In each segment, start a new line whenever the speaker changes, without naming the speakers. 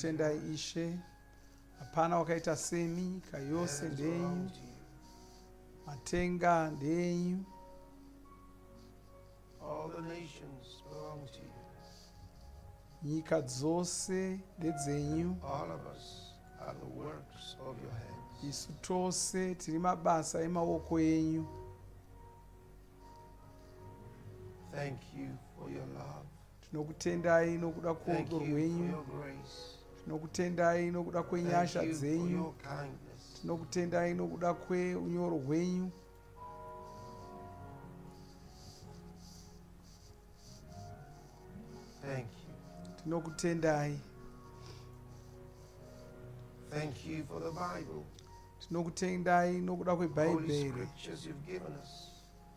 Tinokutendai Ishe, hapana wakaita semi, nyika yose ndenyu, matenga ndenyu.
All the nations belong to you.
Nyika dzose ndedzenyu.
All of us are the works of your hands.
Isu tose tiri mabasa emaoko enyu.
Thank you for your love.
Tinokutendai nokuda
Thank
kworudo
you for
rwenyu.
your grace.
Tinokutendai nokuda kwenyasha
Thank you for
dzenyu.
your kindness.
Tinokutendai nokuda kweunyoro hwenyu.
Thank you.
Tinokutendai.
Thank you for the Bible.
Tinokutendai nokuda
Holy
kwebhaibheri.
scriptures you've given us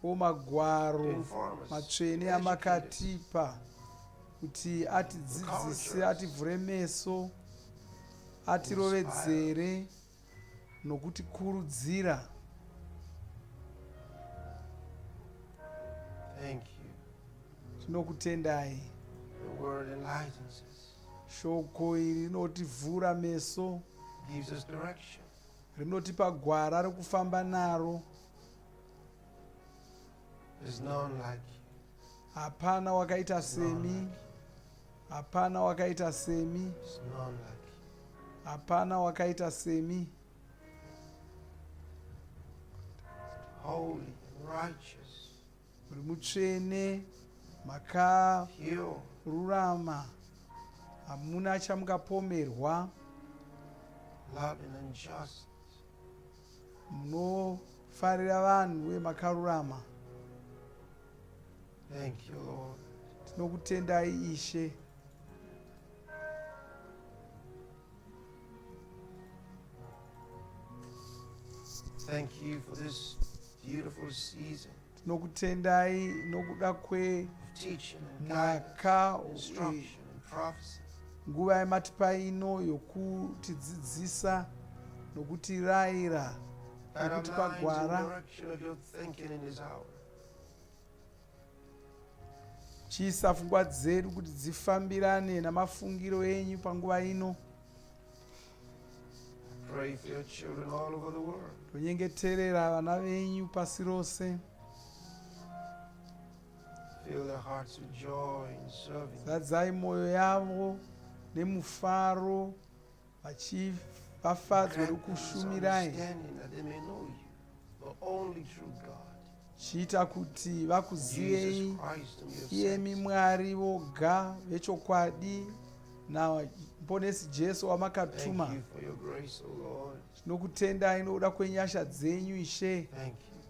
Magwaro
to inform us,
matsvene
educate us.
amakatipa kuti atidzidzise, ativhure meso, atirovedzere nokutikurudzira.
Thank you.
Tinokutendai.
The word enlightens us,
Shoko iri rinotivhura meso,
gives us direction.
rinotipa gwara rekufamba naro.
There's none like you.
Hapana wakaita semi, hapana wakaita semi,
There's none like you.
hapana wakaita semi.
Holy and righteous,
Muri mutsvene,
pure,
makarurama, hamuna chamungapomerwa.
loving and just.
Munofarira vanhu uye makarurama.
Thank you, Lord.
Tinokutendai Ishe.
Thank you for this beautiful season
Tinokutendai nokuda
teaching and guidance,
kwemwaka,
instruction and prophecy.
nguva yamatipa ino yokutidzidzisa nokutirayira
Guide our
nokutipa
minds in
gwara.
direction of your thinking in this hour.
Chiisa pfungwa dzedu kuti dzifambirane namafungiro enyu panguva ino.
Pray for your children all over the world.
Tonyengeterera vana venyu pasi rose.
Fill their hearts with joy in serving you.
Zadzai mwoyo yavo nemufaro, vachifafadzwa
Grant them this
nokushumirai.
understanding that they may know you, the only true God,
Chiita kuti
Jesus
vakuzivei
Christ, whom you have
iyemi
sent.
Mwari voga vechokwadi naponesi Jesu
Thank
wamakatuma.
you for your grace, O Lord.
Tinokutendai nokuda kwenyasha dzenyu Ishe.
Thank you.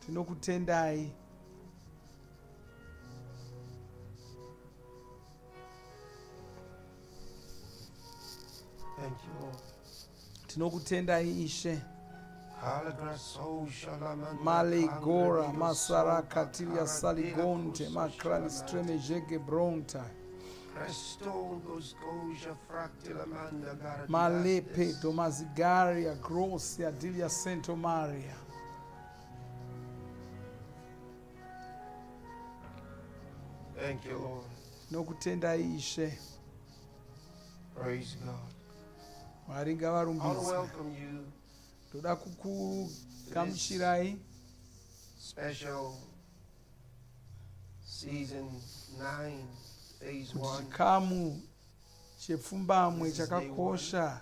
Tinokutendai.
Thank you, Lord.
Tinokutendai Ishe.
Malegora,
Malegora, Masara, Katilia, Saligonte, Makrali, Streme, Jege, Bronta, Malepe, Domazigaria, Grossia, Dilia, Sento Maria.
Thank you, Lord.
Tinokutendai Ishe.
Praise God.
Mwari
I want to
ngavarumbidze.
welcome you.
Toda kukugamuchirai
Special season 9, phase 1.
kuchikamu chepfumbamwe chakakosha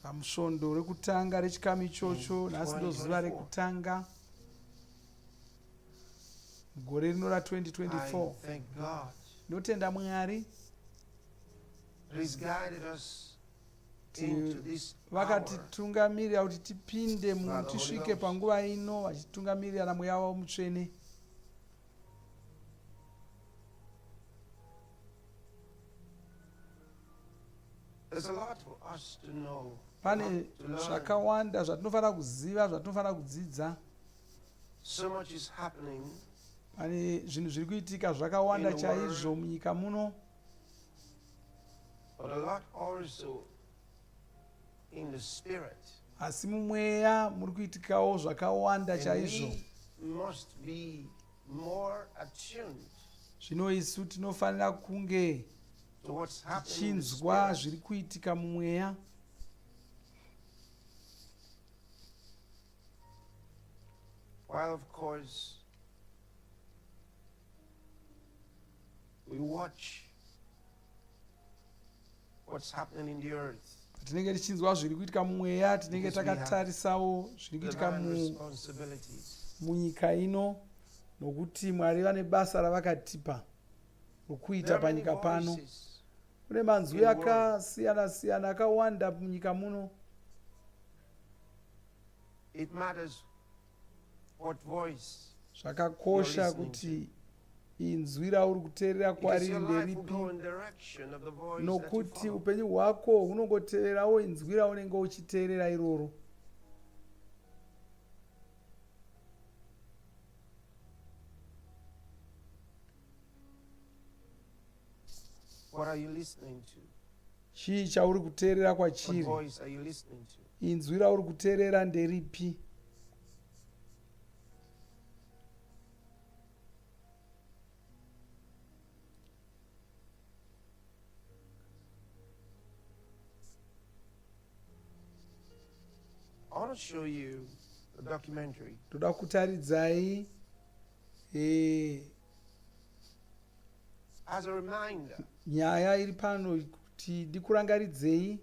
pamusvondo rekutanga rechikamu ichocho. Nhasi ndo zuva rekutanga gore rino ra2024.
I thank God
Ndotenda Mwari
that He's guided us into this hour.
vakatitungamirira kuti tipinde tisvike panguva ino, vachitungamirira namweya wavo mutsvene.
There's a lot for us to know.
Pane
to learn.
zvakawanda zvatinofanira kuziva, zvatinofanira kudzidza.
So much is happening.
Pane zvinhu zviri kuitika zvakawanda
In the
chaizvo munyika muno,
But a lot also in the spirit.
asi mumweya muri kuitikawo zvakawanda
And
chaizvo.
we must be more attuned
Zvino isu tinofanira kunge
to what's happening in the
tichinzwa
spirit.
zviri kuitika mumweya,
While of course we watch what's happening in the earth,
patinenge tichinzwa zviri kuitika mumweya tinenge
Because we have
takatarisawo zviri
the
kuitika
divine responsibilities.
munyika ino, nokuti Mwari vane basa ravakatipa rokuita
There are many
panyika pano.
voices.
Kune manzwi
in the world.
akasiyana-siyana akawanda munyika muno.
It matters what voice,
Zvakakosha
You're listening
kuti inzwi rauri kuteerera
because
kwariri
your life will
nderipi,
go in direction of the voice that you
nokuti
follow.
upenyu hwako hunongoteererawo inzwi raunenge uchiteerera iroro.
What are you listening to?
Chii chauri kuteerera
What
kwachiri?
voice are you listening to?
Inzwi rauri kuteerera nderipi?
I want to show you a documentary.
Toda kutaridzai
As a reminder
nyaya iri pano kuti ndikurangaridzei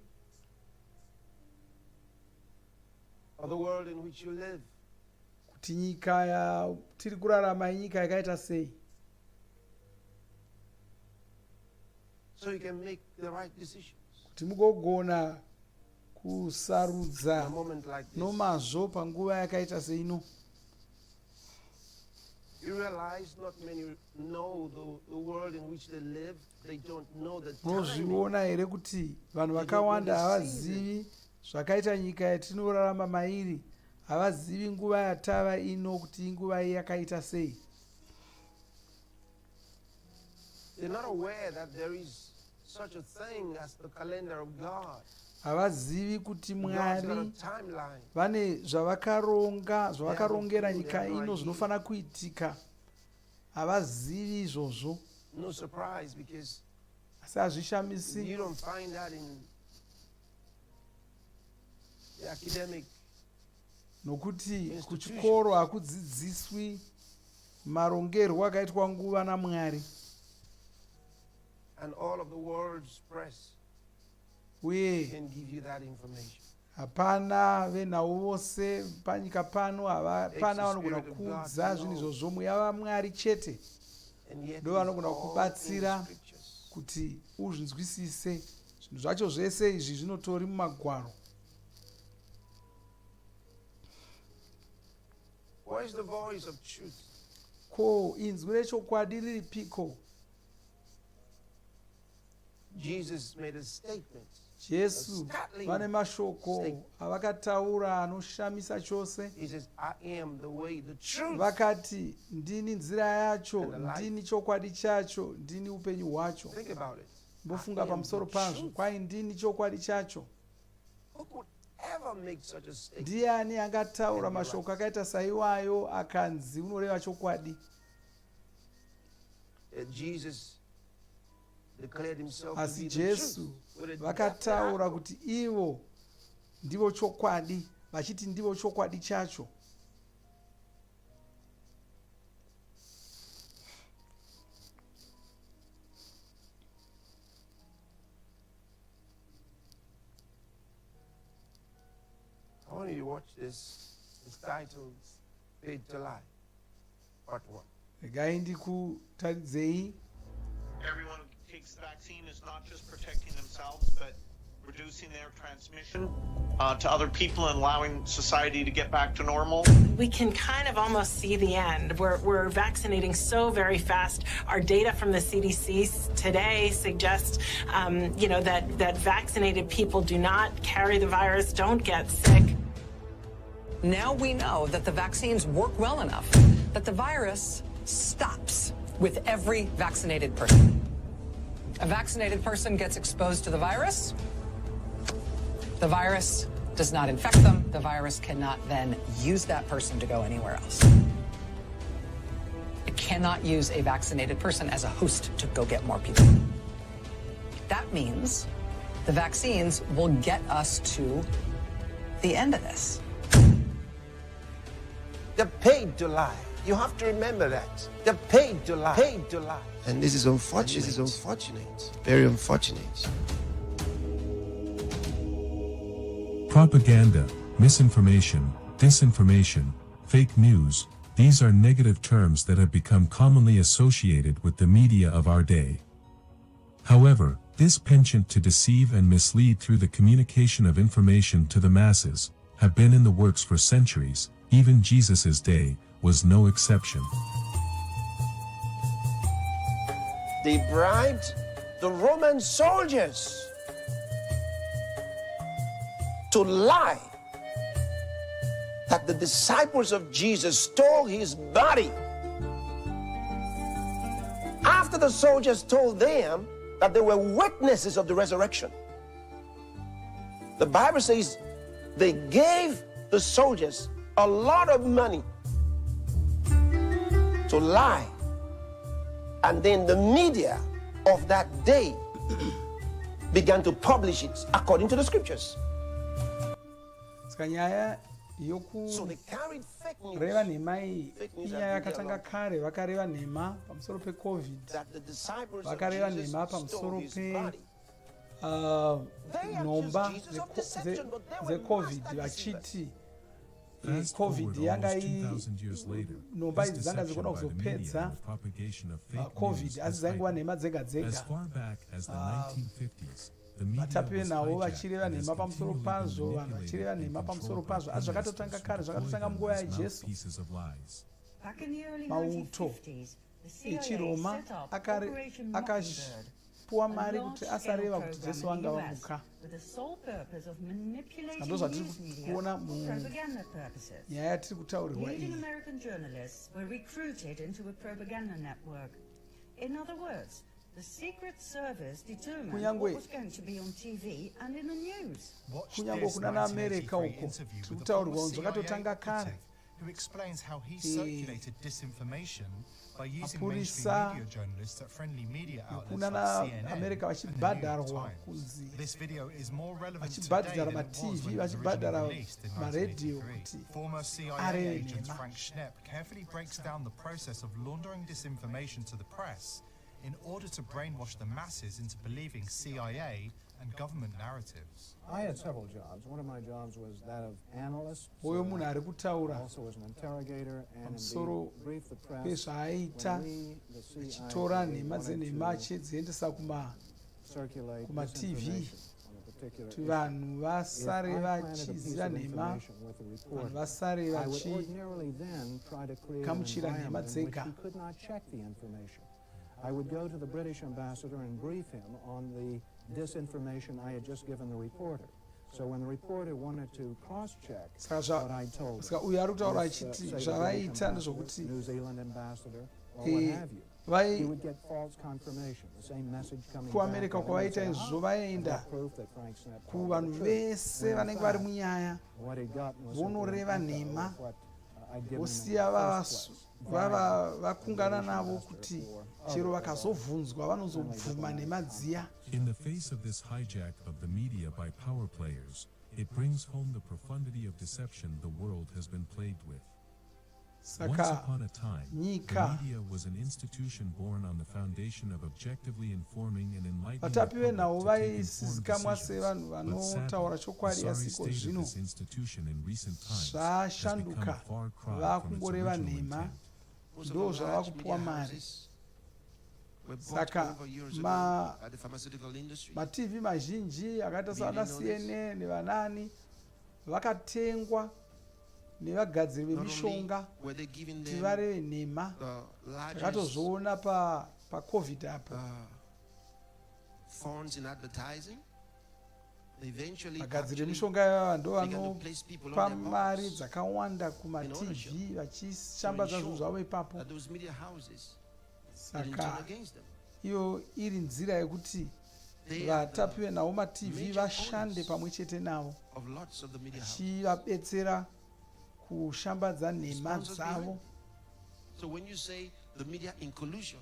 of the world in which you live.
kuti nyika yatiri kurarama inyika yakaita sei,
So you can make the right decisions
kuti mugogona
in
kusarudza
a moment like this.
nomazvo panguva yakaita seino.
You realize not many know the world in which they live. They don't know the timing.
Munozviona here kuti vanhu vakawanda havazivi zvakaita nyika yatinorarama mairi, havazivi nguva yatava ino kuti inguva yakaita sei.
They're not aware that there is such a thing as the calendar of God.
Havazivi kuti
God's got
Mwari
a timeline.
vane zvavakarongera nyika ino zvinofanira kuitika. Havazivi izvozvo,
No surprise, because
asi hazvishamisi
you don't find that in the academic.
nokuti
institutions.
kuchikoro hakudzidziswi marongerwo akaitwa nguva naMwari,
And all of the world's press
uye
can give you that information.
hapana venhau vose panyika pano, hapana vanogona kuudza zvinhu izvozvo. Mweya waMwari chete
And yet
ndo
it's
vanogona
all in the
kukubatsira
scriptures.
kuti uzvinzwisise. Zvinhu zvacho zvese izvi zvinotori mumagwaro.
What is the voice of truth?
Ko inzwi rechokwadi riripiko?
Jesus made a statement.
Jesu vane mashoko avakataura anoshamisa chose.
He says, I am the way, the truth.
Vakati ndini nzira yacho,
And the life.
ndini chokwadi chacho, ndini upenyu hwacho.
Think about it.
Mbofunga
I am
pamusoro
the
pazvo,
truth.
kwai ndini chokwadi chacho.
Who could ever make such a statement?
Ndiani angataura mashoko akaita saiwayo akanzi unoreva chokwadi?
Jesus declared himself to
Asi
be the
Jesu
truth. With a
vakataura
definite
kuti ivo ndivo chokwadi, vachiti ndivo chokwadi chacho.
I want you to watch this. It's titled Paid to Lie, Part 1.
Regai ndikutaridzei.
Everyone who takes the vaccine is not just protecting themselves, but reducing their transmission to other people and allowing society to get back to normal.
We can kind of almost see the end. We're vaccinating so very fast. Our data from the CDC today suggests, that vaccinated people do not carry the virus, don't get sick.
Now we know that the vaccines work well enough that the virus stops with every vaccinated person. A vaccinated person gets exposed to the virus. The virus does not infect them. The virus cannot then use that person to go anywhere else. It cannot use a vaccinated person as a host to go get more people. That means the vaccines will get us to the end of this.
They're paid to lie. You have to remember that. They're paid to lie. Paid to lie. And this is unfortunate. This is unfortunate. Very unfortunate.
Propaganda, misinformation, disinformation, fake news, these are negative terms that have become commonly associated with the media of our day. However, this penchant to deceive and mislead through the communication of information to the masses have been in the works for centuries. Even Jesus' day was no exception.
They bribed the Roman soldiers to lie that the disciples of Jesus stole his body. After the soldiers told them that they were witnesses of the resurrection, the Bible says they gave the soldiers a lot of money to lie. And then the media of that day began to publish it according to the scriptures.
Skanyaya
So they carried fake news
reva nhema iyi
Fake news
iya
that
yakatanga
media
kare vakareva nhema pamusoro pecovid
that the disciples of
vakareva
Jesus
nhema
stole
pamusoro
his body.
nhomba dzecovid vachiti covid yanga nhomba idzi dzanga dzigona kuzopedza covid asi dzaingova nhema dzega dzega vatapi venhavo vachireva nhema pamusoro pazvo vanhu vachireva nhema pamusoro pazvo asi zvakatotanga kare zvakatotanga munguva yajesu mauto echiroma akapuwa mari kuti asareva kuti jesu vanga vamuka ndo zvatiri kuona munyaya yatiri kutaurirwa iyi.
The Secret Service determined
Kunyangwe.
what was going to be on TV and in the news.
Kunyango kuna naAmerica uko tiri kutaurirwa unzo katotanga kare
who explains how he circulated disinformation by using
apurisa
mainstream media journalists at friendly media
kuna
outlets like CNN
naAmerica
and the New
vachibhadharwa
York Times.
kunzi
This video is more relevant today
vachibhadhara
than it was when
matv
it was
vachibhadhara
originally released in
maredhiyo
1983.
kuti
Former CIA
areve
agent
nhema.
Frank Schnepp carefully breaks down the process of laundering disinformation to the press in order to brainwash the masses into believing CIA and government narratives.
I had several jobs. One of my jobs was that of analyst.
uyo munhu ari kutaura
Also as an interrogator and
pamusoro
indeed brief the press
pezvaaita
when we, the CIA,
achitora nhema
wanted
dzenhema
to
achidziendesa
circulate
kuma-TV
disinformation on a particular
kuti
issue.
vanhu vasare
If I planted a piece
vachiziva
of
nhema
information with a
vanhu
reporter,
vasare
I would ordinarily then try to create an
Gamuchira nhema
environment in which
dzega.
he could not check the information. I would go to the British ambassador and brief him on the disinformation I had just given the reporter. So when the reporter wanted to cross-check what I told him,
saka uyo ari kutaura
with,
achiti
say, the British
zvavaita
ambassador,
ndezvokuti
New Zealand ambassador, or what have you, he
vai
would get false confirmation, the same message coming
kuamerica
back.
kwavaita izvo vaenda
Proof that Frank Schnepp told
kuvanhu
the truth.
vese
When in
vanenge vari
fact,
munyaya
what he'd gotten was simply
vonoreva
an echo
nhema
of what I'd given him in
vosiya
the first place.
vakungana navo kuti chero vakazobvunzwa vanozobvuma nhema dziya.
In the face of this hijack of the media by power players, it brings home the profundity of deception the world has been plagued with. Once
Saka
upon a time,
nyika
the media was an institution born on the foundation of objectively informing and enlightening
vatapi
the
venhavo
public to take informed
vaisizikamwa
decisions.
sevanhu
But sadly,
vanotaura
the
chokwadi
sorry
asi
state of
zvino
this institution in recent times has become a
zvashanduka
far cry from its
vakungoreva
original
nhema
intent.
Most of
ndo
the
zvava
large
kupuwa
media
mari.
houses were bought
Saka
over years ago by the pharmaceutical industry.
matv mazhinji akaita saana cnn nevanani vakatengwa nevagadziri
Not only
vemishonga
were they giving
kuti
them
vareve nhema.
the largest
takatozviona pacovid apo
funds in advertising, they eventually
vagadziri
actually
vemishonga ivava ndo
began to place people
vanopa
on their
mari
boards
dzakawanda kumatv vachishambadza zvinhu zvavo ipapo.
that those media houses didn't turn
Saka
against them.
iyo iri nzira yekuti
They are
vatapi
the
venhavo matv
major
vashande
owners
pamwe chete navo
of lots of the media houses.
chivabetsera kushambadza nhema
Sponsors behind.
dzavo.
So when you say the media in collusion,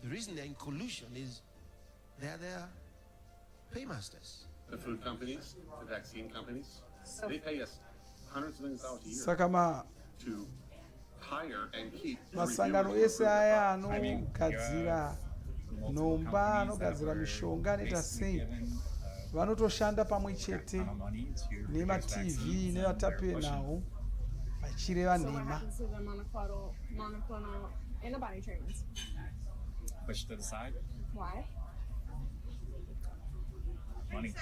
the reason they're in collusion is They're their paymasters.
The food companies, the vaccine companies, they pay us hundreds of millions of dollars a year
saka
to hire and keep
masangano ese aya anogadzira nhomba anogadzira mishonga anoita sei vanotoshanda pamwe chete nematv nevatapenawo vachireva nhema.
Monoclonal antibody treatments.
Push to the side.
Why?
Money.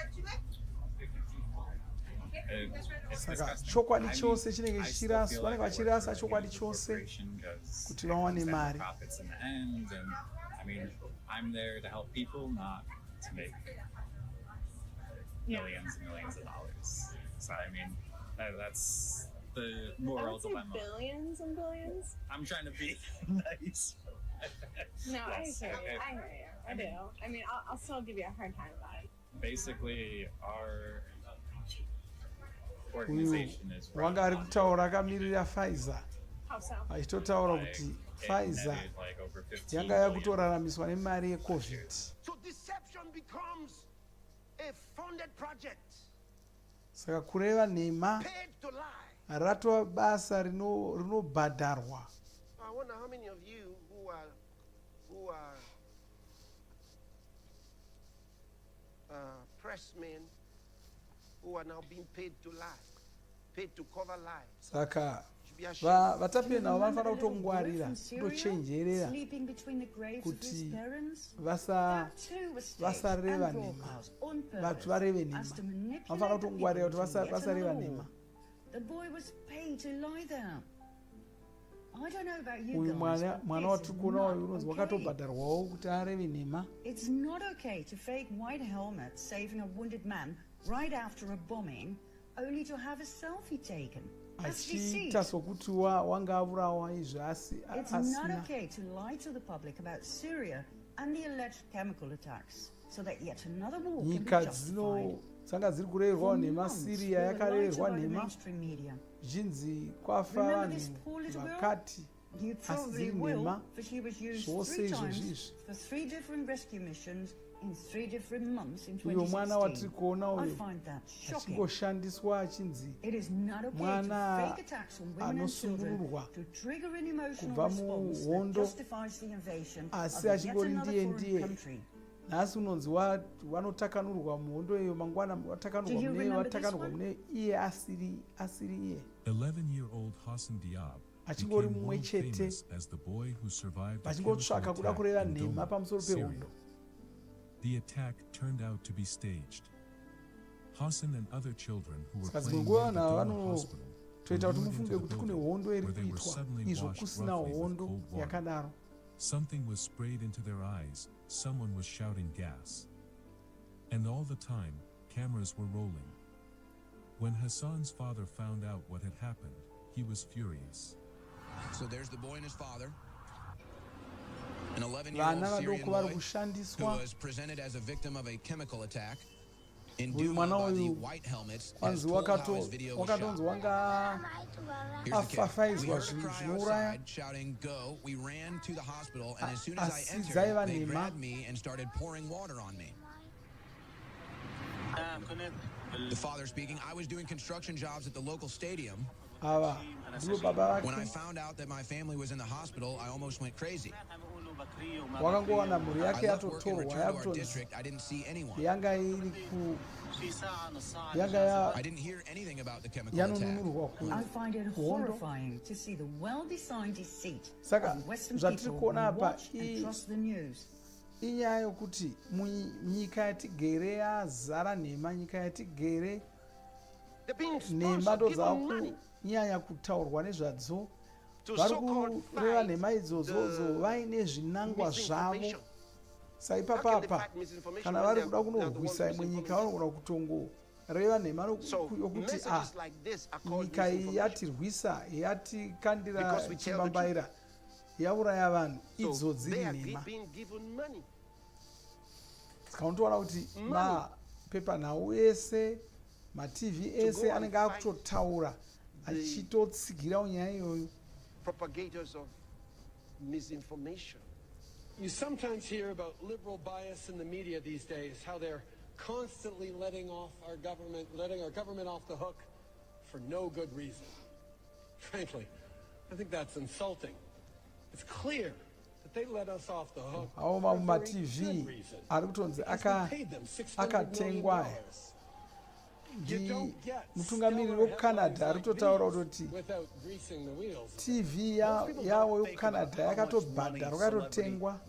Saka chokwadi chose chinenge chichiraswa vanenge vachirasa chokwadi chose kuti vawane mari.
I'm there to help people, not to make millions and millions of dollars. So that's the morals of my mom.
Billions and billions?
I'm trying to be nice.
No,
Yes.
I hear you. I do. I'll still give you a hard time about it.
Basically, our
Uyu
organization is run
wanga ari
on
kutaura akamirira Pfizer
How so?
achitotaura kuti Pfizer
like over 15
yanga yakutoraramiswa nemari yeCovid.
So deception becomes a funded project,
Saka kureva nhema
paid to lie.
ratova basa rinobhadharwa.
I wonder how many of you who are pressmen who are now being paid to lie, paid to cover lies.
Saka
Should be ashamed.
vatapenawo vanofanira kutongwarira kutochenjerera
sleeping between the graves of his
kuti
parents.
vasareva
That too was staged and
nhema,
broadcast on
vatu
purpose
vareve
as
nhema.
to manipulate
Vanofanira
the
kutongwarira
people
kuti
to yet
vasareva
another
nhema.
war. The boy was paid to lie there. I don't know about you
Uyu
guys,
mwana
but
watiri
it's
kuona
not
uyu unonzi
okay.
wakatobhadharwawo kuti areve nhema.
It's not okay to fake white helmets saving a wounded man right after a bombing, only to have a selfie taken. That's deceit.
achiita sokuti wanga avurawa izvi asi
It's not
asina.
okay to lie to the public about Syria and the alleged chemical attacks, so that yet another war can be
Nyika
justified.
dzanga dziri kurerwawo
For
nhema,
months,
Syria
we were lied to
yakarerwa
by the
nhema,
mainstream media.
zvinzi kwafa
Remember this
vanhu
poor little girl?
vakati
You
asi
probably
dziri
will,
nhema.
for she was used
Zvose
3
izvo
times
zvizvi.
for 3 different rescue missions in 3 different months in
Uyo mwana watiri
2016.
kuona
I
uyu
find that shocking.
achingoshandiswa achinzi
It is not okay to
mwana
fake attacks on women and children
anosungururwa
to trigger an emotional
kubva
response that
muhondo,
justifies the invasion of
asi
yet
achingori
another
ndiye
foreign
ndiye.
country.
Nhasi unonzi vanotakanurwa muhondo iyo, mangwana vatakanurwa
Do you
mune
remember this
vatakanurwa
one?
mune iye asiri iye.
11-year-old Hassan Diab
Achingori
became
mumwe
world
chete
famous as the boy who survived the
vachingotsvaka
chemical
kuda
attack
kureva
in
nhema
Doma,
pamusoro
Syria.
pehondo.
The attack turned out to be staged. Hassan and other children who were
Saka
playing
dzimwe
near the
nguva
Doma hospital
toita
were
kuti
lured into
mufunge
the
kuti kune
building,
hondo iri
where they were
kuitwa
suddenly
izvo
washed
kusina
roughly with
hondo
cold water.
yakadaro.
Something was sprayed into their eyes, someone was shouting gas. And all the time, cameras were rolling. When Hassan's father found out what had happened, he was furious.
So there's the boy and his father, an
Vana
11-year-old Syrian
vadoko vari
boy who
kushandiswa.
was presented as a victim of a chemical attack,
Uyu
endued
mwana
by the
uyu
white helmets, has
wanzi
told how his video was
wakatonzi
shot.
wanga
Here's the kid. We
afafaizwa
heard a cry
zvinouraya.
outside shouting, "Go!" We ran to the hospital, and as soon as I
Asi
entered,
dzaiva
they
nhema.
grabbed me and started pouring water on me. The father speaking, I was doing construction jobs at the local stadium.
Ava ndivo baba
When I
vake
found out that my family was in the hospital, I almost went crazy.
wakangowana mhuri
I
yake
left work and
yatotorwa
returned to our
yakutonzi
district. I didn't see anyone.
yanga iri ku
I didn't hear anything about the chemical attack.
yanonunurwa
I find it
kuhondo.
horrifying to see the well-designed deceit
Saka
of Western
zvatiri
people
kuona
who
apa
watch and trust the news.
inyaya yokuti munyika yatigere yazara nhema, nyika yatigere nhema ndo dzava kunyanya kutaurwa nezvadzo. Vari kureva nhema idzodzo vaine zvinangwa zvavo. Saipapapa kana vari kuda kunorwisa imwe nyika vanogona kutongoreva nhema yokuti nyika iyi yatirwisa, yatikandira chimambaira, yauraya vanhu, idzo dziri nhema. Saka unotoona kuti mapepanhau ese, matv ese anenge akutotaura achitotsigira nyaya iyoyo.
Propagators of misinformation.
You sometimes hear about liberal bias in the media these days, how they're constantly letting our government off the hook for no good reason. Frankly, I think that's insulting. It's clear that they let us off the hook for a very good reason. Because we paid them $600 million.
mutungamiriri wecanada ari kutotaura kuti tv yavo yecanada yakatobhadharwa yakatotengwa.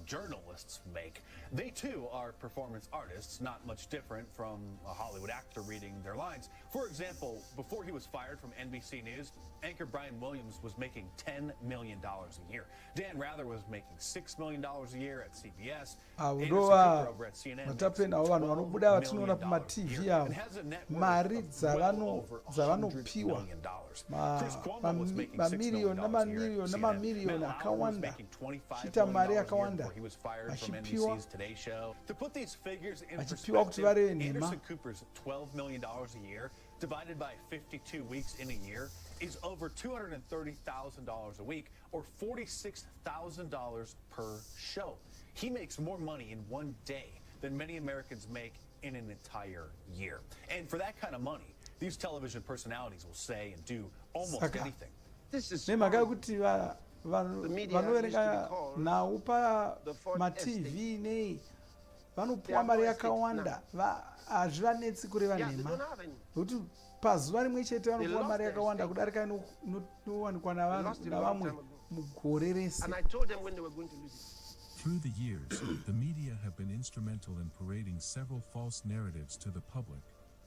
They too are performance artists, not much different from a Hollywood actor reading their lines. For example, before he was fired from NBC News, anchor Brian Williams was making $10 million a year. Dan Rather was making $6 million a year at CBS. Anderson Cooper over at CNN
matapenda vanhu vanobuda vatinoona pamatv avo mari dzavanopiwa mamiriyoni namiriyoni namiriyoni akawanda chiita mari yakawanda vachipiwa kuti vareve nhema.
Anderson Cooper's $12 million a year divided by 52 weeks in a year is over $230,000 a week, or $46,000 per show. He makes more money in one day than many Americans make in an entire year. And for that kind of money, these television personalities will say and do almost anything.
This is
nemhaka yekuti vanoverenga nhau pamatv nei vanopiwa mari yakawanda hazvivanetsi kureva nhema nokuti pazuva rimwe chete vanopiwa mari yakawanda kudarika inowanikwa navamwe mugore rese.
Through the years, the media have been instrumental in parading several false narratives to the public,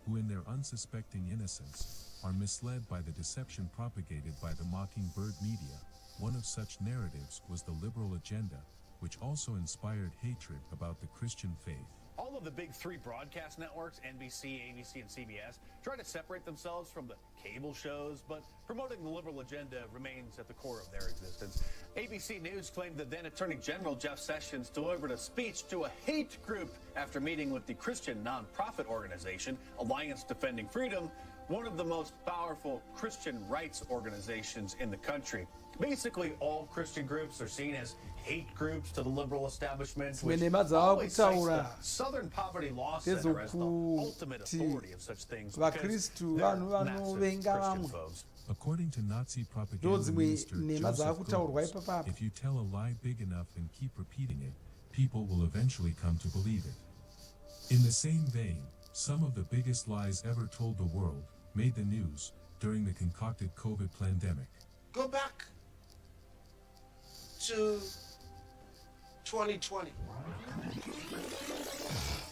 who in their unsuspecting innocence are misled by the deception propagated by the mockingbird media. One of such narratives was the liberal agenda, which also inspired hatred about the Christian faith.
All of the big three broadcast networks, NBC, ABC, and CBS, try to separate themselves from the cable shows, but promoting the liberal agenda remains at the core of their existence. ABC News claimed that then Attorney General Jeff Sessions delivered a speech to a hate group after meeting with the Christian nonprofit organization, Alliance Defending Freedom, one of the most powerful Christian rights organizations in the country. Basically, all Christian groups are seen as hate groups to the liberal establishment, which always cites the Southern Poverty Law Center as the ultimate authority of such things because they're massive Christian foes.
According to Nazi propaganda minister Joseph Goebbels, if you tell a lie big enough and keep repeating it, people will eventually come to believe it. In the same vein, some of the biggest lies ever told the world made the news during the concocted COVID pandemic.
Go back to 2020.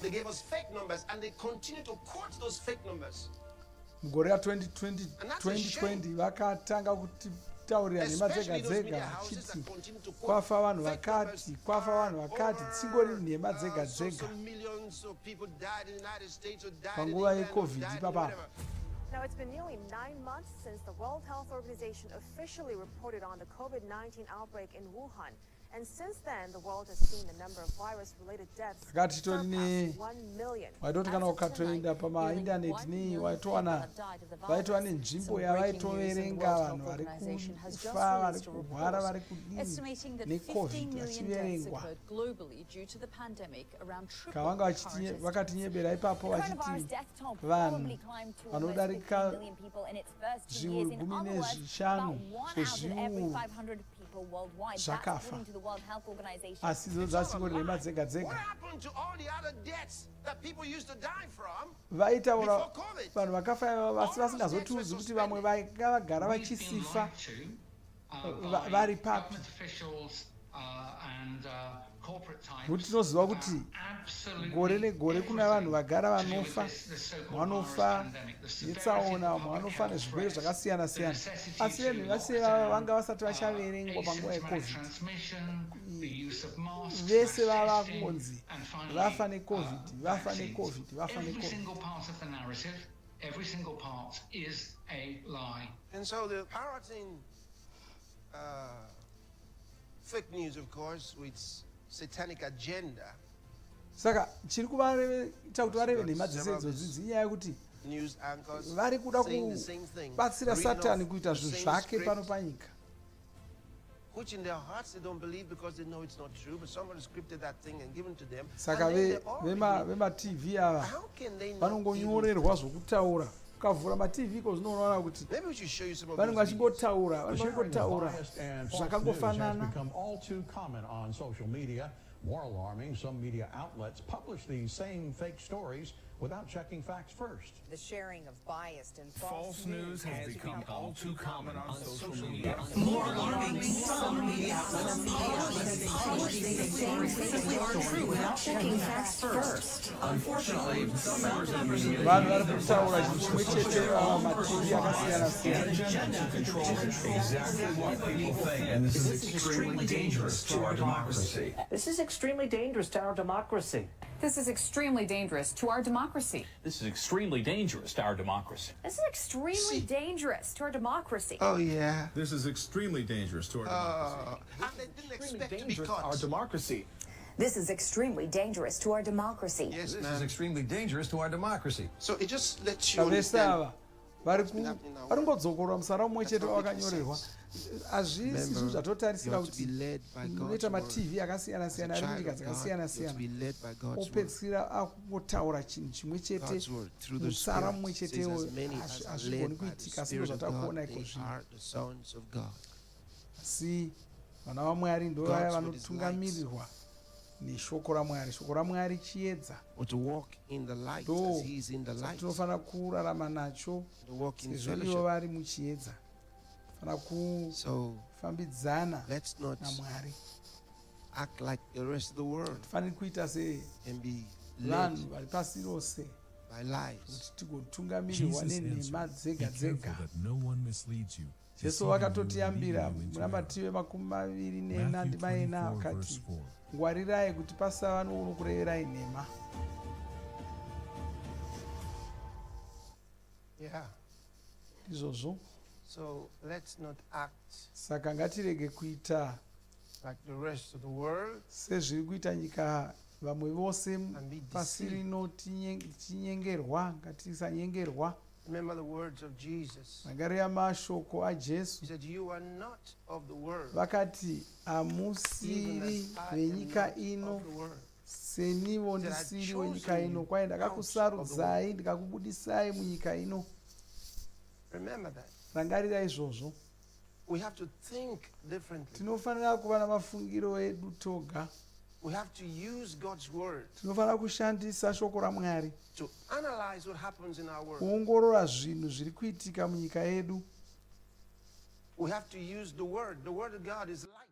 They gave us fake numbers and they continue to quote those fake numbers.
mugore ra2020 vakatanga kutaurira nhema dzega dzega vachiti kwafa vanhu vakati tsingori nhema dzega dzega panguva yecovid ipapapo.
Now, it's been nearly 9 months since the World Health Organization officially reported on the COVID-19 outbreak in Wuhan. And since then, the world has seen the number of virus-related deaths surpass 1 million.
waitoti kana ukatoenda pamaindaneti nei vaitova nenzvimbo yavaitoverenga vanhu vari kufa vari kurwara vari kudini necovid vachiverengwa kavanga vakatinyebera ipapo vachiti vanhu vanodarika zviuru 15 zvezviuru zvakafa asi idzo dzasingori nhema dzega dzega. vaitaura vanhu vakafa vasi vasingazotiudzi kuti vamwe vanga vagara vachisifa vari papi. kuti tinoziva kuti gore negore kuna vanhu vagara vanofa netsaona, vamwe vanofa nezvirwere zvakasiyana siyana, asi venhu vese vanga vasati vachaverengwa panguva yecovid. vese vava kungonzi vafa necovid, vafa necovid, vafa necovid.
Every single part is a lie.
And so the parroting fake news, of course, with satanic agenda.
Saka chiri kuvaita kuti vareve nhema dzese idzodzi inyaya yekuti vari kuda kubatsira satani kuita zvinhu zvake pano panyika.
which in their hearts they don't believe because they know it's not true, but somebody scripted that thing and given to them.
Saka vema TV ava vanongonyorerwa zvokutaura ukavhura matv ko zvinoona kuti vanenge vachingotaura zvakangofanana.
More alarming, some media outlets publish these same fake stories without checking facts first.
The sharing of biased and
false news has become all too common on social media.
More alarming, some media outlets publish these same fake stories without checking facts first.
Unfortunately, some members of the media agenda to control exactly what people think, and this is extremely dangerous to our democracy.
This is extremely dangerous to our democracy.
This is extremely dangerous to our democracy.
This is extremely dangerous to our democracy.
This is extremely dangerous to our democracy.
Oh, yeah.
This is extremely dangerous to our democracy.
And they didn't expect to be caught.
Our democracy.
This is extremely dangerous to our democracy.
Yes,
this is extremely dangerous to our democracy.
So it just lets you understand.
Varingodzokorwa musara umwe chete wakanyorerwa. Hazvisi zvinhu zvatotarisira kuti unoita matv akasiyana siyana ari munyika dzakasiyana siyana opedzisira akungotaura chinhu chimwe chete musara mumwe chetewo hazvigoni kuitika sezvo zvatakuona iko zvino. Asi vana vaMwari ndo vaya vanotungamirirwa neshoko raMwari. Shoko raMwari chiedza tinofanira kurarama nacho sezvo ivo vari muchiedza. Fana kufambidzana naMwari.
Act like the rest of the world.
Fanira kuita sevanhu vari pasi rose kuti tigotungamirirwa nenhema dzega dzega. Jesu vakatotiyambira muna Matiwe 24 akati ngwarirai kuti pasava nounokureverai nhema. Izvozvo.
So let's not act
saka ngatirege kuita
like the rest of the world.
Sezviri kuita nyika vamwe vose pasi rino tinyengerwa. Ngatisanyengerwa.
Remember the words of Jesus.
Angareya mashoko aJesu.
He said, "You are not of the world."
Vakati amusiri venyika ino senivo ndisiri wenyika ino, kwaye ndakakusarudzai ndikakubudisai munyika ino.
Remember that.
Rangarira izvozvo.
We have to think differently.
Tinofanira kuva namafungiro edu toga.
We have to use God's word.
Tinofanira kushandisa shoko raMwari
to analyze what happens in our world.
Kuongorora zvinhu zviri kuitika munyika yedu.
We have to use the word. The word of God is light.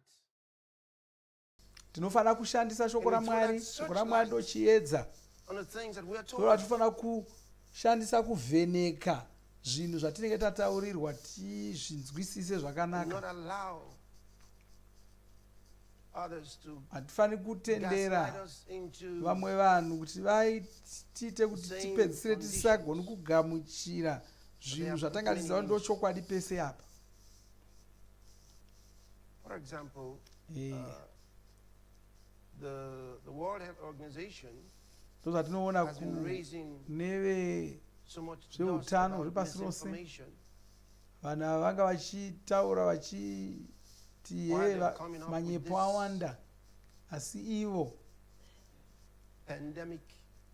Tinofanira kushandisa shoko raMwari. Shoko raMwari ndo chiedza.
On the things that we are told.
Tinofanira kushandisa kuvheneka zvinhu zvatinenge tataurirwa tizvinzwisise zvakanaka. Hatifaniri kutendera vamwe vanhu kuti vaitiite kuti tipedzisire tisagoni kugamuchira zvinhu zvatanga tiziva ndo chokwadi pese apa.
For example, the World Health Organization
tozvatinoona kuneve zveutano huri pasi rose vanhu vanga vachitaura vachiti manyepo awanda, asi ivo
pandemic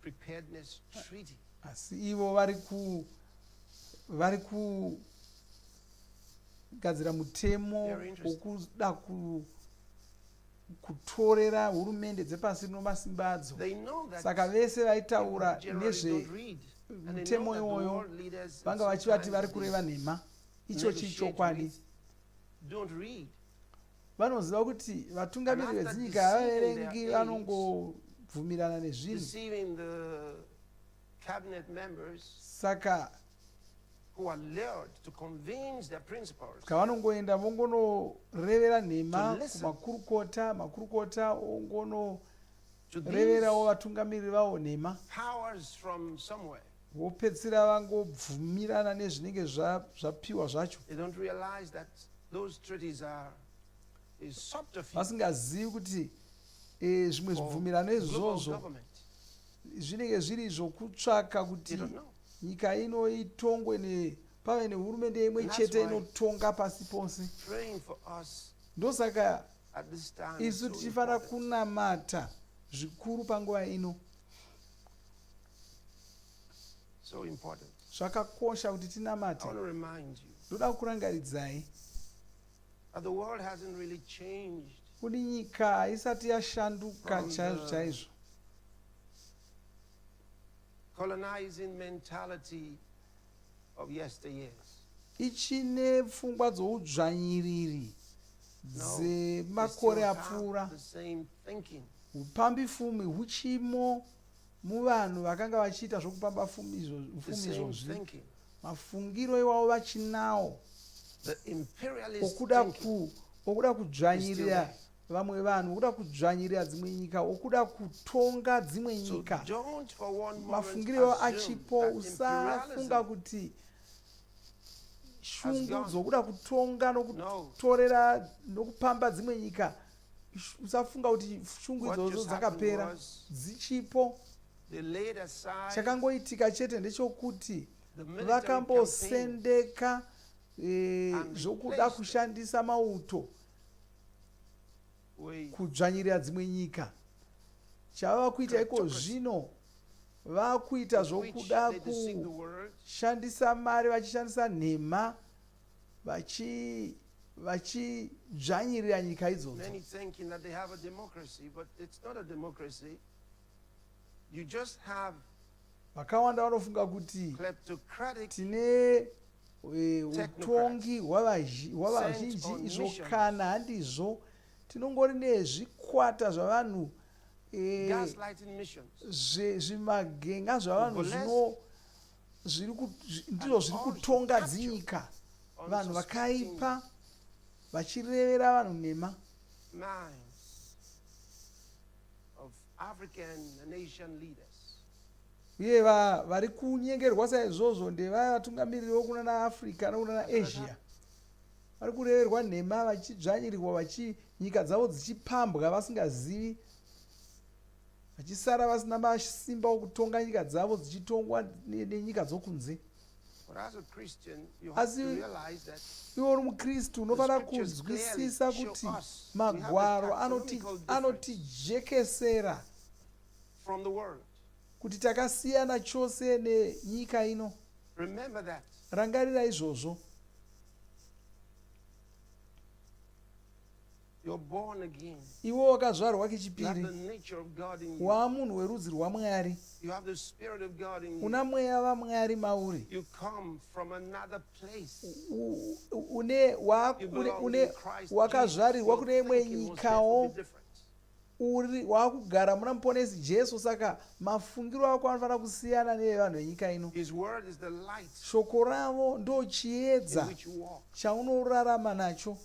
preparedness treaty,
asi ivo vari kugadzira mutemo wokuda kutorera hurumende dzepasi rino masimba adzo. Saka vese vaitaura nezve mutemo iwoyo vanga vachivati vari kureva nhema. Icho chichokwadi. Vanoziva kuti vatungamiri vedzinyika havaverengi, vanongobvumirana nezvinhu. Saka kavanongoenda vongonorevera nhema kumakurukota, makurukota ongonoreverawo vatungamiri vavo nhema. Vopedzisira vangobvumirana nezvinenge zvapiwa zvacho. Vasingazivi kuti zvimwe zvibvumirano izvozvo zvinenge zviri zvokutsvaka kuti nyika ino itongwe pave nehurumende imwe chete inotonga pasi pose. Ndosaka
at this time is
isu
so
tichifana
important.
kunamata zvikuru panguva ino.
So important.
Zvakakosha kuti tinamate.
I want to remind you
Ndoda kurangaridzai
that the world hasn't really changed
kuti nyika haisati yashanduka chaizvo chaizvo.
colonizing mentality of yesteryears.
Ichine pfungwa dzoudzvanyiriri dzemakore apfuura.
The same thinking.
Upambi fumi huchimo muvanhu vakanga vachiita zvokupamba fumi izvozvi. Mafungiro iwavo vachinawo okuda kudzvanyirira vamwe vanhu, okuda kudzvanyirira dzimwe nyika, okuda kutonga dzimwe nyika. Mafungiro iwavo achipo. Usafunga kuti shungu dzokuda kutonga nokutorera nokupamba dzimwe nyika, usafunga kuti shungu idzodzo dzakapera. Dzichipo. Chakangoitika chete ndechokuti vakambosendeka zvokuda kushandisa mauto kudzvanyirira dzimwe nyika. Chava kuita iko zvino vakuita zvokuda kushandisa mari, vachishandisa nhema, vachidzvanyirira nyika idzodzo.
Many thinking that they have a democracy, but it's not a democracy. You just have
vakawanda vanofunga kuti tine utongi hwavazhinji, izvo kana handizvo. Tinongori nezvikwata zvavanhu, zvimagenga zvavanhu ndizvo zviri kutonga dzinyika. Vanhu vakaipa vachirevera vanhu nhema.
African and Asian leaders.
Uye vari kunyengerwa saizvozvo ndevaya vatungamiriri vokuna naAfrica nokuna naAsia. Vari kureverwa nhema, vachidzvanyirirwa, nyika dzavo dzichipambwa vasingazivi, vachisara vasina masimba okutonga nyika dzavo dzichitongwa nenyika dzokunze. Asi iwe uri muKristu unofanira kunzwisisa kuti magwaro anotijekesera kuti takasiyana chose nenyika ino. Rangarira izvozvo. Iwe wakazvarwa kechipiri, wamunhu werudzi rwaMwari, una mweya waMwari mauri, wakazvarirwa kune imwe nyikawo, wakugara muna muponesi Jesu. Saka mafungiro ako anofanira kusiyana nevanhu venyika ino. Shoko ravo ndo chiedza chaunorarama nacho.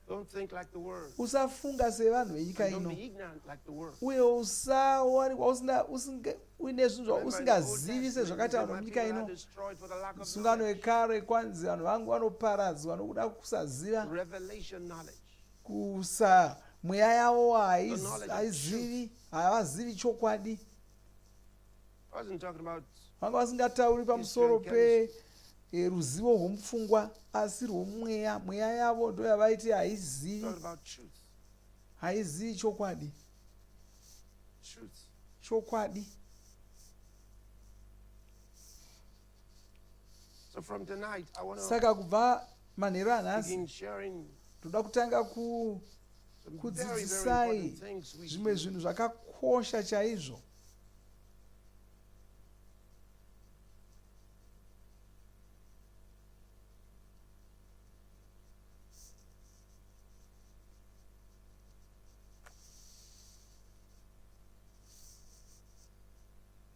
Don't think like the world.
Usafunga sevanhu venyika ino.
Don't be ignorant like the world.
Uye uine zvinhu usingazivi sezvakaita vanhu venyika ino. Sungano yekare kwanzi vanhu vangu vanoparadzwa nokuda kusaziva. Mweya yavo haizivi, havazivi chokwadi. Vanga vasingatauri pamusoro ruzivo rwomupfungwa asi rwomweya. Mweya yavo ndo yavaiti haizivi chokwadi. Chokwadi. Saka kubva manheru anhasi toda kutanga kudzidzisai zvimwe zvinhu zvakakosha chaizvo.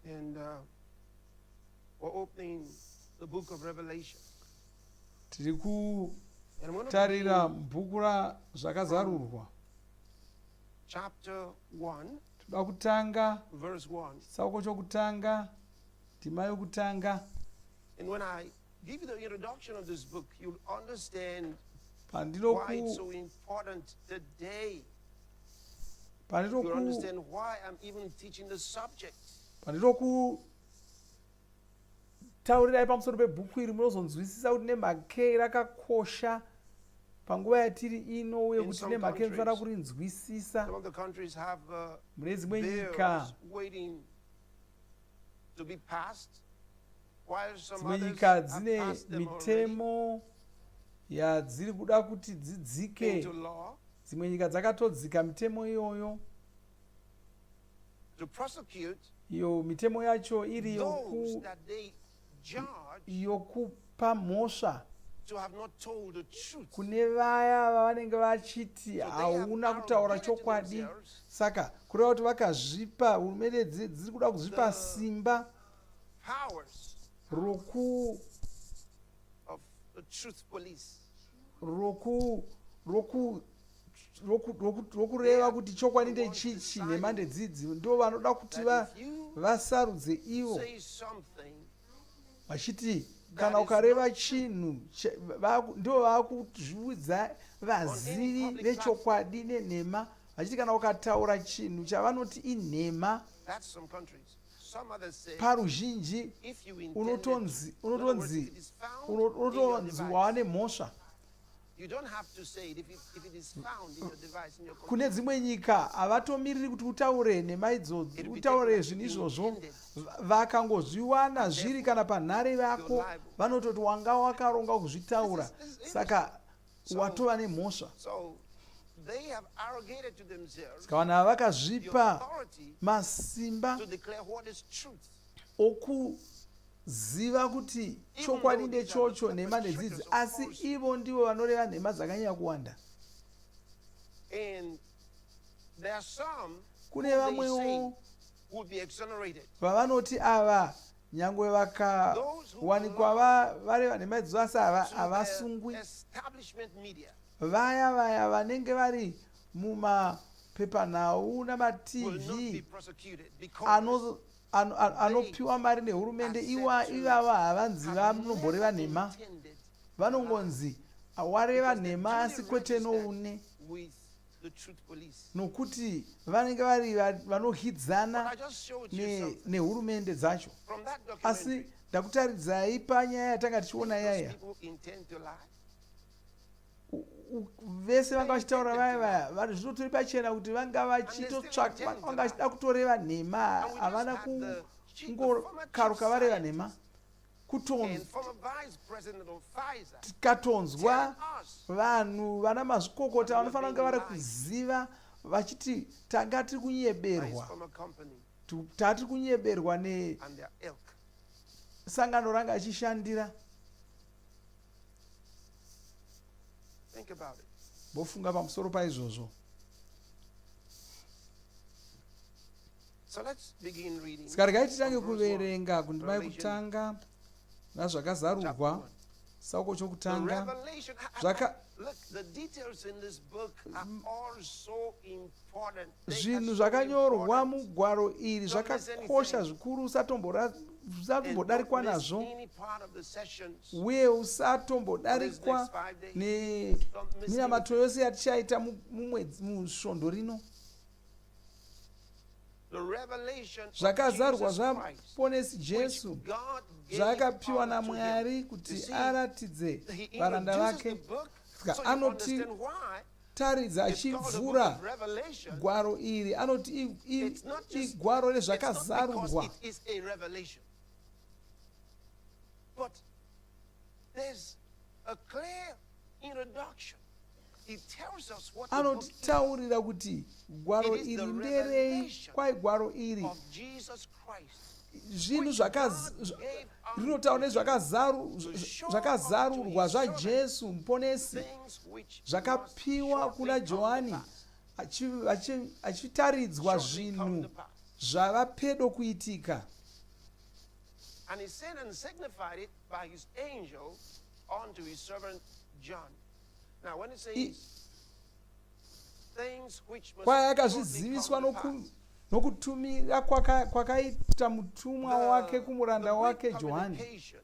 And we're opening the book of Revelation.
Tiri kutarira bhuku razvakazarurwa.
Chapter 1.
Toda kutanga
verse 1.
Sauko chokutanga, ndima yokutanga.
And when I give you the introduction of this book, you'll understand why it's so important today. You'll understand why I'm even teaching the subject.
Taurirai pamusoro pebhuku iri munozonzwisisa kuti nemhaka rakakosha panguva yatiri ino uye
In
kuti
some
nemhaka inofanira
countries,
kurinzwisisa.
some of the countries have
Mune dzimwe
bills
nyika
waiting to be passed, while some
dzimwe
others
nyika
have
dzine
passed them already
mitemo yadziri kuda kuti dzidzike.
into law
Dzimwe nyika dzakatodzika mitemo iyoyo,
to prosecute
iyo mitemo yacho iri
those that they judge
yokupa mhosva
to have not told the truth.
kune vaya vavanenge vachiti hauna kutaura chokwadi. Saka kureva kuti vakazvipa, hurumende dziri kuda kuzvipa simba
Powers
roku
of the truth police.
rokureva kuti chokwadi ndechichi nhema ndedzidzi. Ndo vanoda kuti vasarudze ivo
Say something
vachiti kana ukareva chinhu ndo vakuzviudza vazivi vechokwadi nenhema, vachiti kana ukataura chinhu chavanoti inhema,
that's some countries. Some others say
paruzhinji
if you
unotonzi
device.
wava nemhosva.
You don't have to say it if it is found in your device in your computer.
Kune dzimwe nyika havatomiriri kuti utaure nhema idzodzo, utaure zvinhu izvozvo. Vakangozviwana zviri kana panhare yako, vanototi wanga wakaronga kuzvitaura, saka watova nemhosva.
So they have arrogated to themselves
Saka vanhu ava vakazvipa
the authority
masimba
to declare what is truth.
okuziva kuti chokwadi ndechocho, nhema ndedzidzi, asi ivo ndivo vanoreva nhema dzakanyanya kuwanda.
And there are some
Kune
who they
vamwewo
say would be exonerated.
vavanoti ava nyangwe vakawanikwa vareva nhema idzodzo asi havasungwi.
Establishment media
Vaya vanenge vari mumapepanhau
will not be
namatv
prosecuted because
anopiwa mari nehurumende, ivava havanzi vanomboreva nhema. Vanongonzi wareva nhema asi kwete noune,
with the truth police.
nokuti vanenge vari vanohidzana
But I just showed you something
nehurumende dzacho.
from that
Asi
documentary.
ndakutaridzai panyaya yatanga tichiona
Those
yaya,
people intend to lie.
vese vanga vachitaura vaya vanhu zvinotori pachena kuti vanga vachitotsvaka, vanga vachida kutoreva nhema, havana kungokaruka vareva nhema.
And
Kutonzwa
former vice president of Pfizer
tikatonzwa
tell us
vanhu vana mazvikokota vanofanira kunge vari kuziva vachiti tanga tiri
by his
kunyeberwa,
former company
tatiri kunyeberwa
and their ilk.
nesangano ranga achishandira.
Think about it.
Bofunga pamusoro paizvozvo.
So let's begin reading.
Saka regai titange
from verse 1.
kuverenga kundima
Revelation
yekutanga nazvakazarurwa sauko
The
chokutanga.
revelation. Look, the details in this book are all so important. They are
Zvinhu
so
zvakanyorwa
important.
mugwaro iri zvakakosha zvikuru, usatombodarikwa
Don't miss
nazvo,
any part of the sessions.
uye usatombodarikwa neminamato yose yatichaita musvondo rino.
The revelation of
Zvakazarwa
Jesus Christ,
zvaponesi
which
Jesu
God gave
zvakapiwa
unto
naMwari
him.
kuti
You see,
aratidze
he
varanda
introduces
vake.
the book
Saka
so you
anoti
understand why
taridza
it's called the book
achivhura
of Revelation.
gwaro iri, anoti
It's not just
igwaro
it's not
rezvakazarurwa.
because it is a revelation, but there's a clear introduction. He tells us what the book
Anotitaurira kuti gwaro
It is
iri
the
nderei,
revelation
kwai gwaro iri
of Jesus Christ.
zvinhu rinotaura nezvakazarurwa zvaJesu muponesi,
Things which
zvakapiwa kuna Johani achitaridzwa zvinhu zvava pedo kuitika.
and he sent and signified it by his angel unto his servant John. Now, when it says things which must
Kwai
shortly
akazviziviswa
come to pass,
nokutumira kwakaita mutumwa wake kumuranda wake
great
Johani.
communication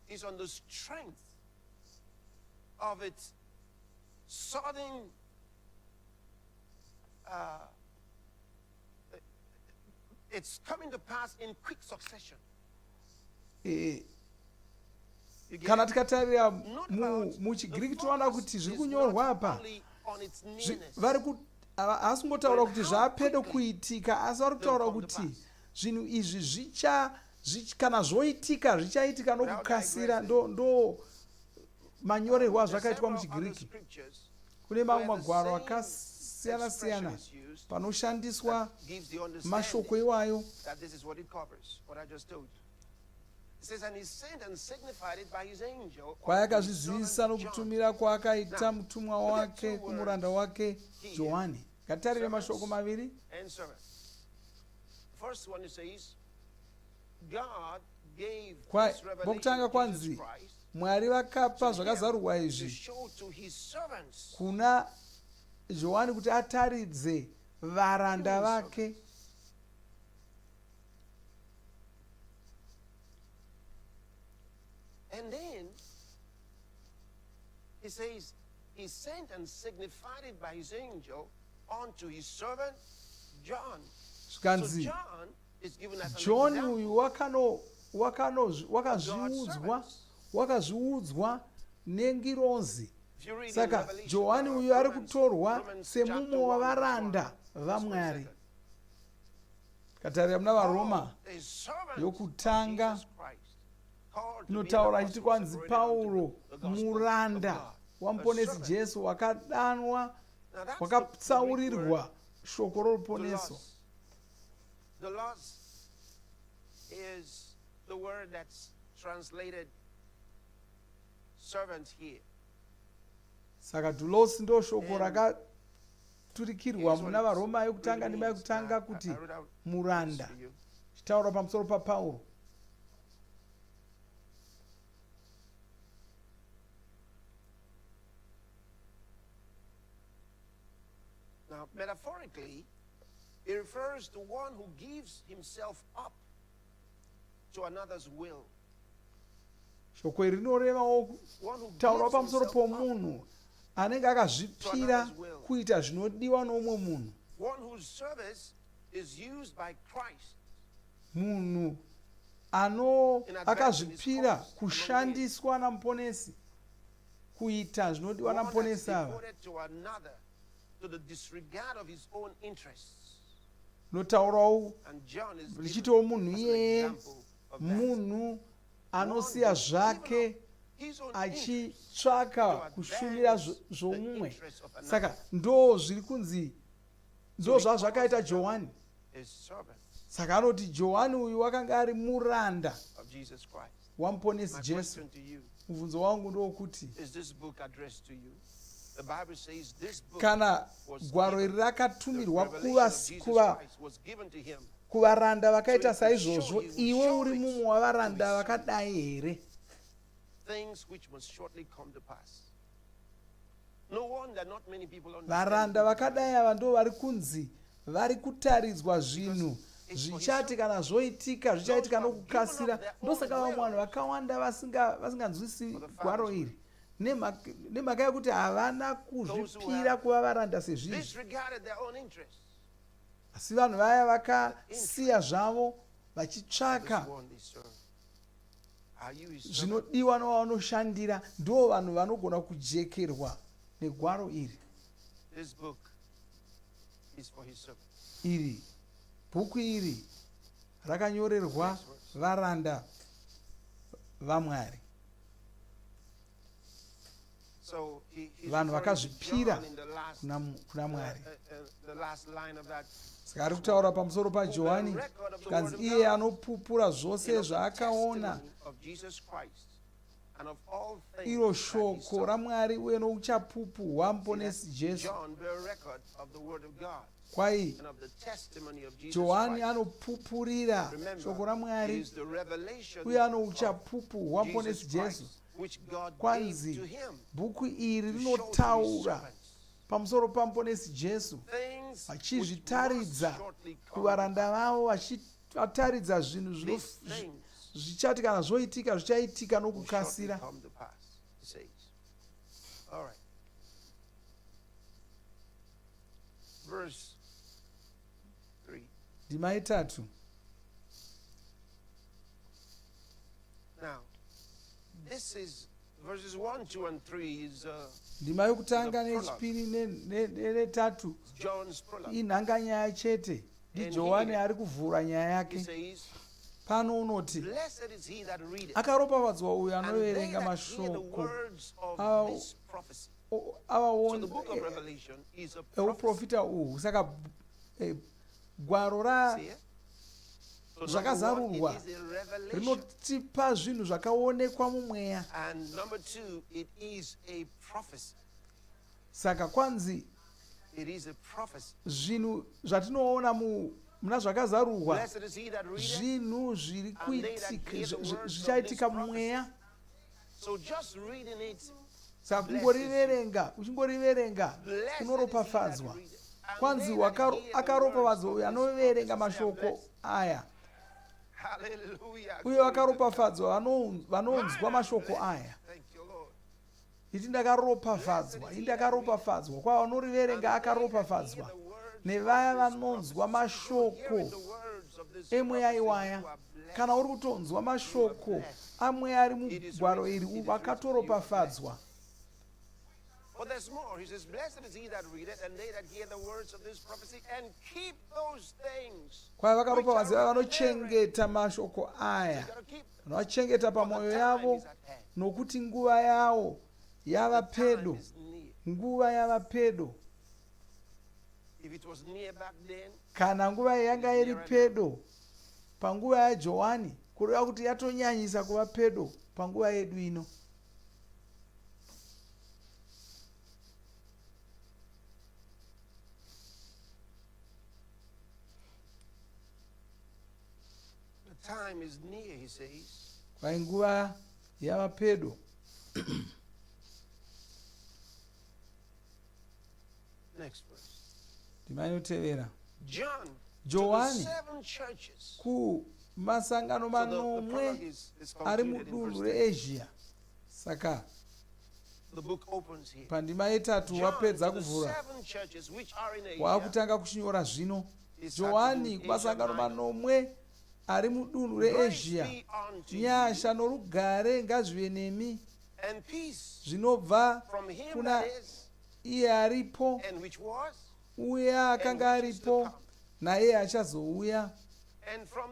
is on the strength of its sudden it's coming to pass in quick succession.
kana tikatarira muchigiriki tinoona kuti zviri kunyorwa apa haasi kungotaura kuti zvaapedo kuitika, asi vari kutaura kuti zvinhu izvi kana zvoitika zvichaitika nokukasira. Ndo manyorerwa zvakaitwa muchigiriki. Kune mamwe magwaro akasiyana siyana panoshandiswa mashoko iwayo. Kwaakazvizivisa nokutumira kwaakaita mutumwa wake kumuranda wake Johani. Ngatitarire mashoko maviri. Pokutanga kwanzi Mwari vakapa zvakazarurwa izvi kuna Johani kuti ataridze varanda vake.
And then he says he sent and signified it by his angel unto his servant John. So John is given as an
John
example.
uyu wakazviudzwa nengirozi. Saka Johani uyu ari kutorwa semumwe wavaranda vaMwari. Katarira muna vaRoma yokutanga inotaura ichiti kwanzi Pauro muranda wamuponesi Jesu wakadanwa, wakatsaurirwa shoko roruponeso.
The loss is the word that's translated servant here.
Saka doulos ndo shoko rakaturikirwa muna vaRoma yokutanga ndima yokutanga kuti muranda, chitaura pamusoro paPauro.
Now, metaphorically, it refers to one who gives himself up to another's will.
Shoko iri rinorevawo kutaura pamusoro pomunhu anenge akazvipira kuita zvinodiwa nomumwe munhu.
One whose service is used by Christ.
Munhu akazvipira kushandiswa namuponesi kuita zvinodiwa namuponesi ava.
To the disregard of his own interests.
Notaurawo lichitiwo munhu iyeye, munhu anosiya zvake achitsvaka kushumira zvomumwe. Saka ndo zviri kunzi, ndo zvazvakaita Johani. Saka anoti Johani uyu wakanga ari muranda wamuponesi Jesu. Mubvunzo wangu ndokuti kana gwaro iri rakatumirwa kuvaranda vakaita saizvozvo, iwe uri mumwe wavaranda vakadai here? Varanda vakadai ava ndo vari kunzi vari kutaridzwa zvinhu zvichati kana zvoitika zvichaitika nokukasira. Ndosaka vamwe vanhu vakawanda vasinganzwisi gwaro iri nemhaka yekuti havana kuzvipira kuva varanda sezvizvi. Asi vanhu vaya vakasiya zvavo vachitsvaka zvinodiwa navavanoshandira, ndo vanhu vanogona kujekerwa negwaro iri. Bhuku iri rakanyorerwa varanda vaMwari, vanhu vakazvipira kuna Mwari. Saka ari kutaura pamusoro paJohani kanzi iye anopupura zvose zvaakaona, iro shoko raMwari uye nouchapupu hwamuponesi Jesu. Kwai Johani anopupurira shoko raMwari uye anouchapupu hwamuponesi Jesu. Kwanzi bhuku iri rinotaura pamusoro pamuponesi Jesu, vachizvitaridza kuvaranda vavo, vachitaridza zvinhu zvichati kana zvoitika zvichaitika nokukasira. Ndima yetatu.
this is verses 1, 2, and 3 is
ndima yokutanga nechipiri netatu
John's prologue.
inhanga nyaya chete. ndiJohani ari kuvhura nyaya
He
yake.
says,
Pano unoti
blessed is he that readeth,
akaropafadzwa uyo
and they
anoverenga
that hear the
mashoko
words of
ava
this prophecy.
ava
So the book of Revelation is a prophecy.
euprofita uhu. Saka gwaro ra
See it? So
zvakazarurwa
number 1, it is a revelation.
rinotipa zvinhu zvakaonekwa mumweya.
And number 2, it is a prophecy.
Saka kwanzi
It is a prophecy.
zvinhu zvatinoona muna zvakazarurwa
Blessed is he that readeth,
zvinhu zviri
and they that hear the words of
zvichaitika
this
mumweya.
So just reading it,
Saka kungoriverenga uchingoriverenga unoropafadzwa. Kwanzi akaropafadzwa uyo anoverenga mashoko aya.
hallelujah.
Uyo akaropafadzwa vanonzwa mashoko aya.
Thank you, Lord.
iti ndakaropafadzwa, iti ndakaropafadzwa. Kwa vanoriverenga akaropafadzwa nevaya vanonzwa mashoko emweya iwaya. Kana uri kutonzwa mashoko amweya ari mugwaro iri vakatoropafadzwa.
But there's more. He says, blessed is he that readeth, and they that hear the words of this prophecy, and keep those things.
Kwa vakaropafadzwa vanochengeta mashoko aya, vanovachengeta pamwoyo yavo, nokuti nguva yavo yava pedo. Nguva yava pedo.
If it was near back then,
kana nguva yanga iri pedo panguva yaJohani, kureva kuti yatonyanyisa kuva pedo panguva yedu ino.
the time is near, he says.
Kwa nguva yava pedo.
Next verse.
Timanotevera.
John,
Johani
to the 7 churches.
Ku masangano manomwe ari mudunhu reAsia. Saka
the book opens here.
pandima yetatu wapedza kuvhura wakutanga kuchinyora zvino. Johani kumasangano manomwe ari mudunhu reAsia. Nyasha norugare ngazvive nemi zvinobva kuna iye aripo uya akanga aripo naye achazouya,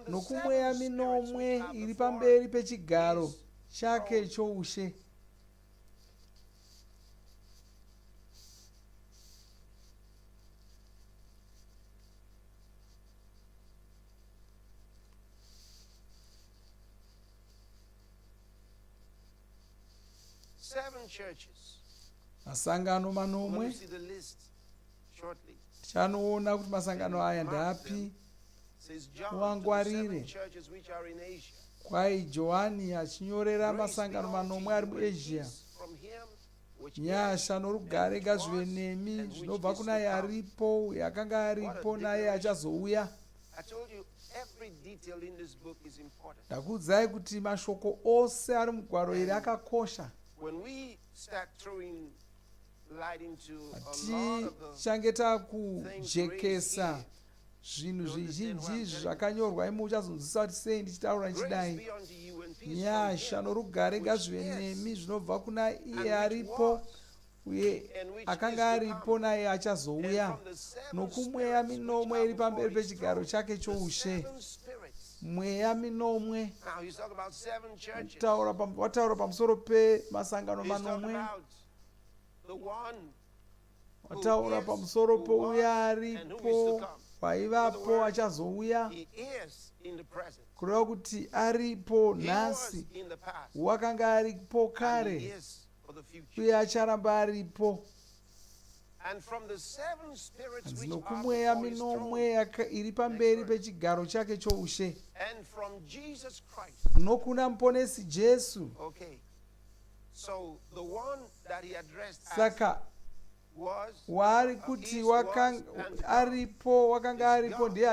nokumweya minomwe iri pamberi pechigaro chake choushe. Masangano manomwe. Tichanoona kuti masangano aya ndapi. Wangwarire. Kwai Johani achinyorera masangano manomwe ari muAsia. Nyasha norugare ngazvive nemi zvinobva kuna yaripo, yakanga aripo naye achazouya. Ndakuudzai kuti mashoko ose ari mugwaro iri akakosha. Tichange takujekesa zvinhu zvizhinji zvakanyorwa imo uchazonzwisisa kuti sei ndichitaura nechidai. Nyasha norugare ngazvive nemi zvinobva kuna iye aripo uye akanga aripo naye achazouya, nokumweya minomwe iri pamberi pechigaro chake choushe. Mweya minomwe. Wataura pamusoro pemasangano manomwe. Wataura pamusoro pouya aripo, waivapo achazouya, kureva kuti aripo nhasi, wakanga aripo kare uye acharamba aripo. Nokumweya minomwe iri pamberi pechigaro chake choushe, nokuna muponesi Jesu. Saka waari kuti wakanga aripo ndiye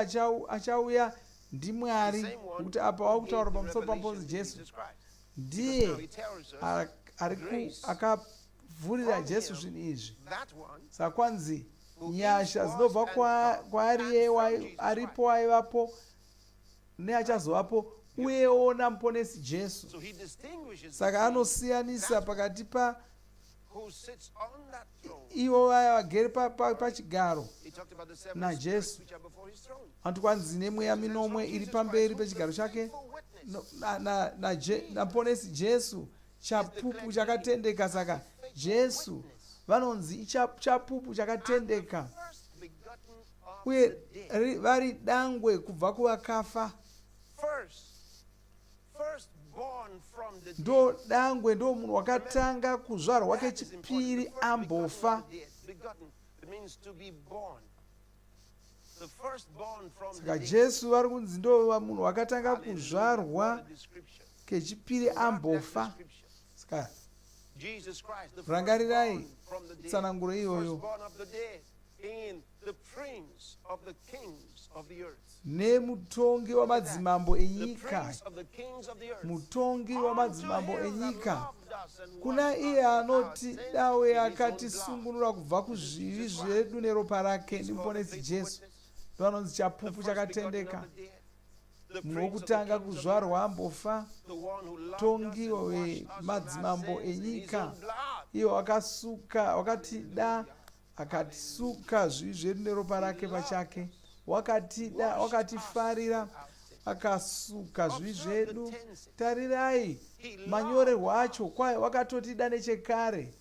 achauya ndiMwari, kuti apa wakutaura pamusoro pamuponesi Jesu ndiye akavhurira Jesu zvinhu izvi. Saka kwanzi nyasha dzinobva kwaari aripo aivapo neachazovapo uye ona muponesi Jesu.
So he distinguishes
Saka anosiyanisa pakati pa
who sits on that throne.
ivo vaya vagere pachigaro
He talked about the seven
na
spirits
Jesu.
which are before his throne.
Anti kwanzi nemweya minomwe iri pamberi pechigaro chake naponesi Jesu chapupu chakatendeka. Saka Jesu vanonzi chapupu chakatendeka uye vari dangwe kubva kuvakafa. Ndo dangwe, ndo munhu wakatanga kuzvarwa kechipiri ambofa. Saka Jesu vari kunzi ndo munhu wakatanga kuzvarwa kechipiri ambofa. Saka rangarirai tsananguro iyoyo. Nemutongi wamadzimambo enyika, mutongi wamadzimambo enyika, kuna iye anoti dawe akatisungunura kubva kuzvivi zvedu neropa rake, ndimuponesi Jesu. Vanonzi chapupu chakatendeka, munhu wokutanga kuzvarwa ambofa, tongi wemadzimambo enyika, iye wakatida akatisuka zvivi zvedu neropa rake pachake. Wakatida, wakatifarira, akasuka zvivi zvedu. Tarirai manyorerwo acho, kwaye wakatotida nechekare,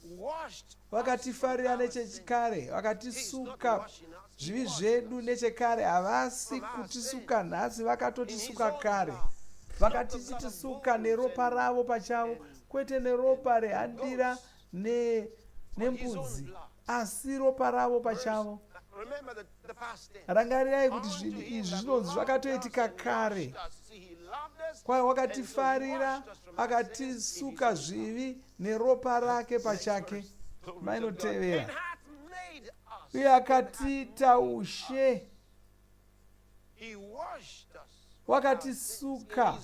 wakatifarira nechekare, wakatisuka zvivi zvedu nechekare. Havasi kutisuka nhasi, vakatotisuka kare. Vakatisuka neropa ravo pachavo, kwete neropa rehandira nembudzi, asi ropa ravo pachavo. Rangarirai kuti zvinhu izvi zvinonzi zvakatoitika kare. Kwaye wakatifarira, akatisuka zvivi neropa rake pachake. Mainotevera. Uye akatiita ushe. Wakatisuka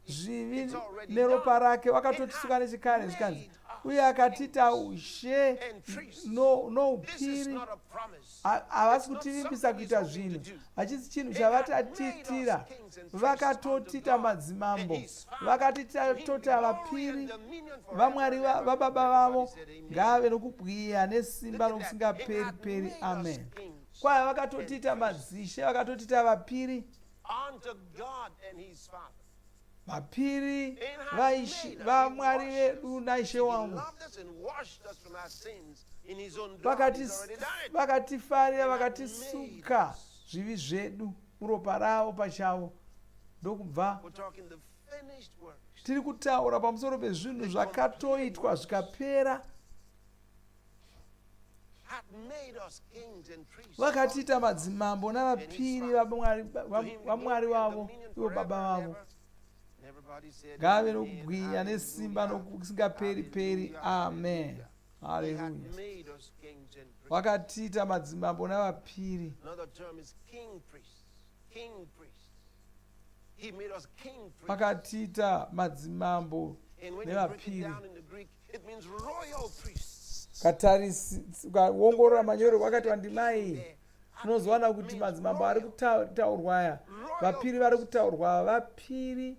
zvivi neropa rake, wakatotisuka nechekare zvikanzi. Uye akatiita ushe noupiri. Havasi kutivimbisa kuita zvinhu, hachisi chinhu chavataitira. Vakatotita madzimambo, vakatotita vapiri, vamwari vababa vavo ngave nokubwinya nesimba nokusingaperi peri. Amen. Kwaye vakatotita madzishe, vakatotita vapiri, vapiri vamwari vedu naishe wangu. Vakatifarira, vakatisuka zvivi zvedu muropa ravo pachavo. Ndokubva tiri kutaura pamusoro pezvinhu zvakatoitwa zvikapera. Vakatiita madzimambo navapiri vamwari vavo, ivo baba vavo. Ngave nokubwinya nesimba nokusingaperi peri. Amen. Hallelujah. Wakatiita madzimambo navapiri. Wakatiita madzimambo nevapiri. Ukaongorora manyorero wakati wandimai, unozowana kuti madzimambo ari kutaurwa aya, vapiri vari kutaurwa, vapiri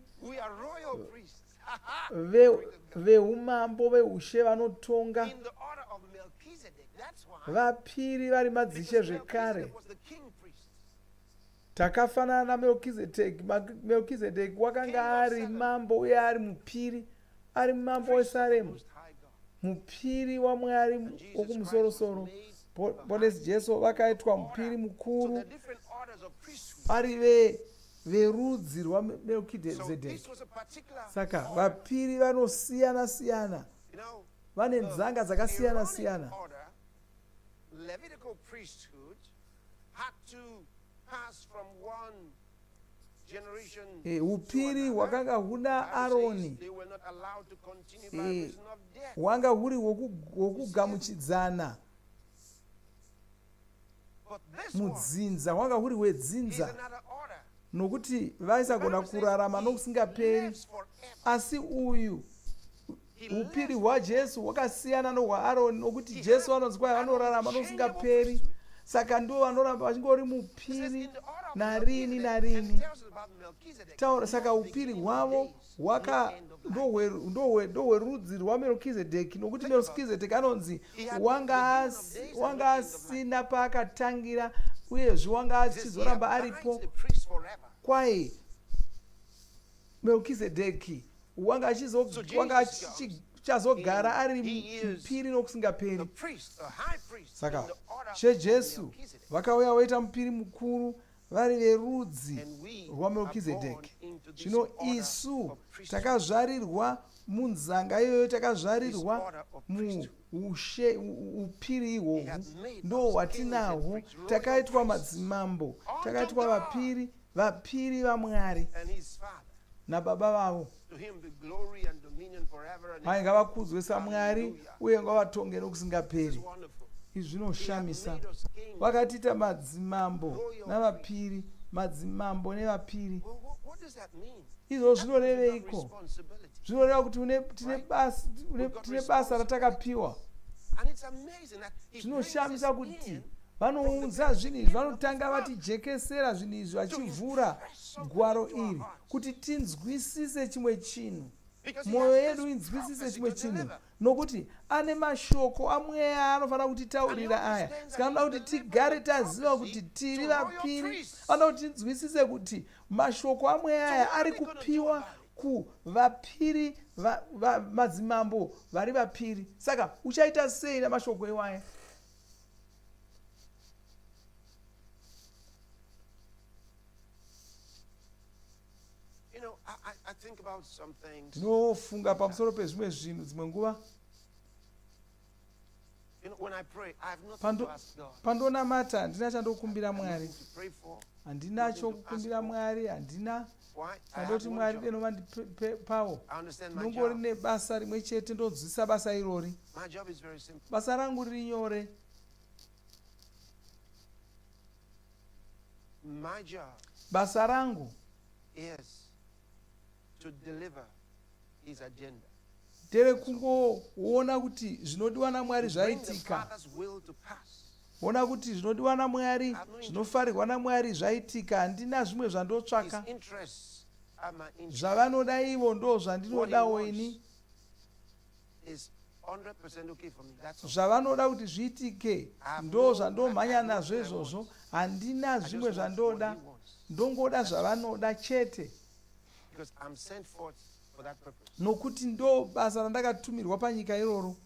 veumambo veushe vanotonga, vapiri vari madzishe zvekare. Takafanana naMelkizedeki. Melkizedeki wakanga ari mambo uye ari mupiri, ari mambo weSaremu, mupiri wamwari wokumusoro-soro. Ponesi Jesu vakaitwa mupiri mukuru, ari verudzi rwaMelkizedeki. Saka vapiri vanosiyana-siyana, vane nzanga dzakasiyana-siyana. Upiri hwakanga huna Aroni, hwanga huri hwokugamuchidzana. Mudzinza hwanga huri hwedzinza, nokuti vaisagona kurarama nokusingaperi. Asi uyu upiri hwaJesu hwakasiyana nohwaAroni, nokuti Jesu vanonzi kwaye vanorarama nokusingaperi. Saka ndivo vanoramba vachingori mupiri narini narini. Taura saka upiri hwavo ndohwerudzi rwaMelkizedheki, nokuti Melkizedheki anonzi wanga asina paakatangira uyezve wanga achizoramba aripo. Kwaye Melkizedheki wanga achazogara ari mupiri nokusingaperi. Saka shejesu vakauya vaita mupiri mukuru vari verudzi rwaMelkizedheki. Zvino isu takazvarirwa munzanga iyoyo, takazvarirwa muupiri ihwohwu, ndo hwatinahwo. Takaitwa madzimambo, takaitwa vapiri vaMwari nababa vavo. Hai, ngavakudzwe saMwari uye ngavatonge nokusingaperi. Izvi zvinoshamisa. Vakatiita madzimambo navapiri, madzimambo nevapiri. Izvo zvinoreveiko? Zvinoreva kuti tine basa ratakapiwa. Zvinoshamisa kuti vanounza zvinhu izvi, vanotanga vatijekesera zvinhu izvi, vachivhura gwaro iri kuti tinzwisise chimwe chinhu, mwoyo yedu inzwisise chimwe chinhu, nokuti ane mashoko amweya anofanira kutitaurira aya. Saka anoda kuti tigare taziva kuti tiri vapiri. Anoda kuti tinzwisise kuti mashoko amweya aya ari kupiwa kuvapiri, madzimambo vari vapiri. Saka uchaita sei namashoko iwaya? Ndinofunga pamusoro pezvimwe zvinhu dzimwe nguva. Pandonamata handina chandokumbira Mwari, handina chokukumbira Mwari, handina pandoti Mwari deno vandipawo. Ndingori nebasa rimwe chete, ndonzwisa basa irori. Basa rangu riri nyore. Basa rangu tere kungoona kuti zvinodiwa naMwari zvaitika. Ona kuti zvinodiwa naMwari, zvinofarirwa naMwari zvaitika. Handina zvimwe zvandotsvaka. Zvavanoda ivo ndo zvandinodawo ini. Zvavanoda kuti zviitike ndo zvandomhanya nazvo izvozvo. Handina zvimwe zvandoda, ndongoda zvavanoda chete. Nokuti ndo basa randakatumirwa panyika iroro.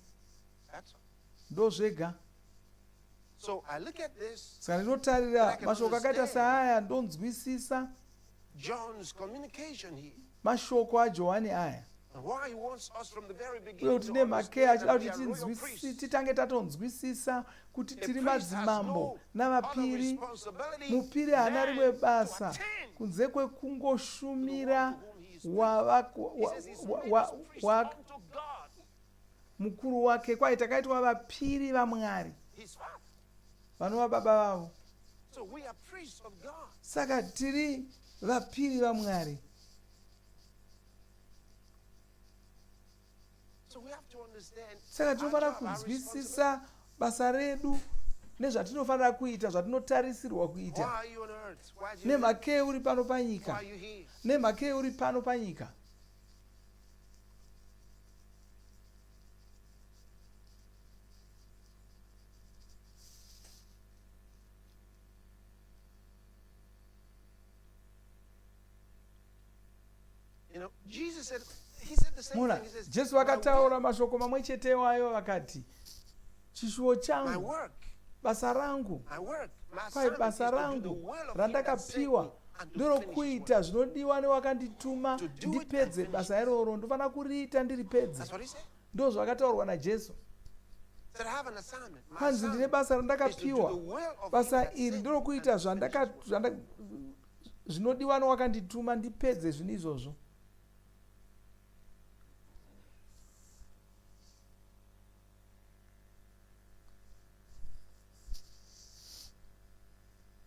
Ndo zvega. Saka ndinotarira mashoko akaita saaya, ndonzwisisa mashoko aJohani aya. Uye kuti nemhaka achida kuti titange tatonzwisisa kuti tiri madzimambo navapiri. Mupiri haana rimwe basa kunze kwekungoshumira mukuru wake. Kwai takaitwa vapiri vaMwari, vanova baba vavo. Saka tiri vapiri vaMwari. Saka tinofanira kunzwisisa basa redu nezvatinofanira kuita, zvatinotarisirwa kuita. Nemhakei uri pano panyika? Nemhakei uri pano panyika? Muna, Jesu akataura mashoko mamwe chete wayo, vakati chishuwo changu, basa rangu, kwai basa rangu randakapiwa ndorokuita zvinodiwa newakandituma ndipedze basa iroro. Ndofanira kuriita ndiripedze. Ndo zvakataurwa naJesu. Kwanzi ndine basa randakapiwa. Basa iri ndorokuita zvinodiwa newakandituma ndipedze zvinhu izvozvo.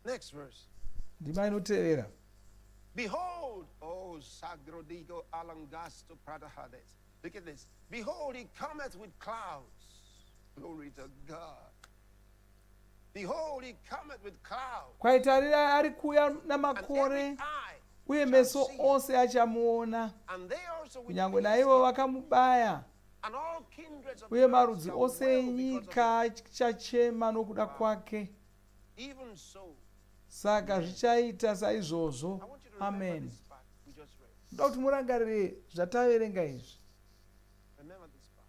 Next verse.
Ndima inotevera.
Behold, oh Sagrodigo Alangasto Pratahades. Look at this. Behold, he cometh with clouds. Glory to God. Behold, he cometh with clouds,
kwai tarira ari kuuya namakore uye meso ose achamuona,
and they also with
kunyange naivo vakamubaya,
and all kindreds of
uye marudzi
shall
ose
wail because of
enyika achachema nokuda kwake.
even so.
Saka zvichaita saizvozvo. Amen.
We just read.
Ndoda kuti murangarire zvataverenga izvi.
Remember this part.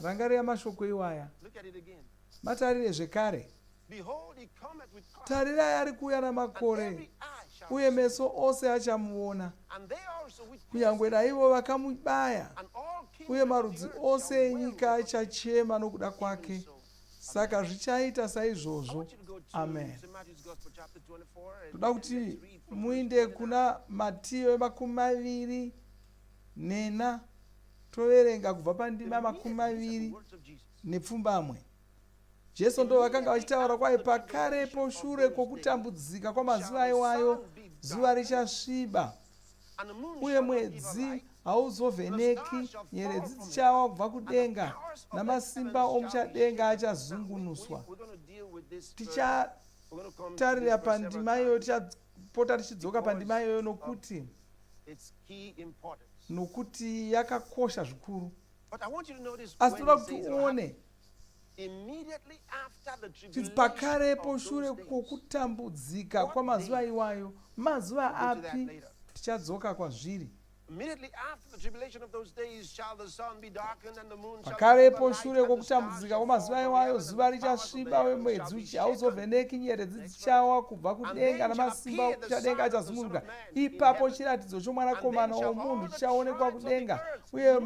Rangarira mashoko iwaya.
Look at it again.
Matarire zvekare.
Behold, he cometh with clouds,
Tarirai ari kuuya namakore, uye meso ose achamuona,
and they also with
kunyange naivo vakamubaya,
and all
uye marudzi ose enyika achachema nokuda kwake. Saka zvichaita saizvozvo. Amen.
Matthew's Gospel, chapter 24, and
Toda kuti muinde kuna Matiyo 24, toverenga kubva pandima 20 Jesu ndo vakanga vachitaura kwaye pakarepo shure kwokutambudzika kwamazuva iwayo, zuva richasviba, uye mwedzi hauzovheneki, nyeredzi dzichawa kubva kudenga, namasimba omuchadenga achazungunuswa. Tichatarira pandima iyoyo, tichapota tichidzoka pandima iyoyo nokuti yakakosha zvikuru. Asi toda kuti uone pakarepo shure kwokutambudzika kwamazuva iwayo, mazuva api? Tichadzoka kwazviri. Pakarepo shure kwokutambudzika kwamazuva iwayo, zuva richasviba uye mwedzi hauzovheneki, nyeredzi dzichawa kubva kudenga, namasimba okuchadenga achazungunuka. Ipapo chiratidzo chomwanakomana womunhu chichaonekwa kudenga, uye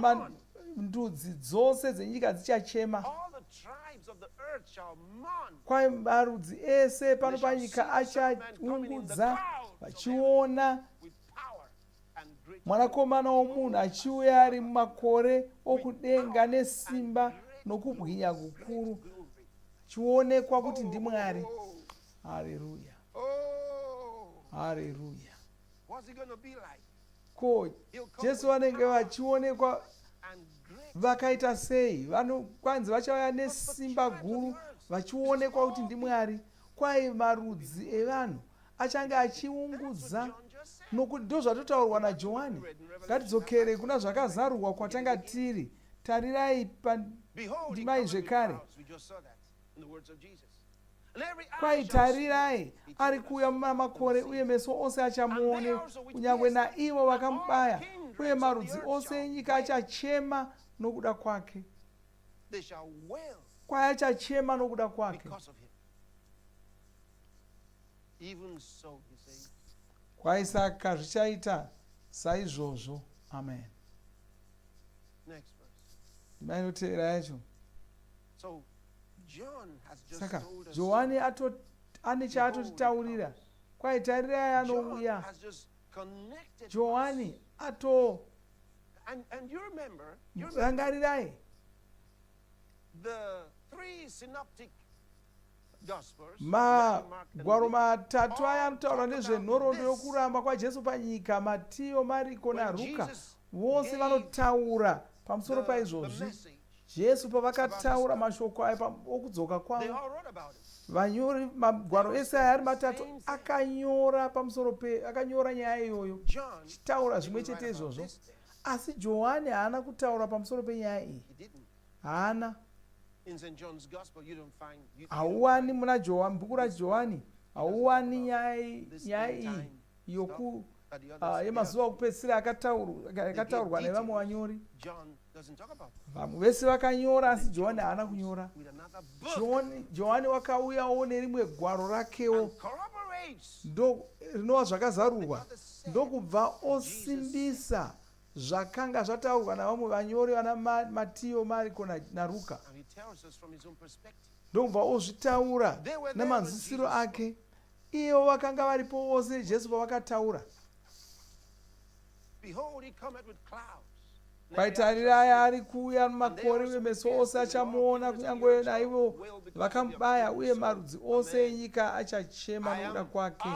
ndudzi dzose dzenyika dzichachema. Kwai marudzi ese pano panyika achaungudza vachiona mwanakomana womunhu achiuya ari mumakore okudenga nesimba nokubwinya kukuru, chionekwa kuti ndiMwari. Haleluya, haleluya. Ko Jesu vanenge vachionekwa vakaita sei? Kwanzi vachauya nesimba guru vachionekwa kuti ndiMwari. Kwai marudzi evanhu achange achiungudza, nokuti ndo zvatotaurwa naJohani. Ngatidzokere kuna zvakazarurwa kwatanga tiri. Tarirai pandima iyi zvekare. Kwai tarirai ari kuuya mumakore, uye meso ose achamuone, kunyange naivo vakamubaya, uye marudzi ose enyika achachema nokuda kwake. Kwai achachema nokuda kwake. Kwai saka zvichaita saizvozvo. Amen. Ndima inotevera yacho. Saka Johani ane chaatotitaurira. Kwai tarirai anouya. Johani rangarirai magwaro matatu aya anotaura nezvenhoroondo yokuramba kwaJesu panyika, Matiyo, Mariko naRuka. Vose vanotaura pamusoro paizvozvi. Jesu pavakataura mashoko aya okudzoka kwavo, vanyori magwaro ese aya ari matatu akanyora pamusoro akanyora nyaya iyoyo, chitaura zvimwe chete izvozvo. Asi Johani haana kutaura pamusoro penyaya iyi. Haana. Hauwani muna bhuku raJohani, hauwani nyaya iyi yemazuva okupedzisira akataurwa nevamwe vanyori. Vamwe vese vakanyora, asi Johani haana kunyora. Johani wakauyawo nerimwe gwaro rakewo, rinova zvakazarurwa, ndokubva osimbisa zvakanga zvataurwa navamwe vanyori vana Matiyo, Mariko naRuka. Ndokubva ozvitaura namanzwisiro ake. Ivo vakanga varipo vose Jesu pavakataura. Kwaitarirai ari kuuya mumakore, uye meso ose achamuona, kunyange naivo vakamubaya, uye marudzi ose enyika achachema nokuda kwake.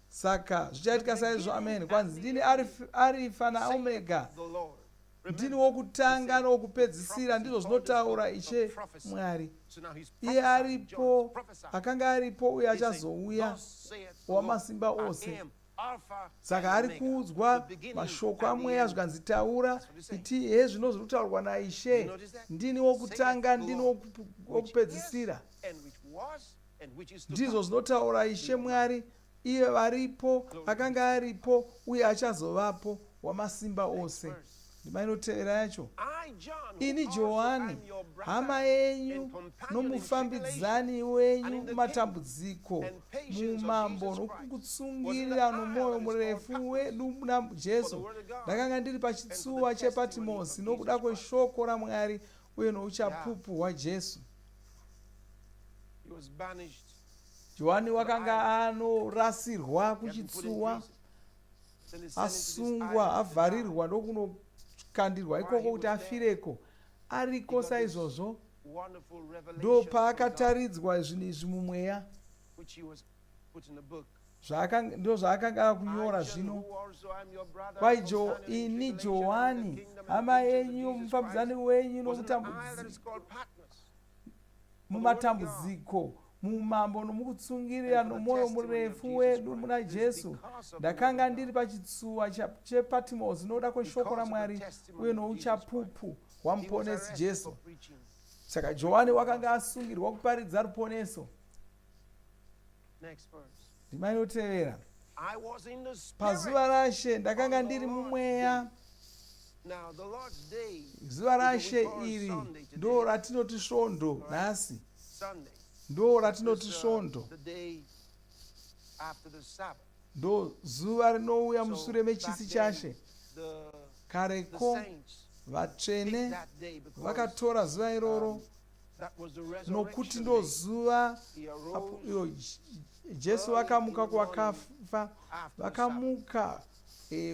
Saka zvichaitika saizvo. Amen. Kwanzi ndini Arifa naOmega, ndini wokutanga nowokupedzisira, ndizvo zvinotaura Ishe Mwari. Iye aripo, akanga aripo uye achazouya, wamasimba ose. Saka ari kuudzwa mashoko amweya zvikanzi taura, iti hezvino zviri kutaurwa naIshe, ndini wokutanga, ndini wokupedzisira. Ndizvo zvinotaura Ishe Mwari, iye varipo, akanga aripo uye achazovapo, wamasimba ose. Ndima inotevera yacho. Ini Johani, hama yenyu nomufambidzani wenyu mumatambudziko, mumambo nokukutsungirira nomwoyo murefu wedu muna Jesu. Ndakanga ndiri pachitsuwa chePatimosi nokuda kweshoko raMwari uye nouchapupu hwaJesu. Johani wakanga anorasirwa kuchitsuwa, asungwa, avharirwa ndokunokandirwa ikoko kuti afireko. Ariko saizvozvo ndo paakataridzwa zvinhu izvi mumweya, ndo zvaakanga akunyora zvino. Kwaijo, ini Johani, hama yenyu, mufambidzani wenyu mumatambudziko, mumambo nomukutsungirira nomwoyo murefu wedu muna Jesu. Ndakanga ndiri pachitsuwa chePatimosi nokuda kweshoko raMwari uye nouchapupu hwamuponesi Jesu. Saka Johani wakanga asungirwa kuparidza ruponeso. Ndima inotevera. Pazuva raShe ndakanga ndiri mumweya. Zuva raShe iri ndo ratinoti svondo nhasi. Ndo ratinoti svondo. Ndo zuva rinouya mushure mechisi chaShe. Kareko vatsvene vakatora zuva iroro nokuti ndo zuva iro Jesu vakamuka kuvakafa, vakamuka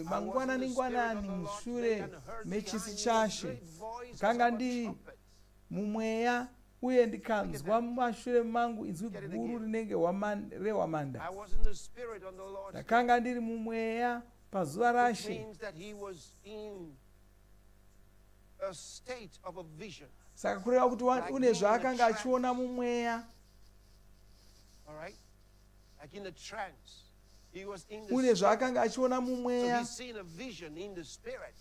mangwanani mushure mechisi chaShe. Ndakanga ndiri mumweya uye ndikanzwa mumashure mangu inzwi guru rinenge rehwamanda. Ndakanga ndiri mumweya pazuva raShe. Saka kureva kuti une zvaakanga achiona mumweya, une zvaakanga achiona mumweya,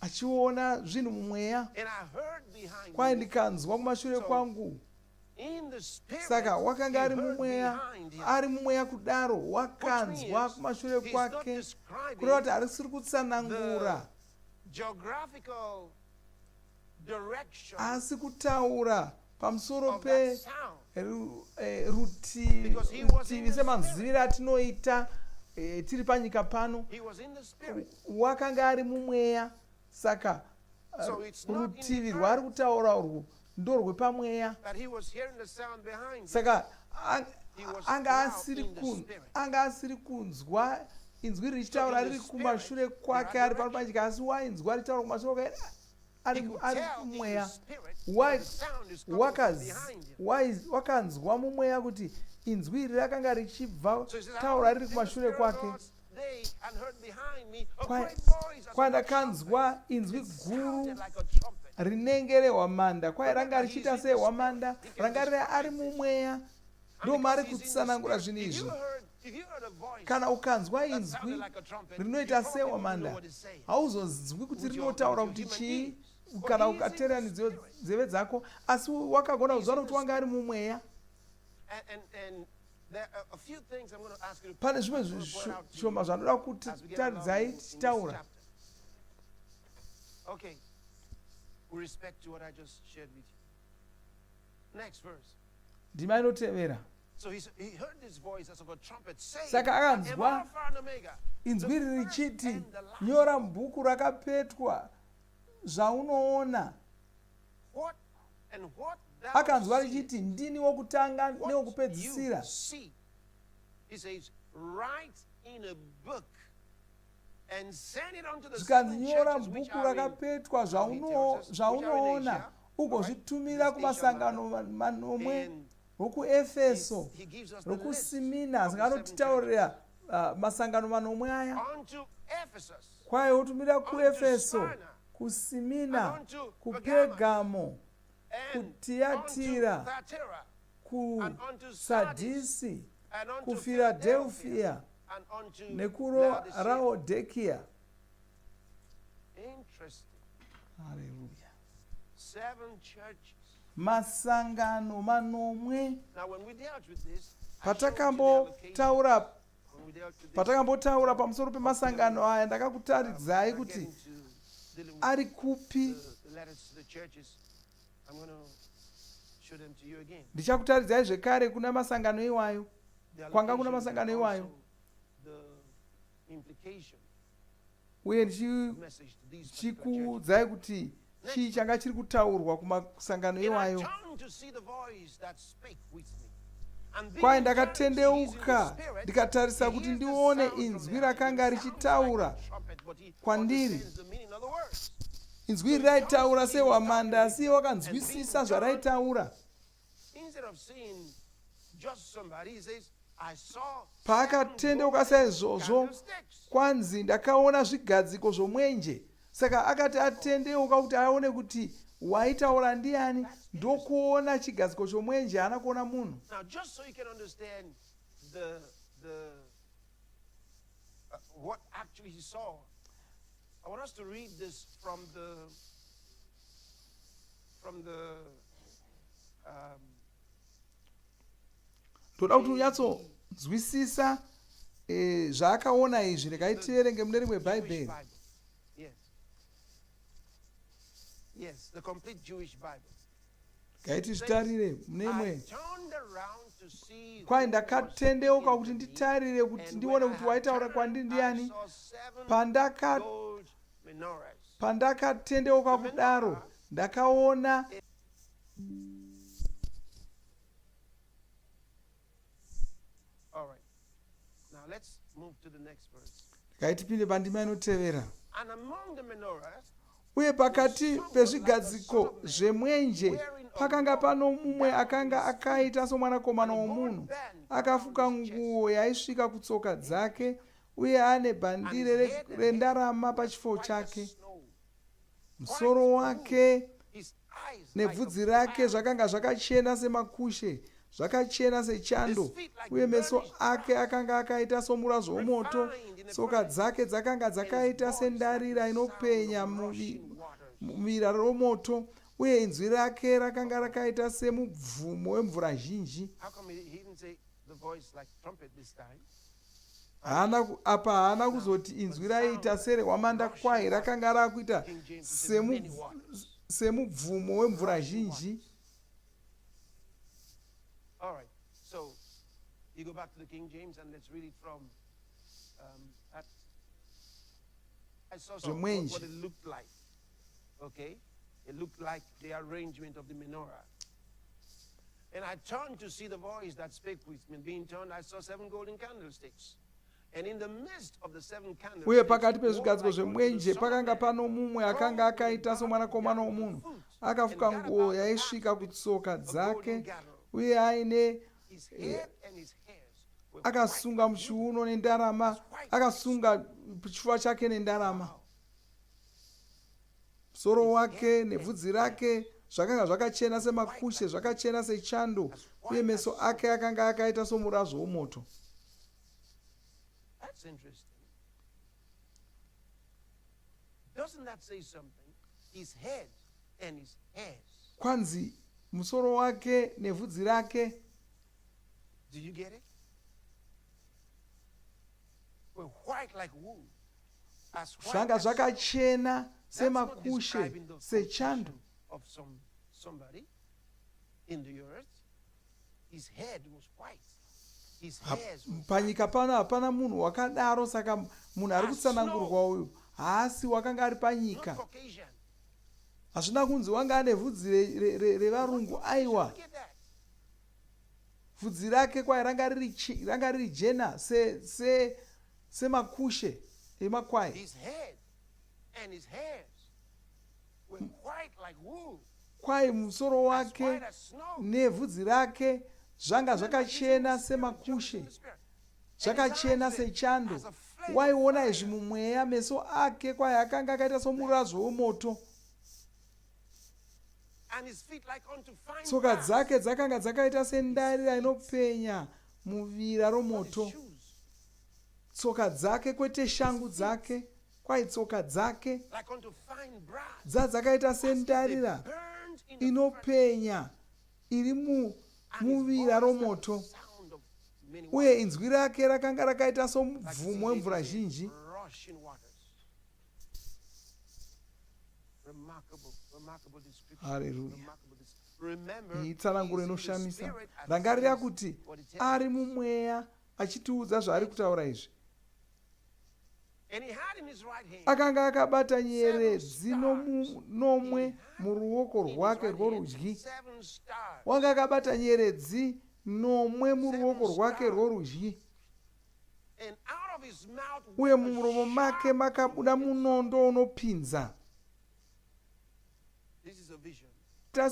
achiona zvinhu mumweya. Kwai ndikanzwa kumashure kwangu. Saka wakanga ari mumweya kudaro, wakanzwa kumashure kwake, kureva kuti harisiri kutsanangura, asi kutaura pamusoro perutivi semanziviro atinoita tiri panyika pano. Wakanga ari mumweya, saka rutivi rwaari kutaura urwu ndo rwepamweya. Saka anga asiri kunzwa inzwi richitaura riri kumashure kwake ari pano panyika, asi wainzwa richitaura kumashure kwake ari mumweya. Wakanzwa mumweya kuti inzwi iri rakanga richibva taura riri kumashure kwake. Kwandakanzwa inzwi guru rinenge rehwamanda, kwai ranga richiita sehwamanda, ranga ari mumweya. Ndo maari kutsanangura zvinhu izvi. Kana ukanzwa inzwi rinoita sehwamanda, hauzonzwi kuti rinotaura kuti chii kana ukateerera nzeve dzako, asi wakagona kuziva kuti wanga ari mumweya. Pane zvimwe zvishoma zvanoda kutaridzai tichitaura. Ndima inotevera. Saka akanzwa inzwi riri richiti, nyora mubhuku rakapetwa zvaunoona. Akanzwa richiti, ndini wokutanga newokupedzisira. Zvikanzi nyora mubhuku rakapetwa zvaunoona, ugozvitumira kumasangano manomwe rokuEfeso, rokuSimina. Saka anotitaurira masangano manomwe aya. Kwaye wotumira kuEfeso, kusimina, kuPergamo, kuTiatira, kuSadisi, kuFiladelfia, nekuLaodikia. Hallelujah.
7 churches.
Masangano manomwe.
Now when we dealt with this,
patakambotaura pamusoro pemasangano aya ndakakutaridzai kuti ari kupi. Ndichakutaridzai zvekare kuna masangano iwayo, kwanga kuna masangano iwayo, uye ndichikuudzai kuti chii changa chiri kutaurwa kumasangano iwayo. Kwai ndakatendeuka ndikatarisa kuti ndione inzwi rakanga richitaura kwandiri. Inzwi iri raitaura sehwamanda, asi wakanzwisisa zvaraitaura. Paakatendeuka saizvozvo, kwanzi ndakaona zvigadziko zvomwenje. Saka akati atendeuka kuti aone kuti waitaura ndiani, ndokuona chigadziko chomwenje, haana kuona munhu.
Now just so you can understand what actually he saw, I want us to read this from the
toda kuti unyatsonzwisisa zvaakaona izvi. Ndikaitierenge mune rimwe Bhaibheri.
Yes, the complete Jewish Bible.
Gaiti zvitarire mune imwe. Kwai ndakatendeuka kuti nditarire kuti ndione kuti waitaura kwandiri ndiani. Pandakatendeuka kudaro ndakaona
Let's move to the next verse.
Gaitipinde pandima inotevera.
And among the menorahs,
uye pakati pezvigadziko zvemwenje pakanga pano mumwe akanga akaita somwanakomana womunhu, akafuka nguo yaisvika kutsoka dzake, uye ane bhandire rendarama pachifuva chake. Musoro wake nebvudzi rake zvakanga zvakachena semakushe, zvakachena sechando, uye meso ake akanga akaita somurazvo womoto. Tsoka dzake dzakanga dzakaita sendarira inopenya muvira romoto, uye inzwi rake rakanga rakaita semubvumo wemvura zhinji. Apa haana kuzoti inzwi raiita serehwamanda, kwai rakanga rakuita semubvumo wemvura zhinji.
All right, so you go back to the King James and let's read it from I saw what it looked like. Okay, it looked like the arrangement of the menorah. And I turned to see the voice that spake with me. Being turned, I saw 7 golden candlesticks. And in the midst of the 7 candlesticks,
uye pakati pezvigadziko zvemwenje pakanga pano mumwe akanga akaita somwanakomana womunhu, akafuka nguo yaisvika kutsoka dzake, uye aine akasunga muchiuno nendarama, akasunga chifuva chake nendarama. Musoro wake nebvudzi rake zvakanga zvakachena semakushe, zvakachena sechando, uye meso ake akanga akaita somurazvo womoto.
That's interesting. Doesn't that say something? His head and his hairs.
Kwanzi musoro wake nebvudzi rake.
Do you get it? We're white like wool.
Zvanga zvakachena semakushe, sechando.
Of somebody in the earth, his head was white. His hairs was
panyika pano hapana munhu wakadaro, saka munhu ari kutsanangurwa uyu haasi wakanga ari panyika. Hazvina kunzi wanga ane vhudzi revarungu. Aiwa, vhudzi rake kwai ranga riri jena semakushe emakwai.
his head and his hairs were white like wool.
Kwai musoro wake nevhudzi rake zvanga zvakachena semakushe, zvakachena sechando, waiona izvi mumweya. Meso ake kwaye akanga akaita somurazvo wemoto. Tsoka dzake dzakanga dzakaita sendarira inopenya muvira romoto. Tsoka dzake kwete shangu dzake, kwai tsoka dzake dzakaita sendarira inopenya iri muvira romoto. Uye inzwi rake rakanga rakaita somubvumo wemvura zhinji. Haleluya. Iyi tsananguro inoshamisa. Rangarira kuti ari mumweya achitiudza zvaari kutaura izvi. Akanga akabata nyeredzi nomwe muruoko rwake rworudyi. Wanga akabata nyeredzi nomwe muruoko rwake rworudyi. Uye mumuromo make makabuda munondo unopinza.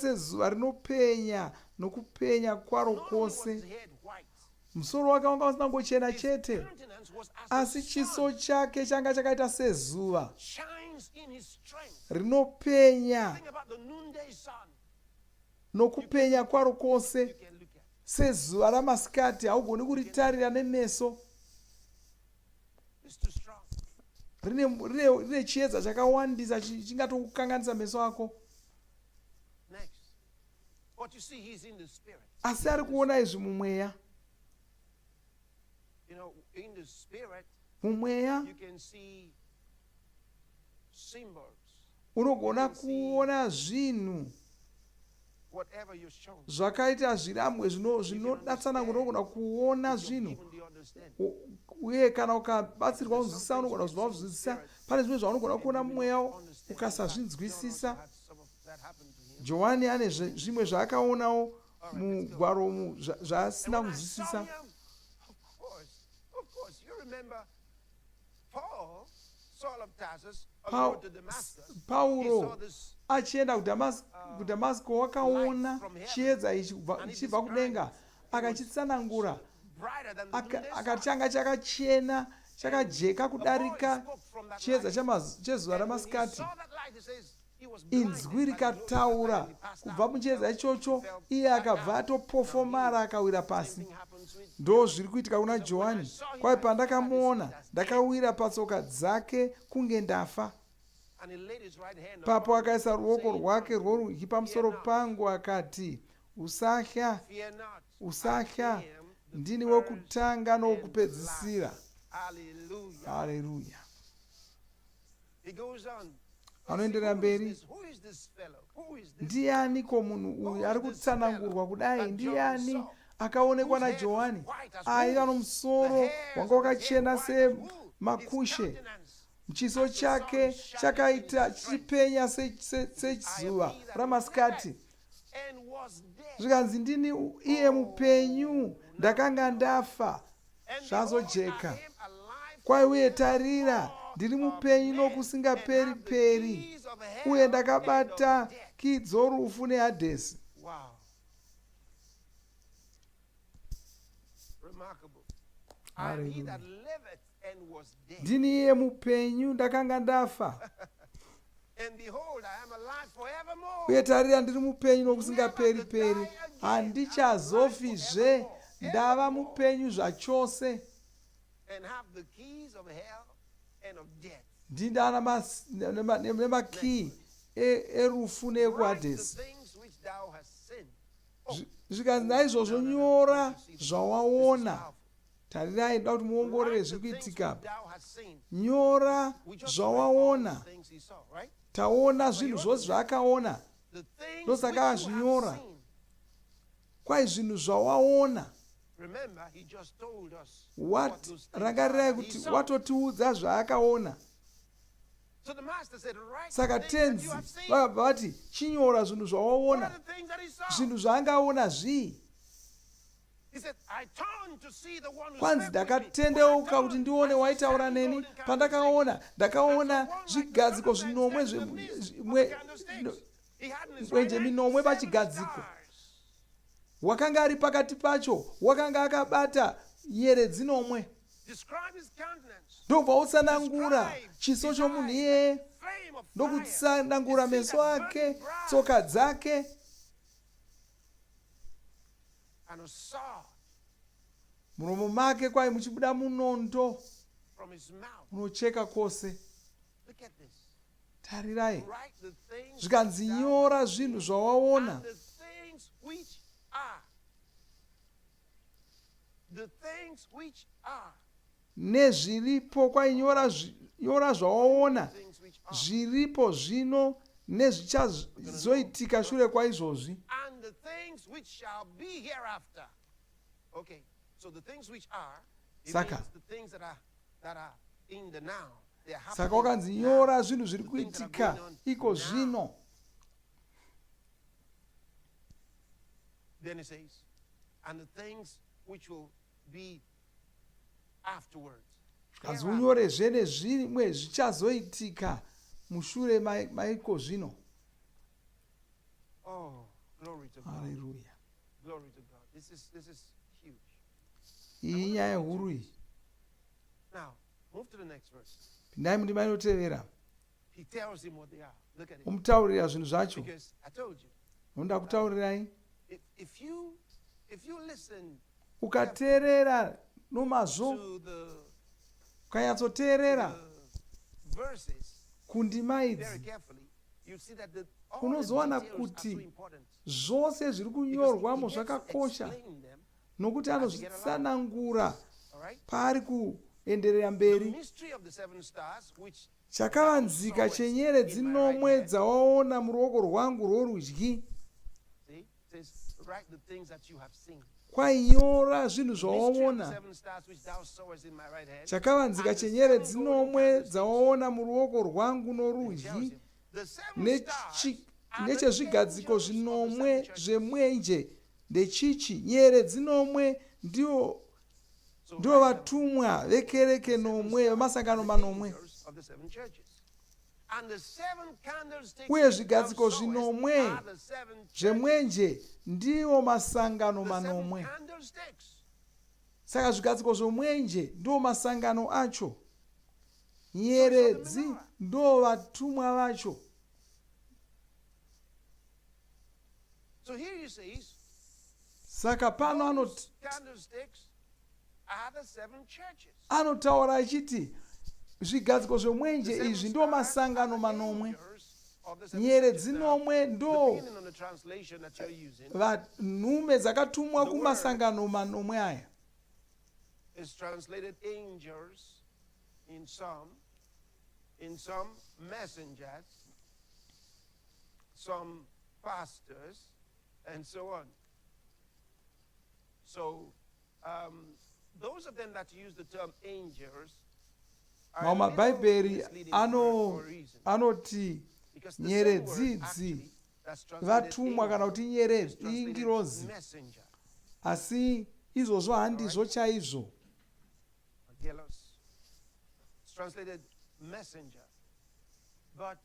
Sezuva rinopenya nokupenya kwaro kwose. Musoro wake wanga usina ngochena chete, asi chiso chake changa chakaita sezuva rinopenya nokupenya kwaro kwose. Sezuva ramasikati haugoni kuritarira nemeso. Rine chiedza chakawandisa chingatokukanganisa meso ako. Asi ari kuona izvi mumweya. Mumweya unogona kuona zvinhu zvakaita zvirambwe zvinodatsanangura. Unogona kuona zvinhu, uye kana ukabatsirwa kunzwisisa unogona kuzvinzwisisa. Pane zvimwe zvaunogona kuona mumweya ukasazvinzwisisa. Johani ane zvimwe zvaakaonawo mugwaro umu zvaasina kunzwisisa. Pauro achienda kuDhamasiko wakaona chiedza ichi chibva kudenga, akachitsanangura, akati changa chakachena chakajeka kudarika chiedza chezuva ramasikati. Inzwi rikataura kubva muchiedza ichocho, iye akabva atopofomara akawira pasi. Ndo zviri kuitika kuna Johani. Kwai pandakamuona ndakawira patsoka dzake kunge ndafa. Papo akaisa ruoko rwake rworudyi pamusoro pangu akati, usatya, usatya, ndini wokutanga nowokupedzisira. Haleluya. Anoenderera mberi. Ndiani ko munhu uyu ari kutsanangurwa kudai? Ndiani akaonekwa naJohani? Aiva nomusoro wanga wakachena semakushe. Chiso chake chakaita chipenya sezuva ramasikati. Zvikanzi ndini iye mupenyu, ndakanga ndafa, zvazojeka. Kwai uye tarira, ndiri mupenyu nokusingaperi peri, uye ndakabata kidzo rufu neHadhesi. Ndini iye mupenyu, ndakanga ndafa, uye tarira ndiri mupenyu nokusingaperi peri, handichazofizve, ndava mupenyu zvachose. Ndindana nemakii erufu neekuHadhesi. Zvikanzi naizvozvo nyora zvawaona. Tarirai, ndoda kuti muongorere zviri kuitika. Nyora zvawaona. Taona zvinhu zvose zvaakaona, ndosaka azvinyora. Kwai zvinhu zvawaona. Rangarirai kuti watotiudza zvaakaona. Saka tenzi vakabva vati chinyora zvinhu zvawaona. Zvinhu zvaangaona zvii? Kwanzi ndakatendeuka kuti ndione waitaura neni. Pandakaona, ndakaona zvigadziko zvinomwe mwenje minomwe pachigadziko. Wakanga ari pakati pacho, wakanga akabata nyeredzi nomwe. ndobva utsanangura chiso chomunhu iyeye, ndokutsanangura meso ake, tsoka dzake,
and a sword
muromo make kwai muchibuda munondo
from his mouth.
unocheka kwose.
Look at this.
Tarirai,
Write the things
zvikanzi nyora zvinhu zvawaona,
and the things which are. The things which are.
nezviripo, kwai nyora zvawaona, zviripo zvino nezvichazoitika shure kwaizvozvi.
And the things which shall be hereafter. Okay, so the things which are, it
Saka.
means the things that are in the now. They are
Saka
happening
wakanzi
now.
nyora zvinhu zviri
The things that are
kuitika
going on
iko
now.
zvino.
Then it says, and the things which will be afterwards.
Zvikanzi unyorezve nezvimwe zvichazoitika mushure maiko zvino.
Oh, glory to God.
Haleluya.
Glory to God. This is huge.
Iyi nyaya huru iyi.
Now, move to the next verse.
Pindai mundima inotevera.
He tells him what they are. Look at it.
Umutaurira zvinhu zvacho.
Because I told you,
Ndoda kutaurirai.
if you listen
Ukateerera nomazvo,
to the
ukanyatsoteerera
verses
kundima
very
idzi,
carefully, you see that all the
unozowana
details are so
kuti
important.
zvose zviri kunyorwamo zvakakosha, nokuti anozvitsanangura paari kuenderera
The
mberi.
mystery of the seven stars, which
Chakavanzika chenyeredzi nomwe dzawaona muruoko rwangu rworudyi,
see, it says, write the things that you have seen.
kwainyora zvinhu
Mystery of the
zvawaona.
seven stars which thou sawest in my right hand.
Chakavanzika
And the
chenyeredzi
seven golden
nomwe
candlesticks.
dzawaona muruoko rwangu
It tells
norudyi,
him, the seven stars are the
nechezvigadziko
angels of the
zvinomwe
seven churches.
zvemwenje ndechichi. Nyeredzi nomwe ndiwo vatumwa vekereke nomwe vemasangano manomwe,
Of the seven churches. And the seven candlesticks
uye
which
zvigadziko
thou sawest
zvinomwe
are the seven churches.
zvemwenje ndiwo masangano
The seven
manomwe.
candlesticks.
Saka zvigadziko zvomwenje ndiwo masangano acho, nyeredzi ndo vatumwa vacho.
So here he says,
Saka pano
those candlesticks are the seven churches.
anotaura achiti zvigadziko zvomwenje izvi ndo masangano manomwe, nyeredzi nomwe ndo
Depending on the translation that you're using,
vanhume dzakatumwa kumasangano manomwe aya.
is translated angels in some messengers, some pastors, and so on. So those of them that use the term angels are a
Mamwe
little
mabhaibheri
misleading for a reason.
anoti
Because the same word
nyeredzidzi
actually that's translated
vatumwa kana kuti
angel is
nyeredzi
translated
ingirozi,
messenger.
asi izvozvo handizvo chaizvo.
It's translated messenger. But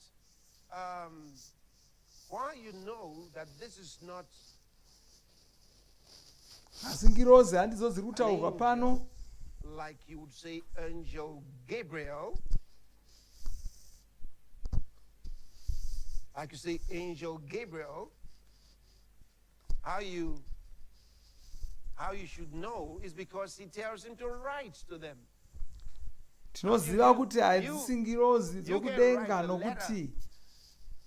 why you know that this is not
Asi ngirozi handidzo dziri kutaurwa pano,
like you would say angel Gabriel, like you say angel Gabriel, how you should know is because he tells him to write to them.
tinoziva kuti hadzisi ngirozi dzokudenga, nokuti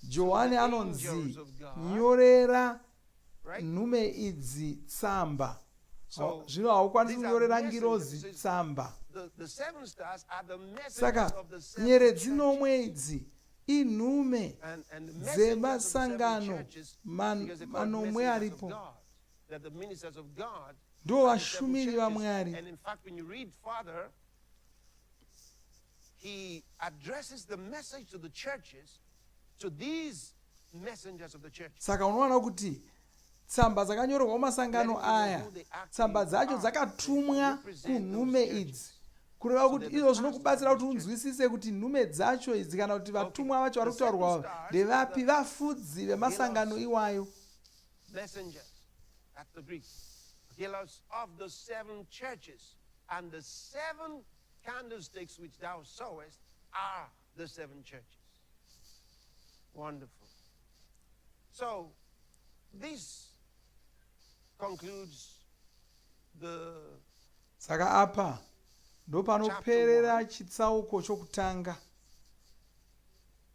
Johani anonzi nyorera nhume idzi tsamba. Zvino haukwanisi kunyorera ngirozi tsamba.
The seven stars are the messengers
Saka
of the seven
nyeredzi
churches.
nomwe idzi inhume
And the messengers of the seven
dzemasangano
churches, because they're called
manomwe
messengers of
aripo,
God. They're the ministers of God.
ndo
and the seven
vashumiri
churches.
vaMwari.
And in fact, when you read further, he addresses the message to the churches, to these messengers of the church.
Saka unoona kuti tsamba dzakanyorerwa kumasangano aya, tsamba dzacho dzakatumwa kunhume idzi, kureva kuti izvo zvinokubatsira kuti unzwisise kuti nhume dzacho idzi kana kuti vatumwa vacho vari kutaurwa ndevapi, vafudzi vemasangano iwayo.
Messengers, that's the Greek. Healers of the seven churches. And the seven candlesticks which thou sawest are the 7 churches. Wonderful. So, this concludes the
saka apa ndopanoperera chitsauko chokutanga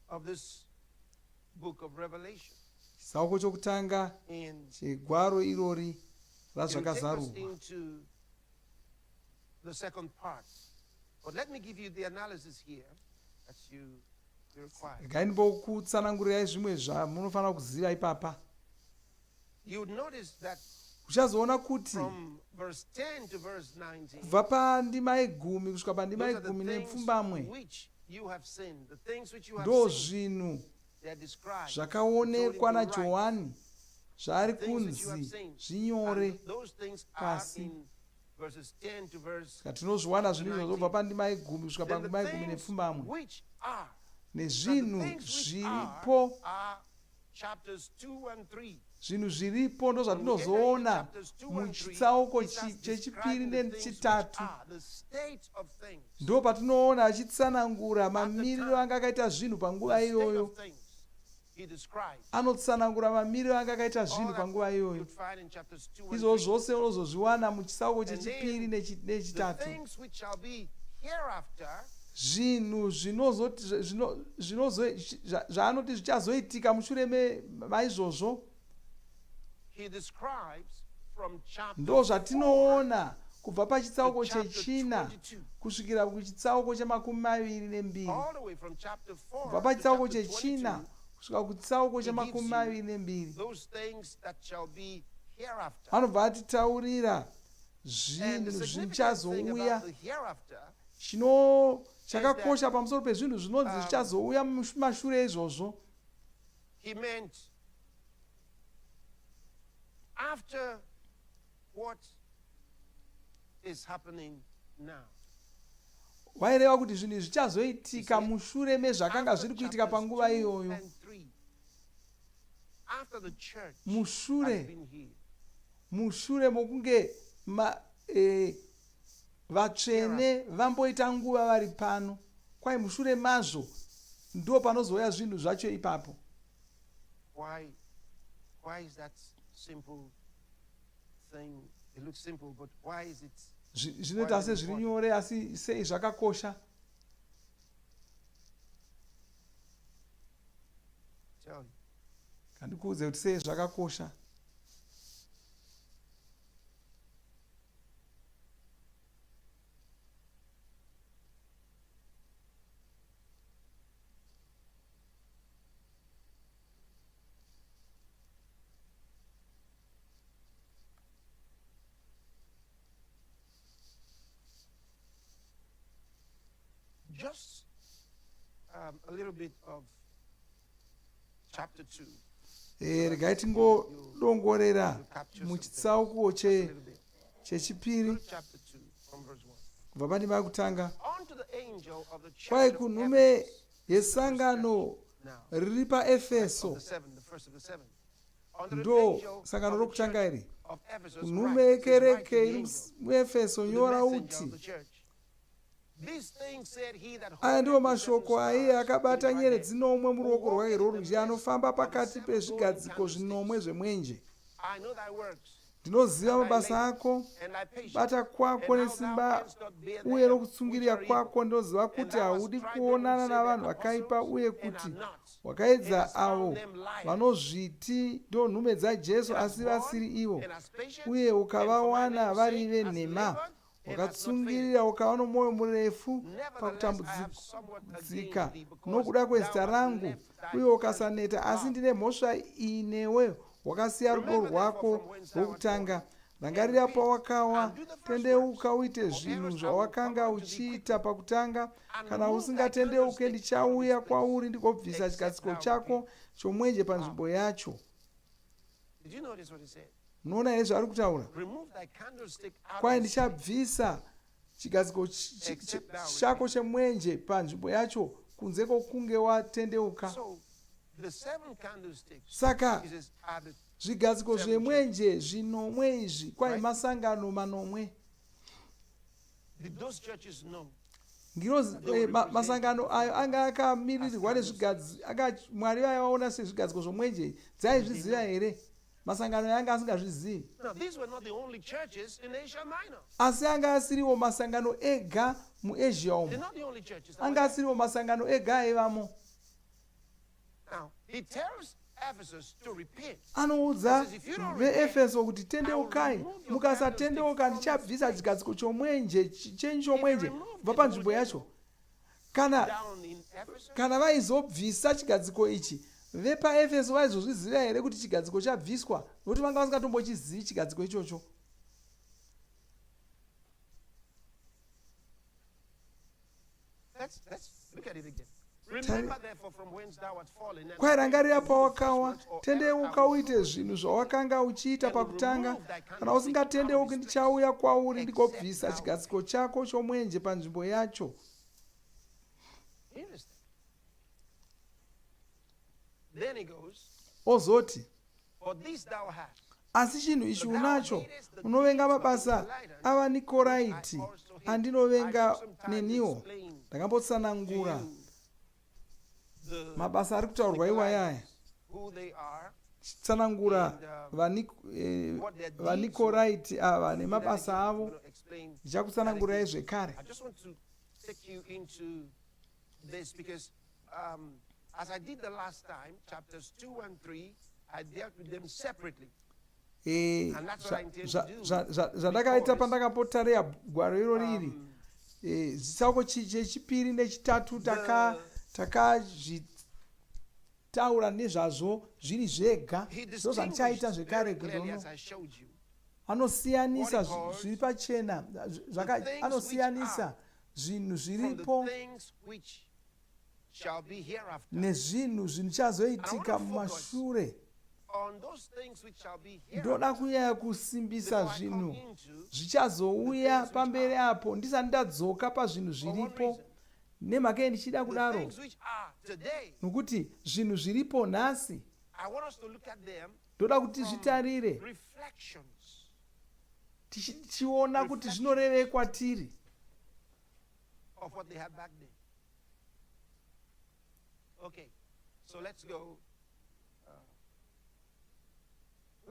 of this book of Revelation.
Chitsauko chokutanga chegwaro irori razvakazarurwa.
Into the second part. But let me give you the analysis here that you require.
Gaindimbokutsanangurirai zvimwe zvamunofanira kuziva ipapa.
You would notice that
uchazoona kuti
from verse 10 to verse 19,
kubva pandima yegumi kusvika pandima yegumi nepfumbamwe ndo zvinhu zvakaonekwa naJohani zvari kunzi zvinyore pasi. Tinozviwana zvinhu izvozvo kubva pandima yegumi kusvika pandima yegumi nepfumbamwe nezvinhu zviripo. Zvinhu zviripo ndo zvatinozoona muchitsauko chechipiri nechitatu. Ndo patinoona achitsanangura mamiriro anga akaita zvinhu panguva iyoyo. Anotsanangura mamiriro anga akaita zvinhu panguva iyoyo. Izvo zvose unozozviwana muchitsauko chechipiri nechitatu. Zvinhu zvaanoti zvichazoitika mushure maizvozvo ndo zvatinoona kubva pachitsauko chechina kusvikira kuchitsauko chemakumi maviri nembiri. Kubva pachitsauko chechina kusvika kuchitsauko chemakumi maviri nembiri anobva atitaurira zvinhu zvichazouya. Chakakosha pamusoro pezvinhu zvinonzi zvichazouya mumashure izvozvo.
He meant after what is happening now.
Waireva kuti zvinhu zvichazoitika mushure mezvakanga zviri kuitika panguva iyoyo. Mushure mokunge vatsvene vamboita nguva vari pano, kwai mushure mazvo ndo panozouya zvinhu zvacho ipapo.
Why is that simple thing? It looks simple, but why is it?
Zvinoita sezviri nyore asi sei zvakakosha. Kandikuudze kuti sei zvakakosha.
Just a little bit of chapter 2.
Regai tingodongorera muchitsauko chechipiri kubva pandima yekutanga. Kwai kunhume yesangano riri paEfeso, ndo sangano rokutanga iri. Kunhume yekereke iri muEfeso nyora uti, aya ndiwo mashoko aiye akabata nyeredzi nomwe muruoko rwake rworudyi, anofamba pakati pezvigadziko zvinomwe zvemwenje. Ndinoziva mabasa ako, bata kwako nesimba uye nokutsungirira kwako. Ndinoziva kuti haudi kuonana navanhu vakaipa uye kuti wakaedza avo vanozviti ndo nhume dzaJesu asi vasiri ivo, uye ukavawana vari venhema. Wakatsungirira ukava nomwoyo murefu pakutambudzika nokuda kwezita rangu, uye ukasaneta. Asi ndine mhosva iyi newe, wakasiya rudo rwako rwokutanga. Rangarira pawakawa, tendeuka uite zvinhu zvawakanga uchiita pakutanga. Kana usingatendeuke, ndichauya kwauri ndigobvisa chigadziko chako chomwenje panzvimbo yacho. Munoona here zvaari kutaura? Kwai ndichabvisa chigadziko chako chemwenje panzvimbo yacho kunze kwokunge watendeuka. Saka zvigadziko zvemwenje zvinomwe izvi kwai masangano manomwe. masangano ayo anga akamirirwa nezvigadzi Mwari vaivaona sezvigadziko zvomwenje dzaizviziva here masangano yanga asingazvizivi asi anga asiriwo masangano ega muAsia umo anga asiriwo masangano ega aivamo anoudza veEfeso kuti tendeukai mukasatendeuka ndichabvisa chigadziko chomwenje chenyu chomwenje kubva panzvimbo yacho kana vaizobvisa chigadziko ichi vepaEfeso vaizozviziva here kuti chigadziko chabviswa nokuti vanga vasingatombochizivi chigadziko ichocho kwai rangarira pawakawa tendeuka uite zvinhu zvawakanga uchiita pakutanga kana usingatendeuki ndichauya kwauri ndigobvisa chigadziko chako chomwenje panzvimbo yacho ozoti asi chinhu ichi unacho unovenga mabasa avaNikoraiti andinovenga neniwo ndakambotsanangura mabasa ari kutaurwa iwayaya tsanangura vaNikoraiti ava nemabasa avo ndichakutsanangurai zvekare
as I did the last time, chapters 2 and 3, I dealt with them separately.
zvandakaita pandakapotareya gwaro iro riri chitsauko chechipiri nechitatu takazvitaura nezvazvo zviri zvega ndo zvandichaita zvekare kunono anosiyanisa zviri pachena anosiyanisa zvinhu zviripo nezvinhu zvinichazoitika mumashure ndoda kunyanya kusimbisa zvinhu zvichazouya pamberi apo ndisati ndadzoka pazvinhu zviripo nemhaka iyi ndichida kudaro nokuti zvinhu zviripo nhasi ndoda kuti zvitarire tichiona kuti zvinorevei kwatiri
Okay, so let's go.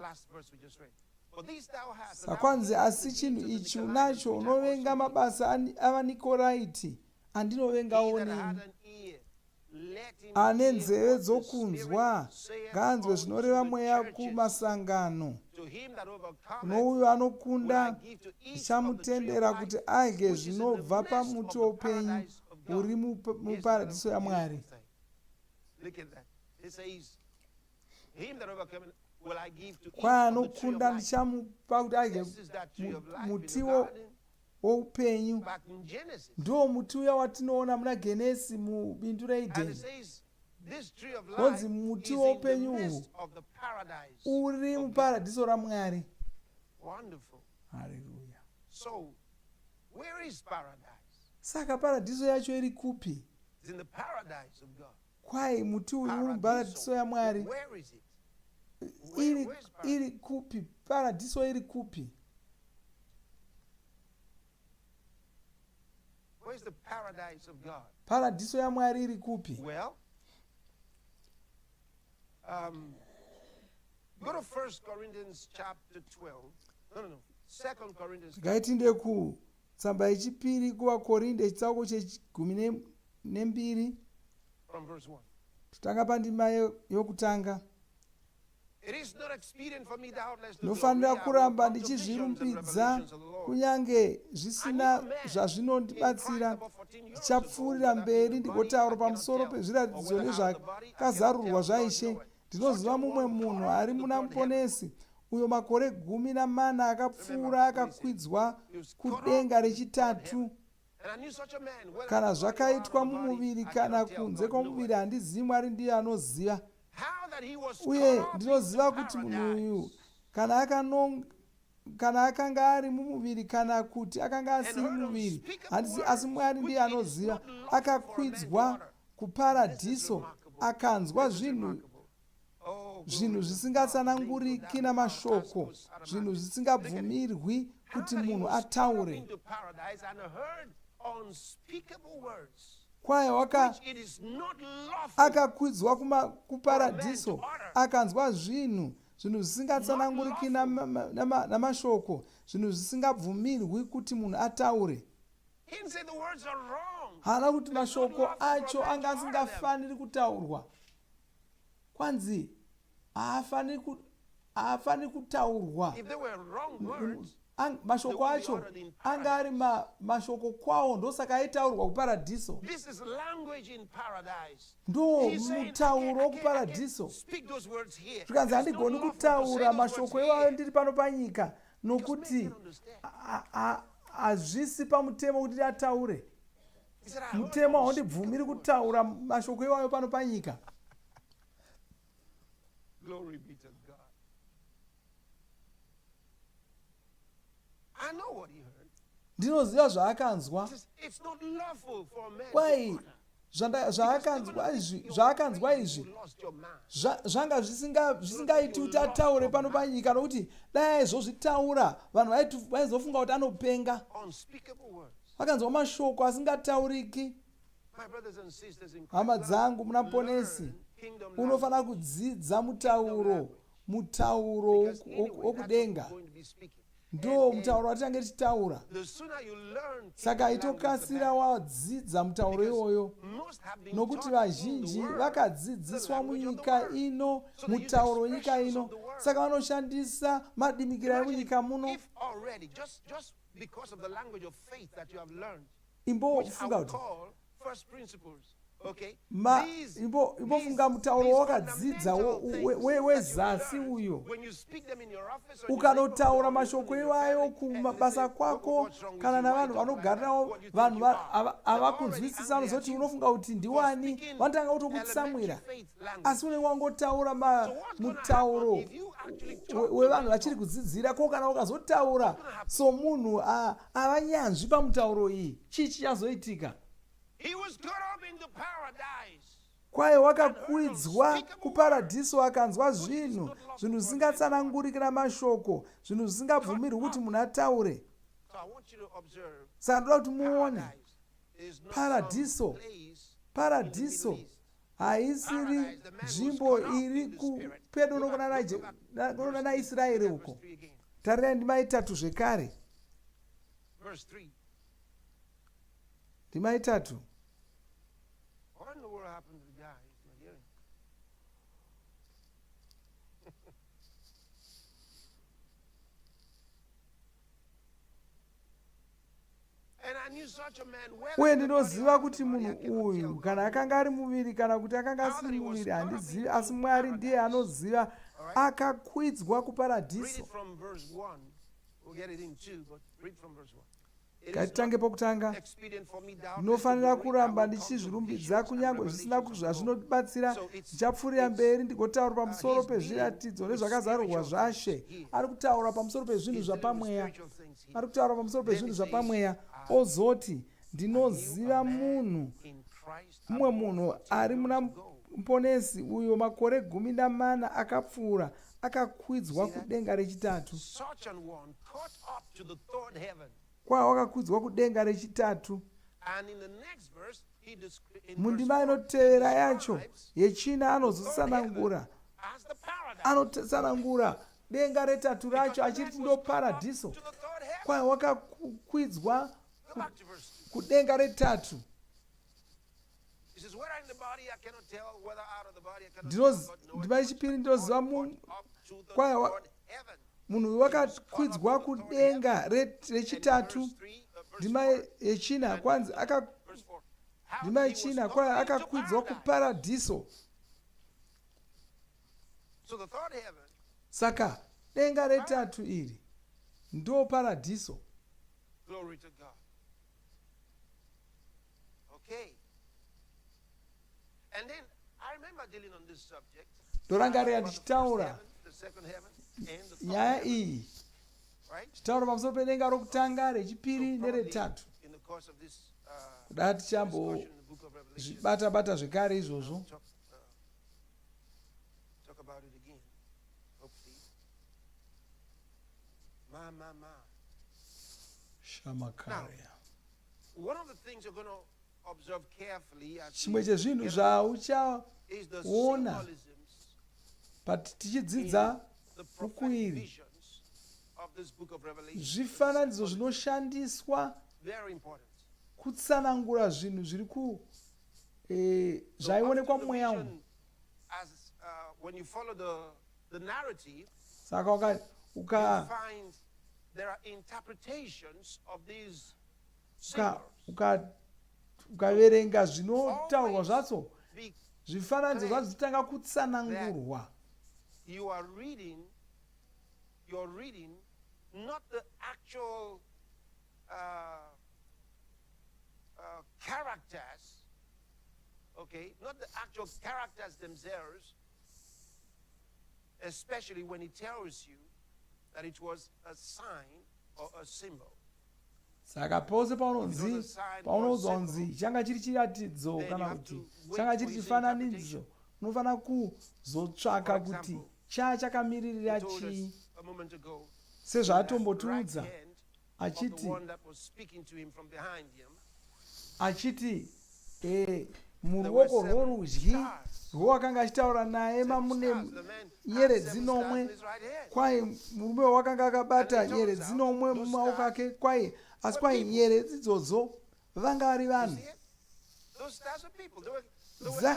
Last verse we just read. For these thou hast.
Sakwanzi asi chinhu ichi unacho unovenga mabasa avaNikoraiti andinovengawo neni. Ane nzeve dzokunzwa nganzwe zvinoreva mweya kumasangano. Nouyo anokunda ndichamutendera kuti adye zvinobva pamuti woupenyu uri muparadhiso yaMwari.
Look at that. It says, him that overcometh will I give to eat
of the tree of life.
This is that tree of life in the garden. Back in Genesis. And it says, this tree of life is in the midst of the paradise of God. Wonderful.
Hallelujah.
So, where is paradise?
Saka paradiso yacho iri kupi?
It's in the paradise of God.
Kwai muti uyu uri muparadiso yaMwari iri kupi paradiso iri kupi
Where's the paradise of God?
Paradiso yaMwari iri kupi?
Well, go to 1 Corinthians chapter 12. No. 2 Corinthians.
Ngaitinde kutsamba yechipiri kuvaKorinde chitsauko chegumi nembiri.
From verse 1.
Tutanga pandima yokutanga.
It is not expedient for me doubtless to
nofanira kuramba ndichizvirumbidza kunyange zvisina zvazvinondibatsira ndichapfuurira mberi ndigotaura pamusoro pezviratidzo nezvakazarurwa zvaIshe. Ndinoziva mumwe munhu ari muna muponesi uyo makore 14 akapfuura akakwidzwa kudenga rechitatu. Kana zvakaitwa mumuviri kana kunze kwomuviri handizivi, Mwari ndiye anoziva. Uye ndinoziva kuti munhu uyu kana akanga ari mumuviri kana kuti akanga asiri mumuviri handisi, asi Mwari ndiye anoziva. Akakwidzwa kuparadhiso akanzwa zvinhu zvisingatsananguriki namashoko, zvinhu zvisingabvumirwi kuti munhu ataure.
unspeakable words,
kwaye
which it is not lawful
akakwidzwa kuparadiso, akanzwa zvinhu zvisingatsananguriki namashoko, zvinhu zvisingabvumirwi kuti munhu ataure.
He didn't say the words are wrong.
Haana kuti mashoko acho anga asingafaniri kutaurwa. Kwanzi haafaniri kutaurwa.
If they were wrong words,
mashoko acho anga ari mashoko kwawo, ndosaka aitaurwa kuparadiso.
this is language in paradise.
Ndo
He's saying,
mutauro
I can't
wokuparadiso.
speak those words here.
Zvikanzi
It's not
handigoni
lawful to
kutaura
say those
mashoko
words
iwayo
here.
ndiri pano panyika, nokuti hazvisi pamutemo kuti ataure.
He said, I heard
Mutemo
those.
haundibvumiri kutaura mashoko iwayo pano panyika.
Glory be to God. I know what he heard.
Ndinoziva zvaakanzwa.
It's not lawful for a man
Kwai zvaakanzwa izvi zvanga zvisingaiti kuti ataure pano panyika, nokuti dai aizozvitaura vanhu vaizofunga kuti anopenga.
unspeakable words.
Vakanzwa mashoko asingatauriki.
My brothers and sisters in Christ,
Hama dzangu muna ponesi, unofanira kudzidza mutauro wokudenga.
going to be speaking.
Ndo mutauro watinenge tichitaura.
The sooner you learn
Saka itokasira wadzidza mutauro iwoyo,
most have been
nokuti
taught
vazhinji vakadzidziswa munyika ino, mutauro wenyika ino, saka vanoshandisa madimikira emunyika muno.
if already just because of the language of faith that you have learned,
Imbo
which I
funga
would
kuti
call first principles. Okay?
imbofunga mutauro wakadzidza wezasi uyo.
When you speak them in your office or
Ukanotaura mashoko iwayo kumabasa kwako kana navanhu vanogarirawo, vanhu havakunzwisisa, vanozoti unofunga kuti ndiwani, vanotanga kutokutsamwira. Asi unenge wangotaura mutauro wevanhu vachiri kudzidzira, ko kana ukazotaura somunhu avanyanzvi pamutauro iyi, chii chichazoitika?
he was caught up into paradise.
Kwaye wakakwidzwa kuparadiso, akanzwa zvinhu zvisingatsananguriki namashoko, zvinhu zvisingabvumirwi kuti munhu ataure.
So I want you to observe,
Saka ndoda kuti muone
is not
paradiso.
some place
Paradiso haisiri nzvimbo iri kupedo nokunana naIsraeri uko. Tarirai ndima 3 zvekare.
verse 3.
Ndima 3.
What in the world happened to the guy? He's not hearing. And I knew such a man
Uye ndinoziva kuti munhu uyu, kana akanga ari muviri kana kuti akanga asiri muviri handizivi, asi Mwari ndiye anoziva, akakwidzwa
Read
kuparadiso.
it from verse 1. We'll get it in 2, but read from verse 1. It is
Ngatitange
not
pokutanga.
expedient for me doubtless to
Ndinofanira
glory,
kuramba
I will come to
ndichizvirumbidza,
visions and
kunyange zvisina
revelations of God.
zvazvinobatsira. Ndichapfuurira mberi ndigotaura pamusoro pezviratidzo nezvakazarurwa zvaShe. Ari kutaura pamusoro pezvinhu zvapamweya. Ari kutaura pamusoro pezvinhu zvapamweya. Ozoti, ndinoziva munhu, mumwe munhu ari muna muponesi uyo makore 14 akapfuura, akakwidzwa kudenga rechitatu.
Such an one caught up to the third heaven.
Kwawo akakwidzwa kudenga rechitatu.
And in the next verse, in verse
Mundima
4,
inotevera
he
yacho
describes
yechina anozotsanangura.
as the paradise.
Anotsanangura denga retatu racho achiti ndo paradiso. Kwawo wakakwidzwa
Go back to verse 2.
kudenga retatu.
He says, whether in the body I cannot tell, whether out of the body I cannot
Ndinoz-
tell, but know
ndima
it,
yechipiri ndinoziva
up to the
kwaye
third heaven.
munhu wakakwidzwa kudenga rechitatu. Ndima yechina kwanzi ndima yechina kwaye akakwidzwa kuparadiso.
So the third heaven
Saka denga retatu iri ndo paradiso.
Glory to God. Okay. And then I remember dealing on this subject.
Ndorangarira
About the first
ndichitaura
heaven, the second heaven, and the third
nyaya
heaven,
iyi,
right?
chitaura pamusoro pedenga rokutanga, rechipiri neretatu.
In the course of this
Kuda tichambo zvibata zvekare izvozvo.
talk about it again. Hopefully. My.
Shamakaya.
one of the things you're going to observe carefully as
chimwe chezvinhu zvauchaona tichidzidza buku iri, zvifananidzo zvinoshandiswa kutsanangura zvinhu zviri zvaionekwa mumweya umu. Saka ukaverenga zvinotaurwa zvacho, zvifananidzo zvacho zvitanga kutsanangurwa.
You're reading not the actual characters, okay, not the actual characters themselves, especially when it tells you that it was a sign or a symbol.
Saka pose paunozonzi changa chiri chiratidzo kana kuti changa chiri chifananidzo, unofanira kuzotsvaka kuti chakamiririra chii. Sezvatombotiudza achiti muruoko rworudyi rwowakanga achitaura naye mamune nyeredzi nomwe, kwai murume wakanga akabata nyeredzi nomwe mumaoko ake, kwai asi kwai nyeredzi idzodzo vanga vari vanhu,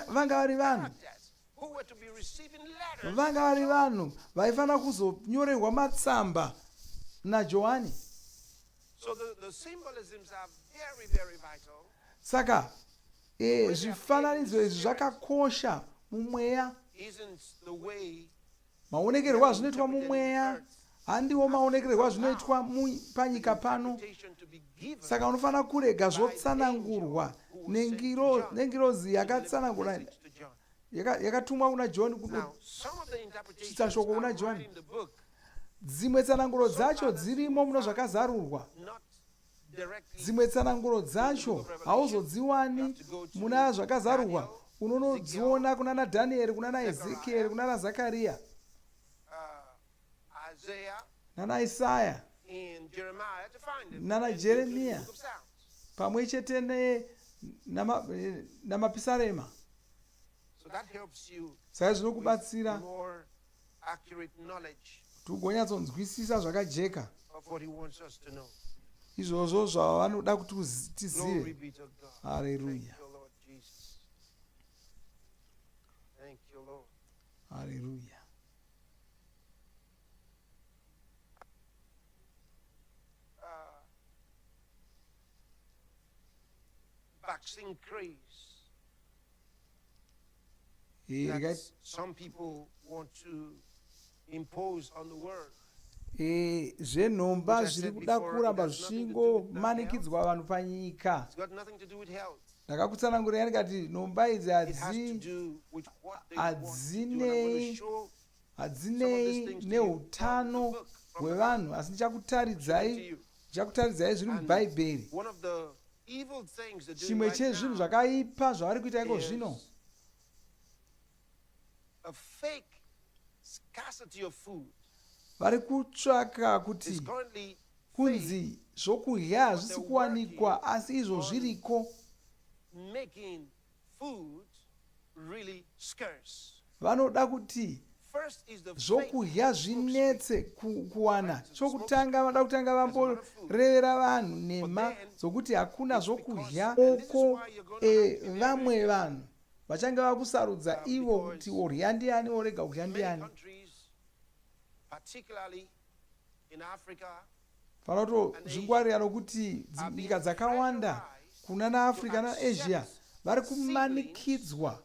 vanga vari vanhu, vanga vari vanhu vaifanira kuzonyorerwa matsamba naJohani. Saka zvifananidzo izvi zvakakosha mumweya. Maonekerwo azvinoitwa mumweya handiwo maonekerwo azvinoitwa panyika pano. Saka unofanira kurega zvotsanangurwa nengirozi yakatsanangura yakatumwa kuna John kunochita shoko kuna John. Dzimwe tsananguro dzacho dzirimo muno zvakazarurwa, dzimwe tsananguro dzacho hauzodziwani muna zvakazarurwa, unonodziona kuna naDhanieri, kuna naEzekieri, kuna naZakaria, nana Isaya, nana Jeremia, pamwe chete namapisarema. Saka zvinokubatsira kuti ugonyatsokunzwisisa zvakajeka izvozvo zvavanoda kuti tizive. Haleluya, haleluya.
Vaccine craze. Some people want to impose on the world.
Zvenhomba zviri kuda kuramba zvichingomanikidzwa vanhu panyika. Ndakakutsanangurira ndikati nhomba idzi hadzinei neutano hwevanhu, asi ndichakutaridzai zviri mubhaibheri. Chimwe chezvinhu zvakaipa zvavari kuita iko zvino,
a fake scarcity of food.
Vari kutsvaka kuti kunzi zvokudya hazvisi kuwanikwa, asi izvo zviriko.
Making food really scarce.
Vanoda kuti zvokudya zvinetse kuwana. Chokutanga vanoda kutanga vamborevera vanhu nhema dzokuti hakuna zvokudya oko vamwe vanhu vachange vakusarudza ivo kuti orya ndiani orega kudya ndiani. Panotozvingwarira nokuti nyika dzakawanda kuna naAfrica naAsia vari kumanikidzwa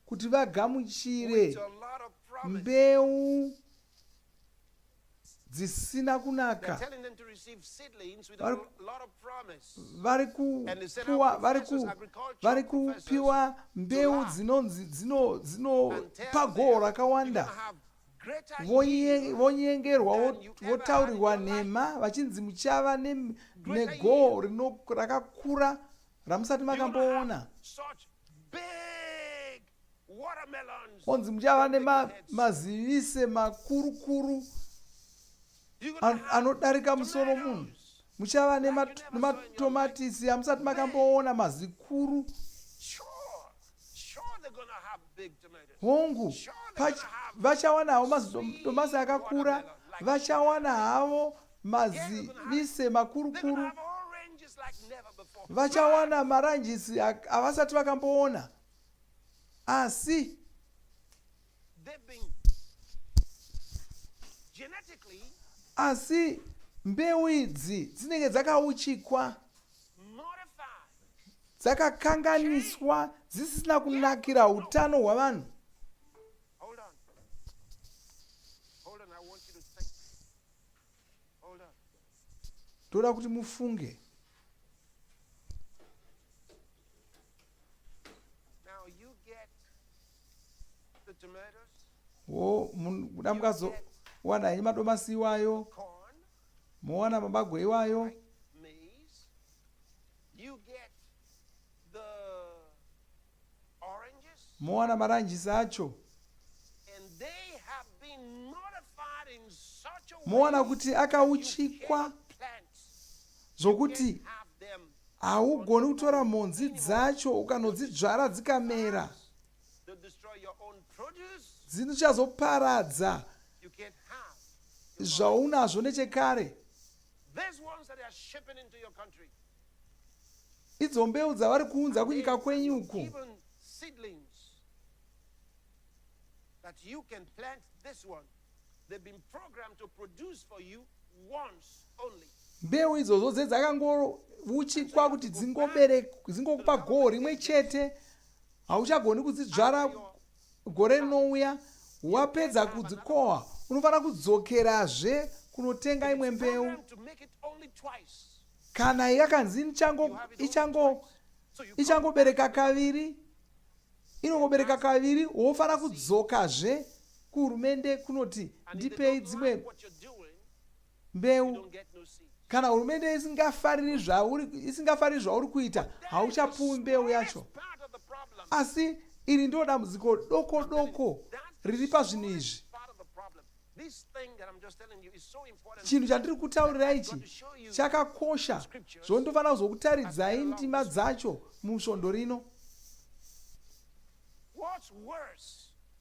kuti vagamuchire mbeu dzisina kunaka. Vari kupiwa mbeu dzinopa goho rakawanda. Vonyengerwa, votaurirwa nhema vachinzi muchava negoho rakakura ramusati makamboona. Onzi muchava nemazivise makurukuru anodarika musoro munhu. muchava nematomatisi amusati makamboona mazikuru. Hongu vachawana havo mazitomasi akakura, vachawana havo mazivise makurukuru, vachawana maranjisi avasati vakamboona. Asi mbeu idzi dzinenge dzakauchikwa, dzakakanganiswa, dzisisina kunakira utano hwavanhu. Toda kuti mufunge. Muda mukazowana henyu madomasi iwayo, mowana mabagwe iwayo, mowana maranjisi acho, mowana kuti akauchikwa zvokuti haugoni kutora monzi dzacho ukanodzidzvara dzikamera, dzinochazoparadza zvaunazvo nechekare. Idzo mbeu dzavari kuunza kunyika kwenyuku, mbeu idzodzo dzakangouchikwa kuti dzingokupa goho rimwe chete, hauchagoni kudzidzvara gore rinouya. Wapedza kudzikohwa unofanira kudzokerazve kunotenga imwe mbeu. Kana yakanzi ichangobereka kaviri, inongobereka kaviri, wofanira kudzokazve kuhurumende kunoti ndipei dzimwe mbeu. Kana hurumende isingafariri zvauri kuita, hauchapuwi mbeu yacho. Asi iri ndo dambudziko doko doko riri pazvinhu izvi. Chinhu chandiri kutaurira ichi chakakosha, zvondofanira kuzokutaridzai ndima dzacho musvondo rino.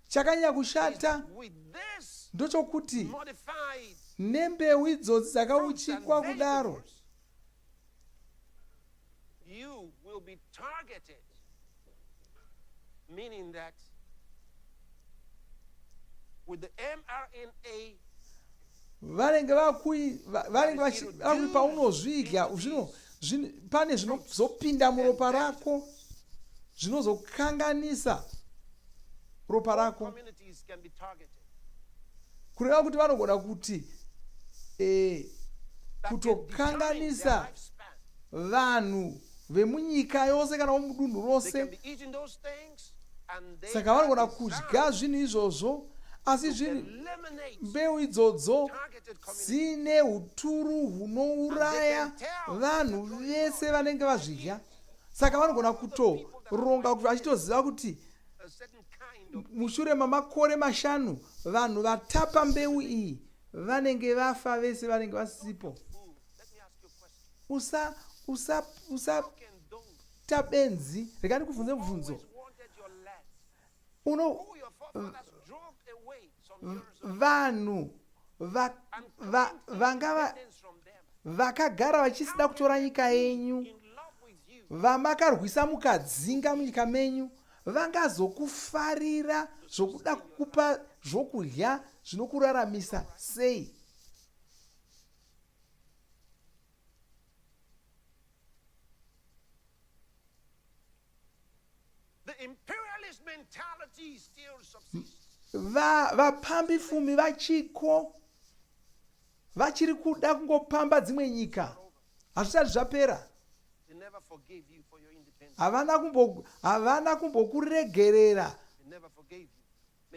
Chakanyanya kushata ndochokuti nembeu idzodzi dzakauchikwa kudaro,
meaning that with the mRNA
vanenge paunozvidya pane zvinozopinda muropa rako zvinozokanganisa ropa rako, kureva kuti vanogona kuti kutokanganisa vanhu vemunyika yose kana vomudunhu rose. Saka vanogona kudya zvinhu izvozvo, asi mbeu idzodzo dzine huturu hunouraya vanhu vese vanenge vazvidya. Saka vanogona kutoronga kuti vachitoziva kuti mushure mamakore 5 vanhu vatapa mbeu iyi vanenge vafa vese, vanenge vasipo. Tabenzi, rekani kuvhunze mubvunzo. Vanhu vakagara vachisida kutora nyika yenyu, vamakarwisa mukadzinga munyika menyu, vangazokufarira zvokuda kukupa zvokudya zvinokuraramisa sei? Vapambi fumi vachiko vachiri kuda kungopamba dzimwe nyika, hazvisati zvapera. Havana kumbokuregerera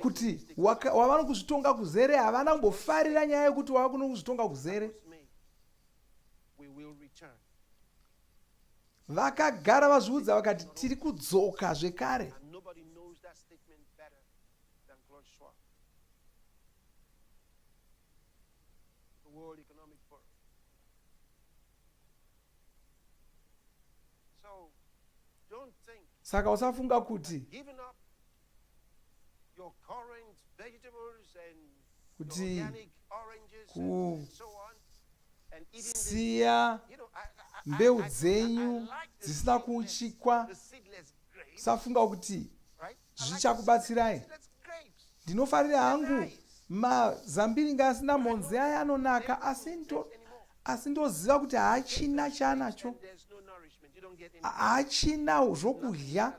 kuti wavano kuzvitonga kuzere, havana kumbofarira nyaya yekuti wava kuno kuzvitonga kuzere. Vakagara vazviudza vakati tiri kudzoka zvekare. Saka usafunga kuti kuti kusiya mbeu dzenyu dzisina kuchikwa, usafunga kuti zvichakubatsirai. Ndinofarira hangu mazambiringa asina monzi aya anonaka, asi ndoziva kuti haachina chaanacho, haachina zvokudya.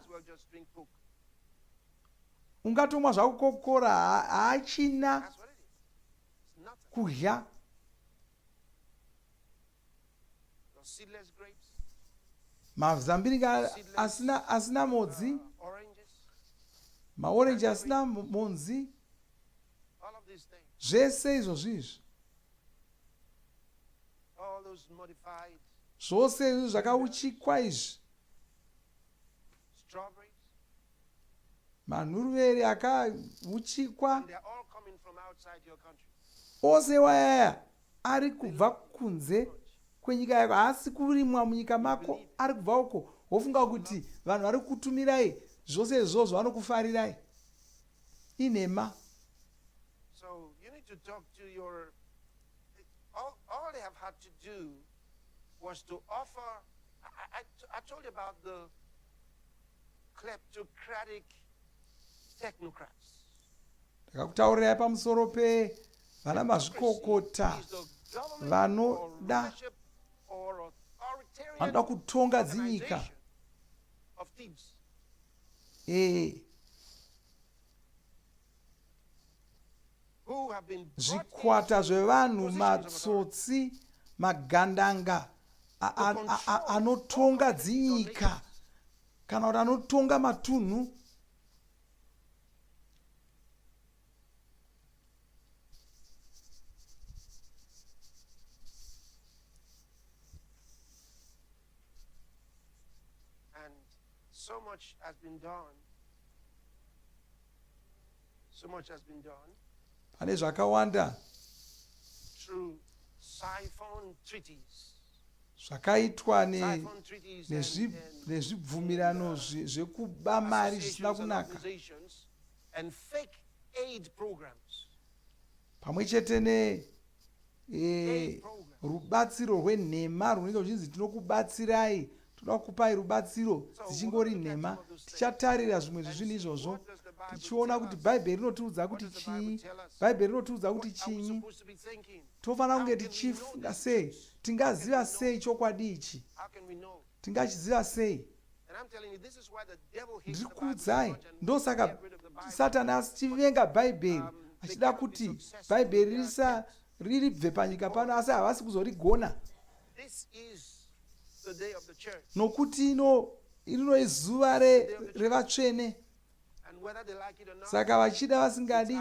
Ungatomwa zvako kokora, haachina kudya. Mazambiringa asina modzi, maorenji asina monzi, zvese izvo zvizvi, zvose izvi zvakauchikwa izvi, manhuruvere akauchikwa, ose wayaya ari kubva kunze kwenyika yako, haasi kurimwa munyika mako, ari kubva uko. Wofunga kuti vanhu vari kutumirai zvose izvozvo vanokufarirai, inhema.
So you need to talk to your. All they have had to do was to offer. I told you about the kleptocratic technocrats.
Ndakakutaurirai pamusoro vana mazvikokota vanoda kutonga dzinyika. Zvikwata zvevanhu, matsotsi, magandanga anotonga dzinyika kana kuti anotonga matunhu.
So much has been done. So much has been done.
Pane zvakawanda
through siphon treaties.
Zvakaitwa nezvibvumirano zvekuba mari zvisina kunaka.
And fake aid programs.
Pamwe chete rubatsiro rwenhema runenge ruchinzi tinokubatsirai, toda kupai rubatsiro, dzichingori nhema. Tichatarira zvimwe zvezvinhu izvozvo tichiona kuti bhaibheri rinotiudza kuti chii, bhaibheri rinotiudza kuti chinyi, tofanira kunge tichifunga sei, tingaziva sei chokwadi ichi, tingachiziva sei. Ndiri kuudzai, ndosaka Satani achivenga bhaibheri achida kuti bhaibheri riribve panyika pano, asi havasi kuzorigona, nokuti ino izuva revatsvene. Saka vachida vasingadi,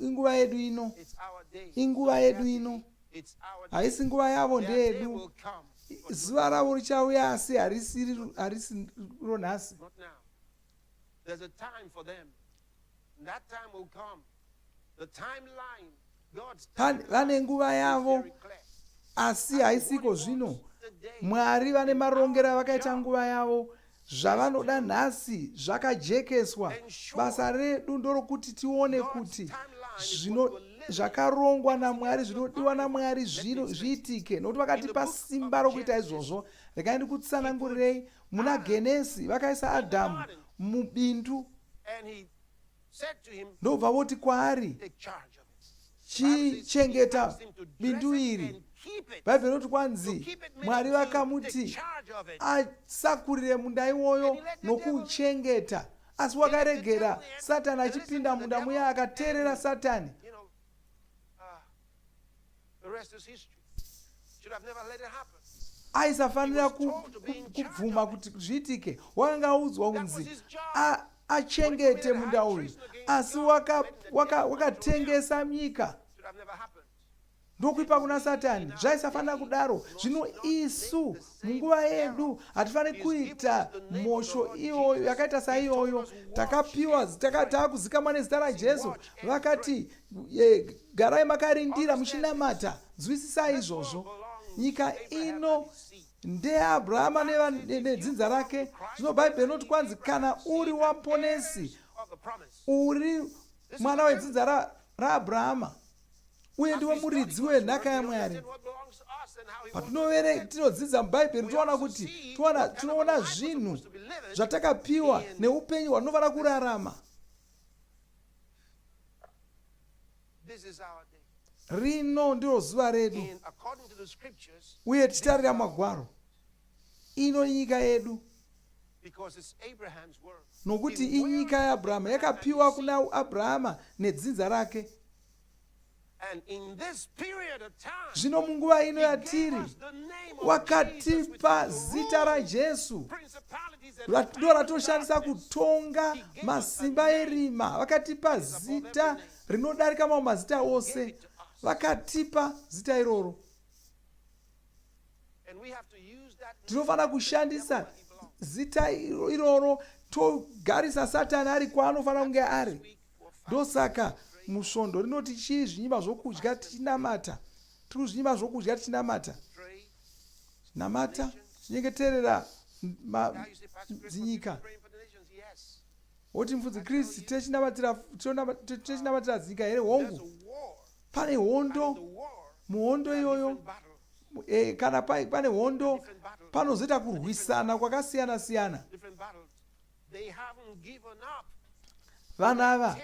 inguva yedu ino, inguva yedu ino, haisi nguva yavo, ndeyedu. Zuva ravo richauya, asi harisi ronhasi. Vane nguva yavo, asi haisiko zvino. Mwari vane marongero avakaita nguva yavo. Zvavanoda nhasi zvakajekeswa. Basa redu ndorokuti tione kuti zvakarongwa naMwari, zvinodiwa naMwari zviitike, nokuti vakatipa simba rokuita izvozvo. Regai ndikutsanangurirei, muna Genesi vakaisa Adhamu mubindu, ndobva voti kwaari, chichengeta bindu iri. Bhaibheri rinoti kwanzi Mwari vakamuti asakurire munda iwoyo nokuuchengeta, asi wakaregera Satani achipinda munda muya akateerera Satani. Aisafanira kubvuma kuti zviitike. Wakanga audzwa kunzi achengete munda uyu, asi wakatengesa nyika. Ndokuipa kuna Satani. Zvaisafanira kudaro. Zvino isu munguva yedu hatifaniri kuita mhosvo iyoyo yakaita saiyoyo. Takapiwa, taakuzikamwa nezita raJesu. Vakati garai makarindira muchinamata. Nzwisisai izvozvo. Nyika ino ndeabrahama nedzinza rake. Zvino bhaibheri rinoti kwanzi kana uri waponesi, uri mwana wedzinza raAbrahama, uye ndiwe muridzi wenhaka yaMwari. Patinodzidza mubhaibheri toona kuti tinoona zvinhu zvatakapiwa neupenyu hwatinofanira kurarama. Rino ndiro zuva redu, uye tichitarira magwaro, ino inyika yedu, nokuti inyika yaAbrahama yakapiwa kuna Abrahama nedzinza rake. Zvino munguva ino yatiri wakatipa zita raJesu, ndo ratoshandisa kutonga masimba erima. Vakatipa zita rinodarika mamwe mazita ose, vakatipa zita iroro. Tinofanira kushandisa zita iroro togarisa Satani ari kwaanofanira kunge ari. Ndosaka musvondo rinoti chii zvinyima zvokudya tichinamata, tiri zvinyima zvokudya tichinamata, namata tinyengeterera dzinyika. Oti mufudzi Kristu techinamatira dzinyika here hongu? Pane hondo, muhondo iyoyo kana pane hondo panozoita kurwisana kwakasiyana siyana. Vanhu ava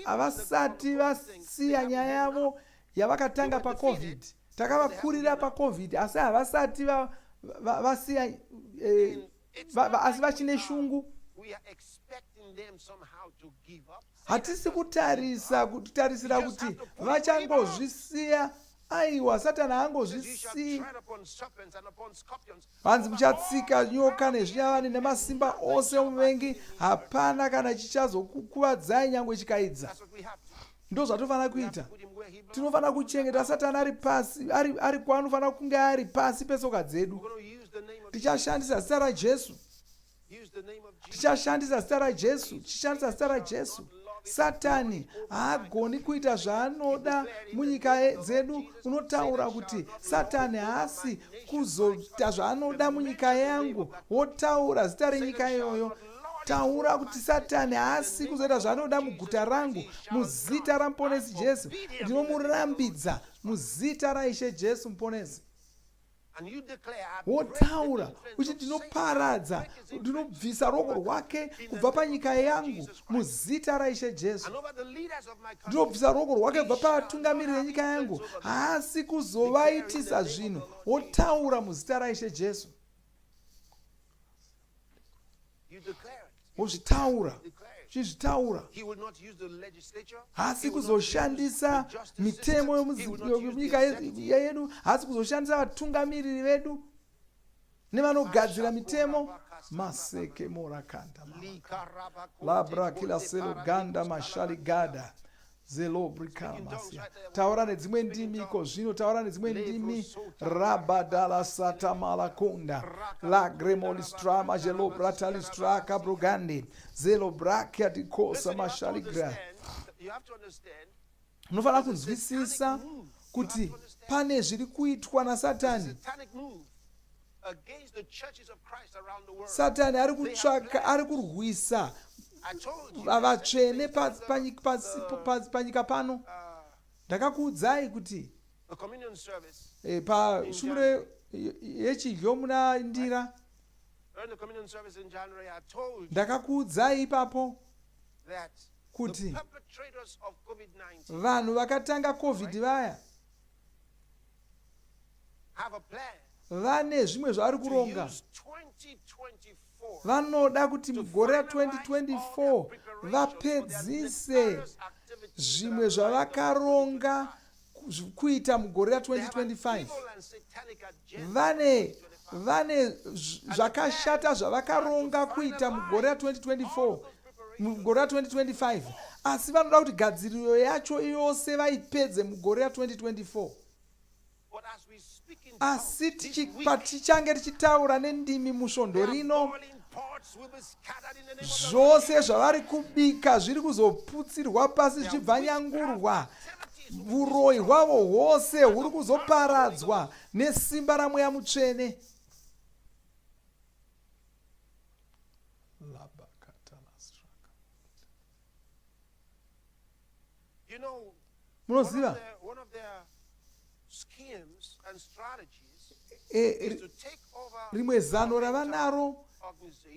havasati vasiya nyaya yavo yavakatanga paCovid. Takavakurira paCovid, asi havasati vasiya, asi vachine shungu. Hatisi kutarisira kuti vachangozvisiya. Aiwa, Satani haangozvisii. Vanzi muchatsika nyoka nezvinyavani nemasimba ose omuvengi, hapana kana chichazokukuvadzai nyangwe chikaidza. Ndo zvatofanira kuita. Tinofanira kuchengeta Satani ari pasi, ari kwaanofanira kunge ari pasi petsoka dzedu. Tichashandisa zita raJesu. Tichashandisa zita raJesu. Tichishandisa zita raJesu. Satani haagoni kuita zvaanoda munyika dzedu. Unotaura kuti Satani haasi kuzoita zvaanoda munyika yangu, wotaura zita renyika iyoyo. Taura kuti Satani haasi kuzoita zvaanoda muguta rangu, muzita ramuponesi Jesu. Ndinomurambidza muzita raIshe Jesu muponesi. Wotaura kuti ndinoparadza, ndinobvisa ruoko rwake kubva panyika yangu muzita raIshe Jesu. Ndinobvisa ruoko rwake kubva pavatungamiriri venyika yangu, haasi kuzovaitisa zvinhu. Wotaura muzita raIshe Jesu. Wozvitaura, chizvitaura. Haasi kuzoshandisa mitemo yemunyika yedu, haasi kuzoshandisa vatungamiriri vedu nevanogadzira mitemo. Maseke morakanda labra kila selo ganda mashali gada zelobrika masia. Taura nedzimwe ndimi iko zvino, taura nedzimwe ndimi. Rabadala sata malakunda la gremolistra majelobratanistra kabrogandi zelobrakia dikosa mashaligra. Unofanira kunzwisisa kuti pane zviri kuitwa naSatani. Satani ari kutsvaka, ari kurwisa vatsvene panyika pano. Ndakakuudzai kuti pashure yechidyo muna Ndira, ndakakuudzai ipapo kuti vanhu vakatanga COVID vaya vane zvimwe zvavari kuronga. Vanoda kuti mugore ra2024 vapedzise zvimwe zvavakaronga kuita mugore ra2025. Vane zvakashata zvavakaronga kuita mugore ra2024, mugore ra2025, asi vanoda kuti gadziriro yacho yose vaipedze mugore ra2024. Asi patichange tichitaura nendimi musvondo rino, zvose zvavari kubika zviri kuzoputsirwa pasi zvichibva nyangurwa. uroyi hwavo hwose huri kuzoparadzwa nesimba ramweya mutsvene. Munoziva rimwe zano ravanaro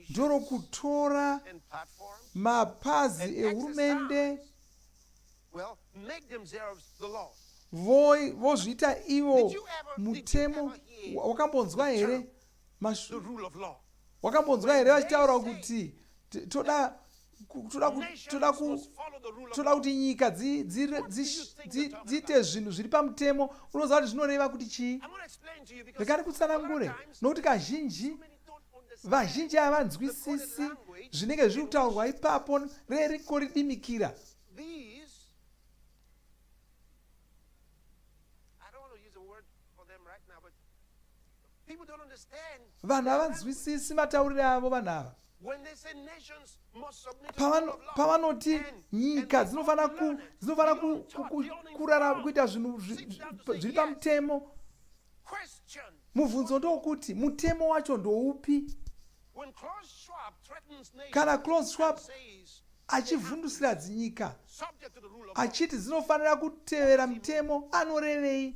ndorokutora mapazi ehurumende vozviita ivo mutemo. Wakambonzwa here vachitaura kuti toda kuti nyika dziite zvinhu zviri pamutemo. Unoziva kuti zvinoreva kuti chii? Rekani kutsanangure, nokuti vazhinji havanzwisisi zvinenge zviri kutaurwa ipapo rerikoridimikira. Vanhu havanzwisisi matauriro avo vanhu ava. Pavanoti nyika dzinofanira kurara kuita zvinhu zviri pamutemo, mubvunzo ndokuti mutemo wacho ndoupi? Kana Klaus Schwab achivhundusira dzinyika achiti dzinofanira kutevera mutemo, anorevei?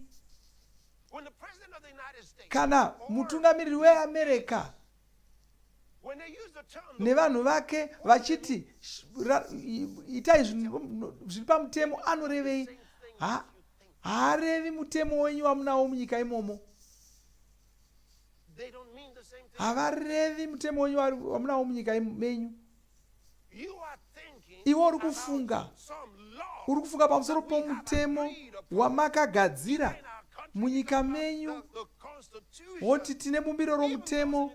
Kana mutungamiriri weAmerica nevanhu vake vachiti itai zviri pamutemo, anorevei? Haarevi mutemo wenyu wamunawo munyika imomo. Havarevi mutemo wenyu wamunawo munyika menyu. Iwo uri kufunga pamusoro pomutemo wamakagadzira munyika menyu, woti tine bumbiro romutemo.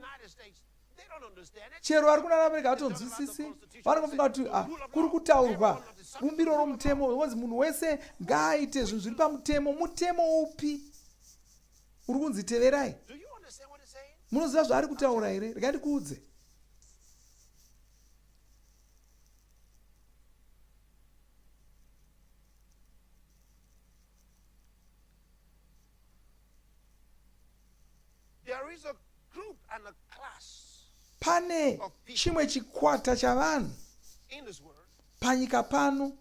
Chero vari kuna America hatonzwisisi, vanofunga kuti kuri kutaurwa bumbiro romutemo, wonzi munhu wese ngaaite zvinhu zviri pamutemo. Mutemo upi? Uri kunziteverai? Munoziva zvaari kutaura here? Regai ndikuudze. Pane chimwe chikwata chavanhu panyika pano,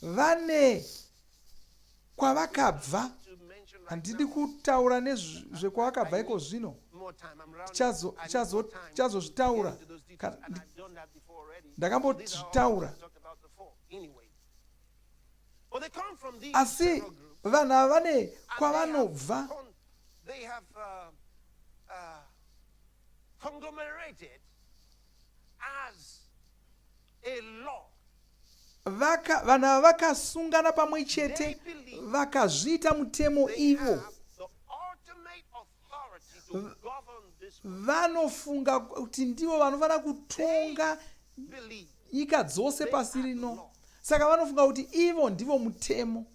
vane kwavakabva. Handidi kutaura nezvekwavakabva iko zvino, tichazozvitaura. Ndakambozvitaura. Asi vanhu ava vane kwavanobva.
They have conglomerated as a law.
Vanhu ava vakasungana pamwe chete vakazviita mutemo ivo. Vanofunga kuti ndivo vanofanira kutonga nyika dzose pasi rino. Saka vanofunga kuti ivo ndivo mutemo.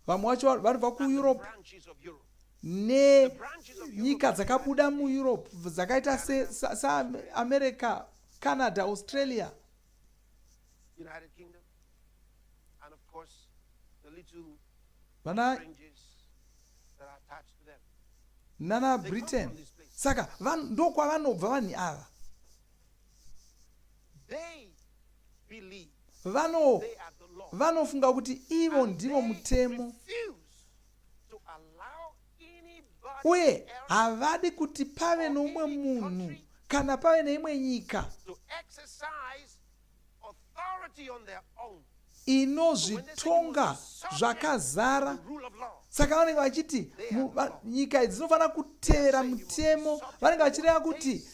Vamwe vacho vanobva kuEurope nenyika dzakabuda muEurope dzakaita seAmerica, Canada, Australia, nana Britain. Saka ndokwavanobva vanhu ava. Vanofunga kuti ivo ndivo mutemo, uye havadi kuti pave neumwe munhu kana pave neimwe nyika inozvitonga zvakazara. Saka vanenge vachiti nyika idzi dzinofanira kutevera mutemo. Vanenge vachireva kuti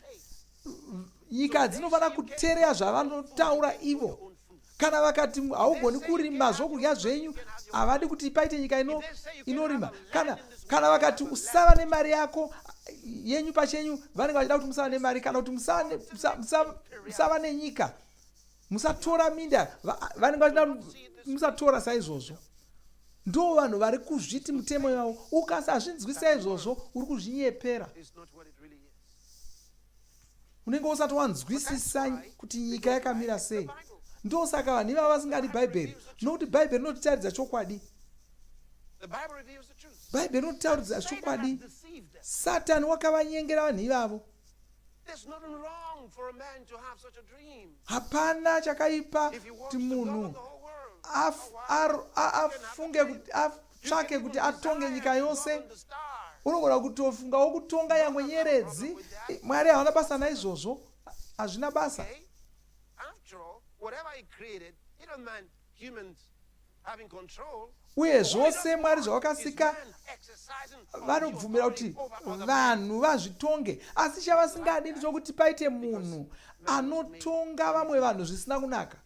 nyika dzinofanira kuteerera zvavanotaura ivo. Kana vakati haugoni kurima zvokudya zvenyu, havadi kuti paite nyika inorima. Kana vakati usava nemari yako yenyu pachenyu, vanenge vachida kuti musava nemari. Kana kuti musava nenyika, musatora minda, vanenge vachida musatora saizvozvo. Ndo vanhu vari kuzviti mutemo yavo. Ukasazvinzwisa izvozvo uri kuzvinyepera. unenge usati wanzwisisa kuti nyika yakamira sei. Ndosaka vanhu ivava vasingadi bhaibheri, nokuti bhaibheri rinotitaridza chokwadi. Bhaibheri rinotitaridza chokwadi. Satani wakavanyengera vanhu ivavo. Hapana chakaipa kuti munhu afunge kuti atsvake kuti atonge nyika yose. Unogona kutofunga wokutonga yamwe nyeredzi. Mwari haana basa naizvozvo, hazvina basa. Uye zvose Mwari zvawakasika vanobvumira kuti vanhu vazvitonge, asi chavasingadi ndechokuti paite munhu anotonga vamwe vanhu zvisina kunaka.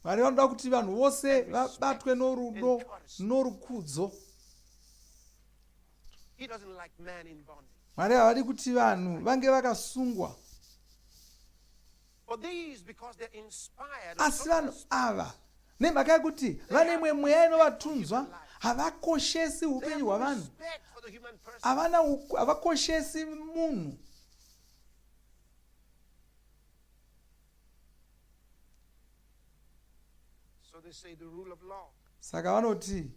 Mwari vanoda kuti vanhu vose vabatwe norudo norukudzo. Mwari havadi kuti vanhu vange vakasungwa. Asi vanhu ava nemhaka yekuti vane imwe mweya inovatunzva, havakoshesi upenyu hwavanhu, havakoshesi munhu. Saka vanoti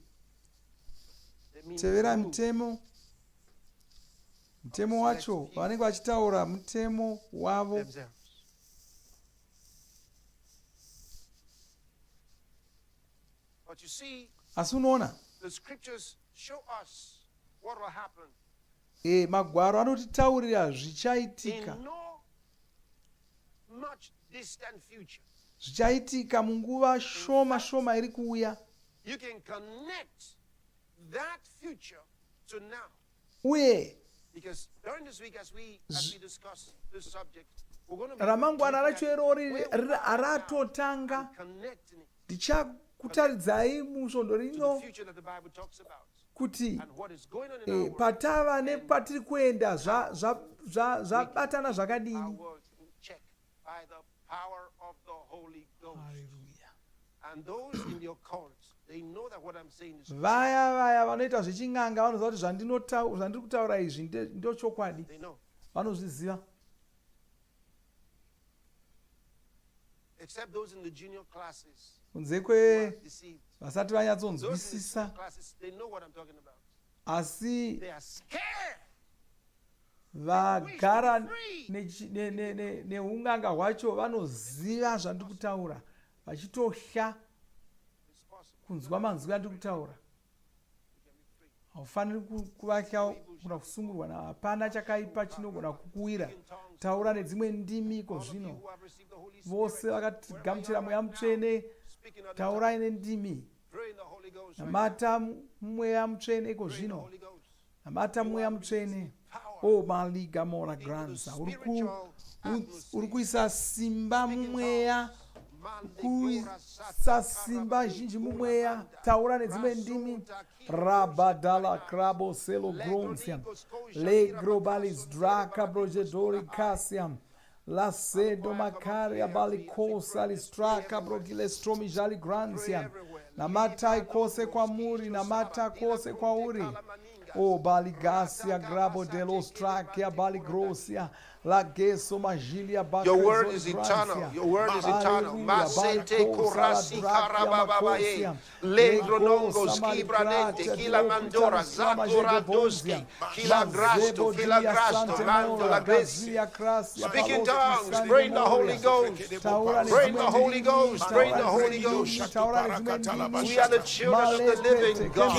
tevera mutemo. Mutemo wacho vanenge vachitaura mutemo wavo. Asi unoona magwaro anotitaurira zvichaitika. Zvichaitika munguva shoma shoma iri kuuya. Uye ramangwana racho irori ratotanga. Ndichakutaridzai musvondo rino kuti patava nepatiri kuenda zvabatana zvakadini. Vaya vanoita zveching'anga vanoziva kuti zvandiri kutaura izvi ndochokwadi. Vanozviziva. Kunze vasati vanyatsonzwisisa, asi vagara neung'anga hwacho vanoziva zvandiri kutaura, vachitosha kunzwa manzwi andiri kutaura. Haufaniri kuvakya kuna kusungurwa na hapana chakaipa chinogona kukuwira. Taura nedzimwe ndimi zvino. Vose vakagamuchira mweya mutsvene, taurai nendimi. Namata mweya mutsvene zvino. Namata mweya mutsvene. Oh maliga mora granza. Uri kuisa simba mumweya. Kuisa simba zhinji mumweya. Taura nedzimwe ndimi. Rabadala krabo selo gronsiam. Le globalis draka projedori casiam. La sedo macaria balicosa listraka brogilestromi jali gransiam. Namata ikose kwa muri, namata kose kwa uri. O baligasia grabo delostrakia baligrosia. La geso magilia
Your word is eternal. Your word is eternal. Masete korasi karabababaye. Legro nongos kibranete kila mandora zakora doski kila grasto mando la gracia. Speak in tongues. Pray in the Holy Ghost. Pray in the Holy Ghost. Pray in the Holy Ghost. We are the children of the living God.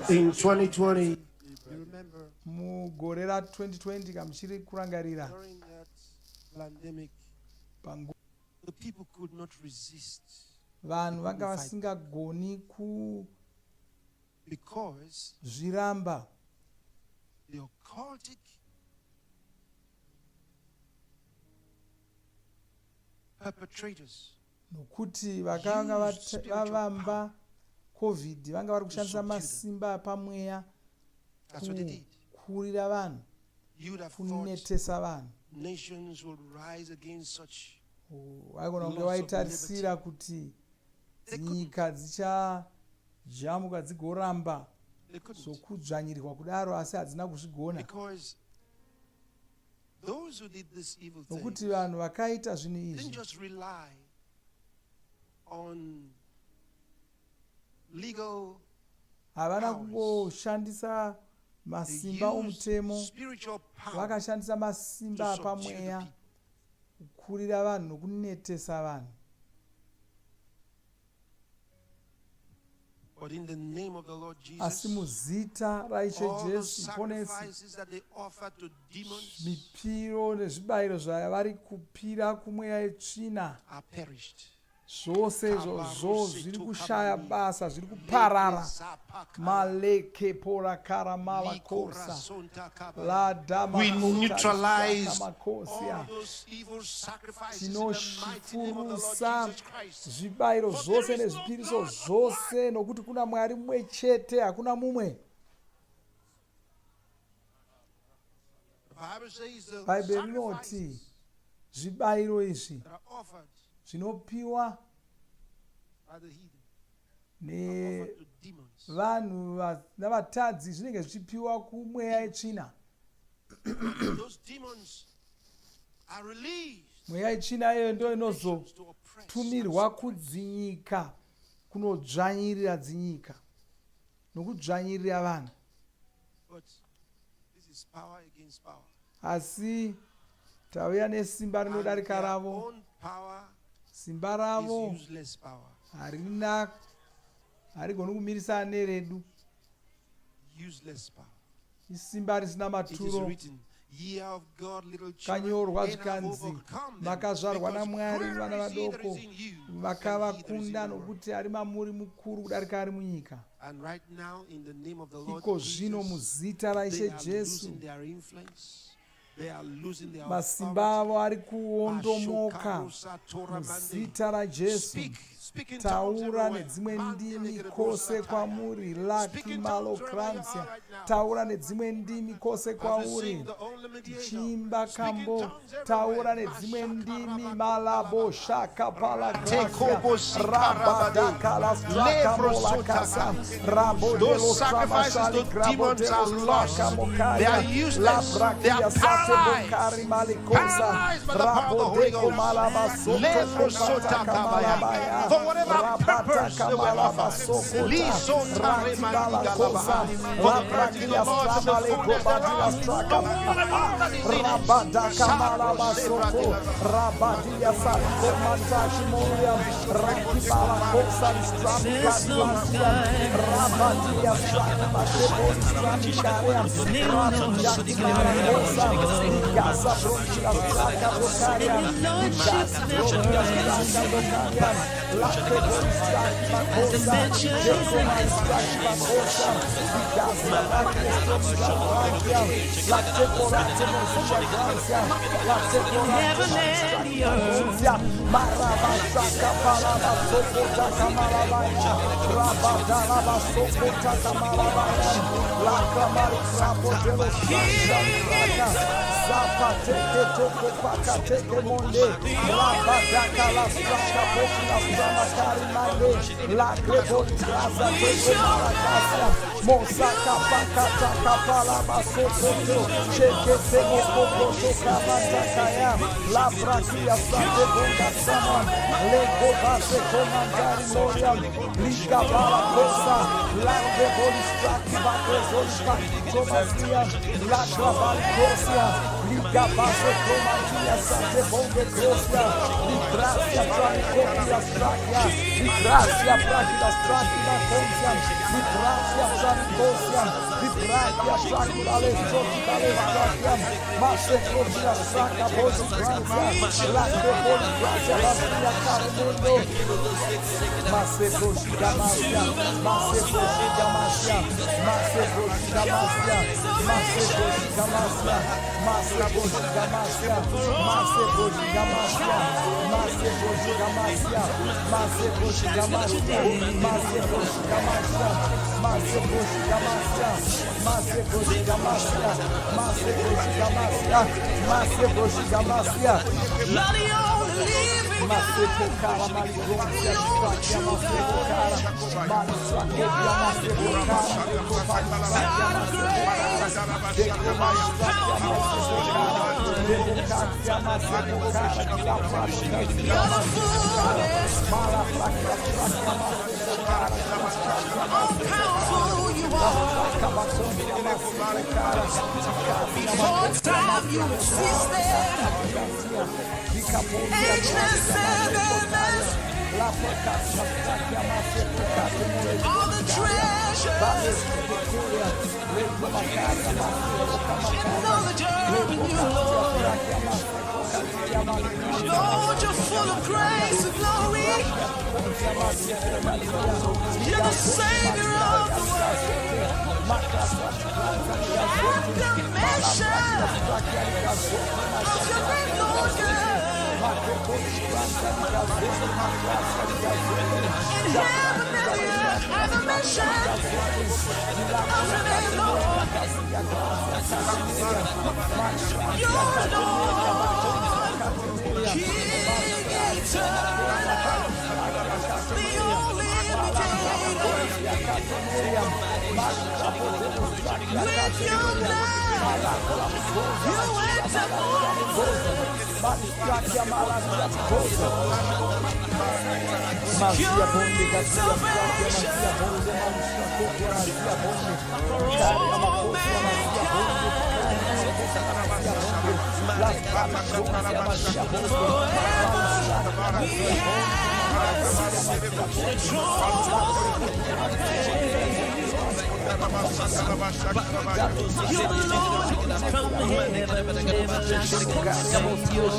In 2020, you
remember, mugore ra 2020 kamuchiri kurangarira,
during that pandemic, the people could not resist.
Vanhu vanga vasingagoni
because
zviramba.
The occultic perpetrators,
nokuti vakanga vavamba COVID vanga vari kushandisa masimba pamweya kukurira vanhu, kunetesa vanhu.
Nations will rise against such.
Vaigona kunge vaitarisira kuti nyika dzichajamuka dzigoramba sokudzvanyirirwa kudaro, asi hadzina kuzvigona. Nokuti vanhu vakaita zvinhu izvi havana kungoshandisa masimba omutemo, vakashandisa masimba apamweya kukurira vanhu nokunetesa vanhu. Asi muzita raIshe Jesu Muponesi, mipiro nezvibayiro zvavari kupira kumweya yetsvina zvose izvozvo zviri kushaya basa, zviri kuparara. Maleke pora karamala kosa ladama.
We neutralize
all tinofurusa zvibayiro zvose nezvipiriso zvose, nokuti kuna Mwari mumwe chete, hakuna mumwe. Bhaibheri rinoti zvibayiro izvi zvinopiwa nevanhu navatadzi zvinenge zvichipiwa kumweya yetsvina. Mweya yetsvina iyoyo ndio inozotumirwa kudzinyika, kunodzvanyirira dzinyika nokudzvanyirira vanhu. Asi tauya nesimba rinodarika ravo. Simba ravo harigoni kumirisana neredu. Isimba risina maturo. Kanyorwa zvikanzi makazvarwa naMwari vana vadoko vakavakunda, nokuti ari mamuri mukuru kudarika ari munyika. Iko zvino muzita raIshe Jesu masimba avo ari kuondomoka muzita raJesu. Taura nedzimwe ndimi kose kwamuri, laki malokransia. Taura nedzimwe ndimi kose kwauri, chimba kambo. Taura nedzimwe ndimi malabo shaka palagrasia rabadaka lastraka kasa rabo de los samasali grabo de los laka mokaria labrakia bonkari malikosa. Rabodeko malabasoto kopataka malabaya. Rabataka malabasokota. Ratibalakosa. Labrakia stramaleko badila strakama. Rabadaka malabasoko. Rabadia sariko mantaki moria. Rakibalakosa stramikadiasia. Rabadia strakmatebo stramikaria. Rabadaki malakosa. Igasa bronchila straka bokaria. Igasa bronchila straka bokaria. Latebo strakmakosa. Jekoma strakmakosa. Igasa bronchila straka. Latebo latebo straka. Latebo latebo Marabasaka Palabasoko Tamalabaya, Rabadalaba Soko Tamalabaya, Lakamari Sapo Delo Shaka, Zapateke Toko Pakateke Monde, Rabadaka La Straka Pokina Stramakari Mande, Lakrebo Traza Teke Maracasa, Mosaka Pakataka Palabasoko, Cheke Temo Koko Tokamantakaya, Labrakia Sante Bonga Sama, Lego Base Comandari Moriam, Liga Balacosa, Lande Bolistraki Bacosa, Tomasia, Lacra Balicosia, Liga Base Comandia Sante Bonga Crosia, Libracia Pranicopia Stracia, Libracia Pracia Stracia Concia, Libracia Pranicosia, Libracia Pracia Lestrocita Lestracia, Mase Crocia Straca Bosi Francia, Lacre Bolistracia Bastria Carmundo, Mase Crocia Masia, Mase Crocia Masia, Mase Crocia Masia, Mase Crocia Masia, Mase Crocia Masia, Mase Crocia Masia, Mase Crocia Masia, Mase Crocia Masia, Mase Crocia Masia, Mase Crocia Masia, Mase Crocia Masia, Mase Crocia Masia, Mase Crocia Masia, Mase Cara Maligoncia, Stracia Mase Cara, Malistracia Mase Cara, Malistracia Mase Cara, Deco Malistracia Mase Cara, Decocacia Mase Cara, La Pratica Mase Cara, Mala Pratica Stracia Mase Cara, Stracia Mase Cara, Before time you existed, all the treasures, all the journey you Lord, you're full of grace and glory. You're the Savior of the world. And the measure of your great Lord God. In heaven and the earth, and the measure of your name, Lord. You're Lord, King eternal, the only mediator. With your blood, you enter securing salvation for all mankind. Forever we ask that your Lord from heaven, everlasting yours.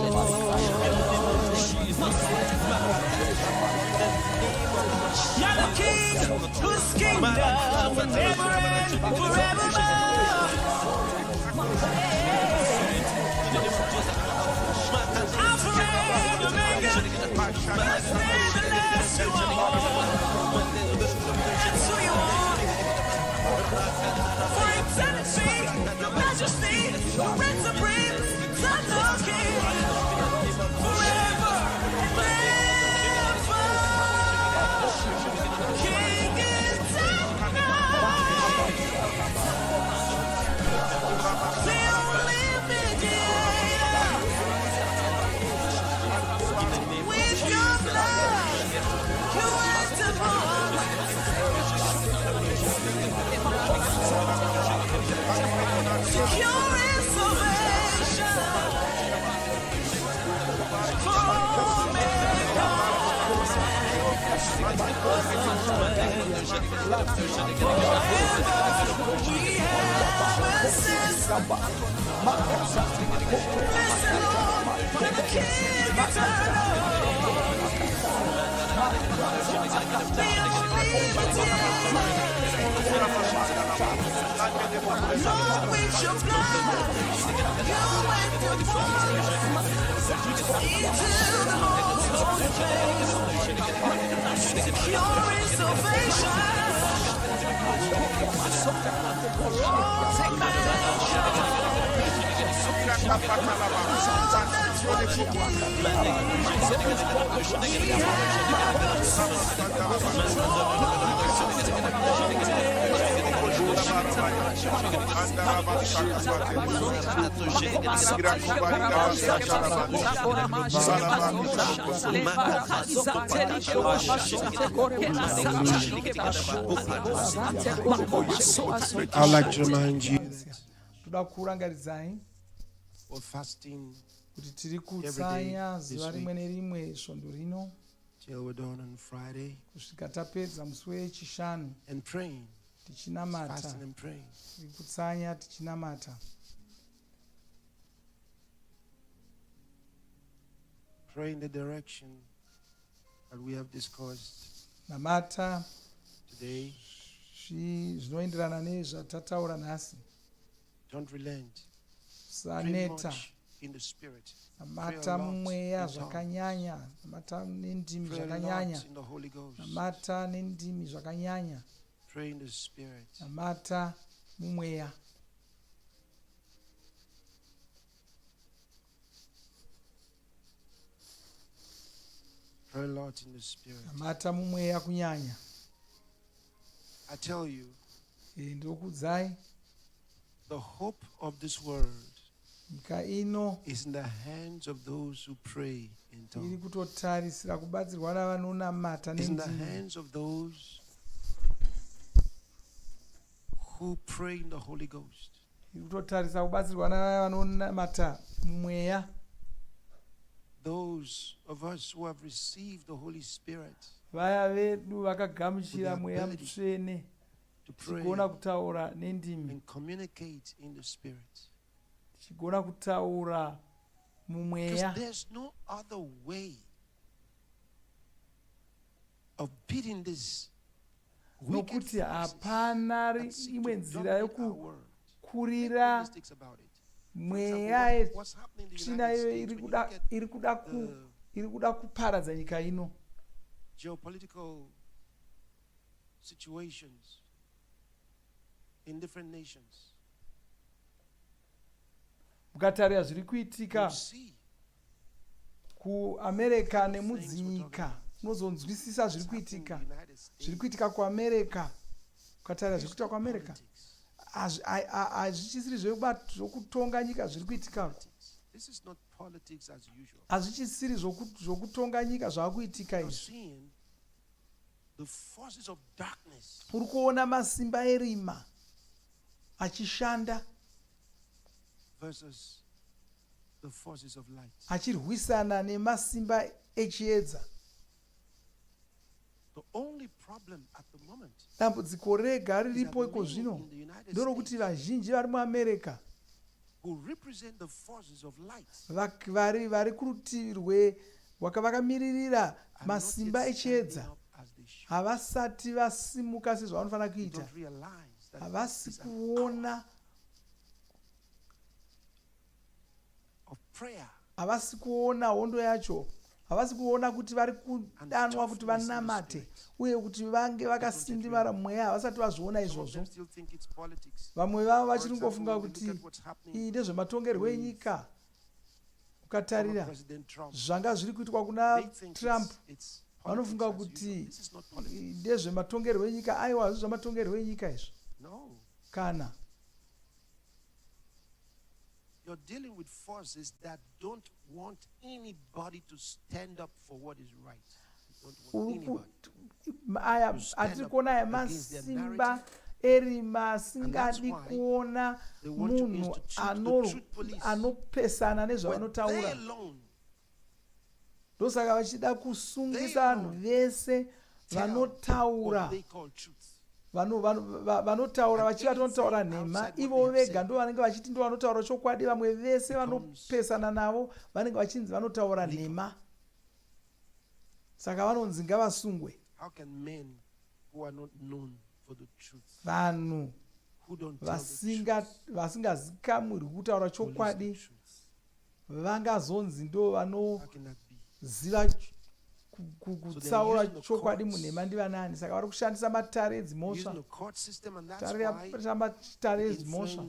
You're the King whose kingdom forever and forevermore. Alpha and Omega, first and the last you are. That's who you are. For eternity, your majesty, your reign supreme, Son of King, forever and ever. King eternal, the only beginning.
I'd like to remind you
for
fasting
kuti tiri kutsanya zuva rimwe nerimwe svondo rino
till we're done on Friday
kusvika tapedza musi wechishanu
and praying,
tichinamata,
fasting and praying.
tiri kutsanya tichinamata.
Pray in the direction that we have discussed
namata
today.
Zvinoenderana nezvatataura nhasi.
Don't relent.
Saneta.
In the spirit.
Namata mumweya zvakanyanya, namata nendimi zvakanyanya, namata nendimi zvakanyanya.
Pray in the spirit.
Namata mumweya.
Pray a lot in the spirit.
Namata mumweya kunyanya.
I tell you,
ndokudzai,
the hope of this world
nyika ino
is in the hands of those who pray in tongues.
iri kutotarisira kubatsirwa navanonamata
Is in the
nendimi.
hands of those who pray in the Holy Ghost.
Iri kutotarisa kubatsirwa navanonamata mumweya.
Those of us who have received the Holy Spirit,
vaya vedu vakagamuchira mweya mutsvene, tichigona kutaura nendimi,
and communicate in the spirit.
tichigona kutaura mumweya.
Because there's no other way of beating this wicked
nokuti
forces
hapana
that seek
imwe
to
nzira
dominate our world.
yekukurira
Make no mistakes about it.
mweya
What's happening in the
tsvina
United
iyo
States when you get
iri kuda kuparadza nyika ino.
geopolitical situations in different nations,
mukatarira zviri kuitika kuamerica nemudzinyika, munozonzwisisa zviri kuitika. Zviri kuitika kuamerica, ukatarira zviri kuitika kuamerica, hazvichisiri zvokutonga nyika zviri kuitika.
this is not politics as usual.
Hazvichisiri zvokutonga nyika zvaakuitika izvi.
The forces of darkness
Uri kuona masimba erima achishanda
versus the forces of light.
achirwisana nemasimba echiedza.
The only problem at the moment
Dambudziko rega riripo iko zvino ndorokuti vazhinji vari muamerica
who represent the forces of light
vari kurutivi vakamiririra masimba echiedza havasati vasimuka sezvavanofanira kuita. Havasi kuona, havasi kuona hondo yacho, havasi kuona kuti vari kudanwa kuti vanamate uye kuti vange vakasindimara mweya. Havasati vazviona izvozvo. Vamwe vavo vachiringofunga kuti iyi ndezvematongerwo enyika. Ukatarira zvanga zviri kuitwa kuna Trump, vanofunga kuti ndezvematongerwo enyika. Aiwa, hazvo zvamatongerwo enyika izvo. Kana
you're dealing with forces that don't want anybody to stand up for what is right.
aya atiri kuona aya masimba erima asingadi kuona munhu anopesana nezvavanotaura. Ndosaka vachida kusungisa vanhu vese vanotaura
they call truth.
vanotaura vachiva tonotaura nhema ivo vega ndo vanenge vachiti ndo vanotaura chokwadi. Vamwe vese vanopesana navo vanenge vachinzi vanotaura nhema, saka vanonzi ngavasungwe.
How can men who are not known for the truth,
vanhu
who don't tell the truth,
vasingazikamuri kutaura chokwadi vangazonzi ndo vanoziva kutsaura chokwadi munhema ndivanani? Saka vari kushandisa matare edzimhosva, matare edzimhosva,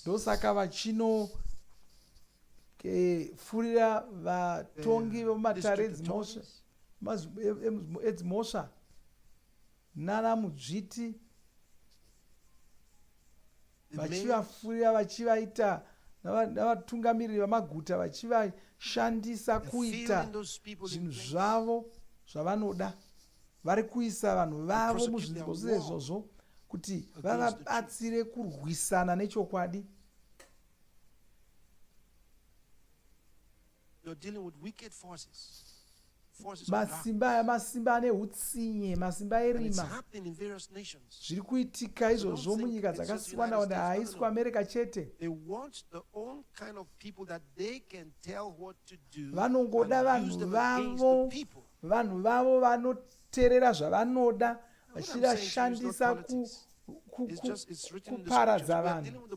ndosaka vachinofurira vatongi vemumatare edzimhosva nana mudzviti, vachivafurira vachivaita navatungamiriri vamaguta vachivashandisa kuita zvinhu zvavo zvavanoda. Vari kuisa vanhu vavo muzvinzvimbo izvozvo kuti vavabatsire kurwisana nechokwadi. masimba ane utsinye, masimba erima. Zviri kuitika izvozvo munyika dzakasiyana, haisi kuAmerica chete. Vanongoda vanhu vavo vanoteerera zvavanoda, vachivashandisa kuparadza vanhu.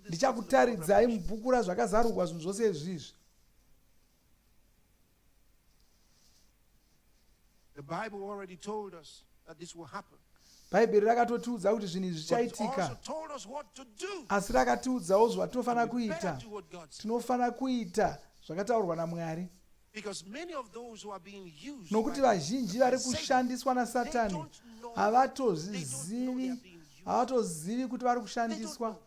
Ndichakutaridzai mubhuku razvakazarurwa zvinhu zvose izvizvi.
The Bible already told us that this will happen.
Bhaibheri rakatotiudza kuti zvinhu izvi zvichaitika, asi rakatiudzawo zvatinofanira kuita. Tinofanira kuita zvakataurwa naMwari, nokuti vazhinji vari kushandiswa naSatani havatozivi kuti vari kushandiswa.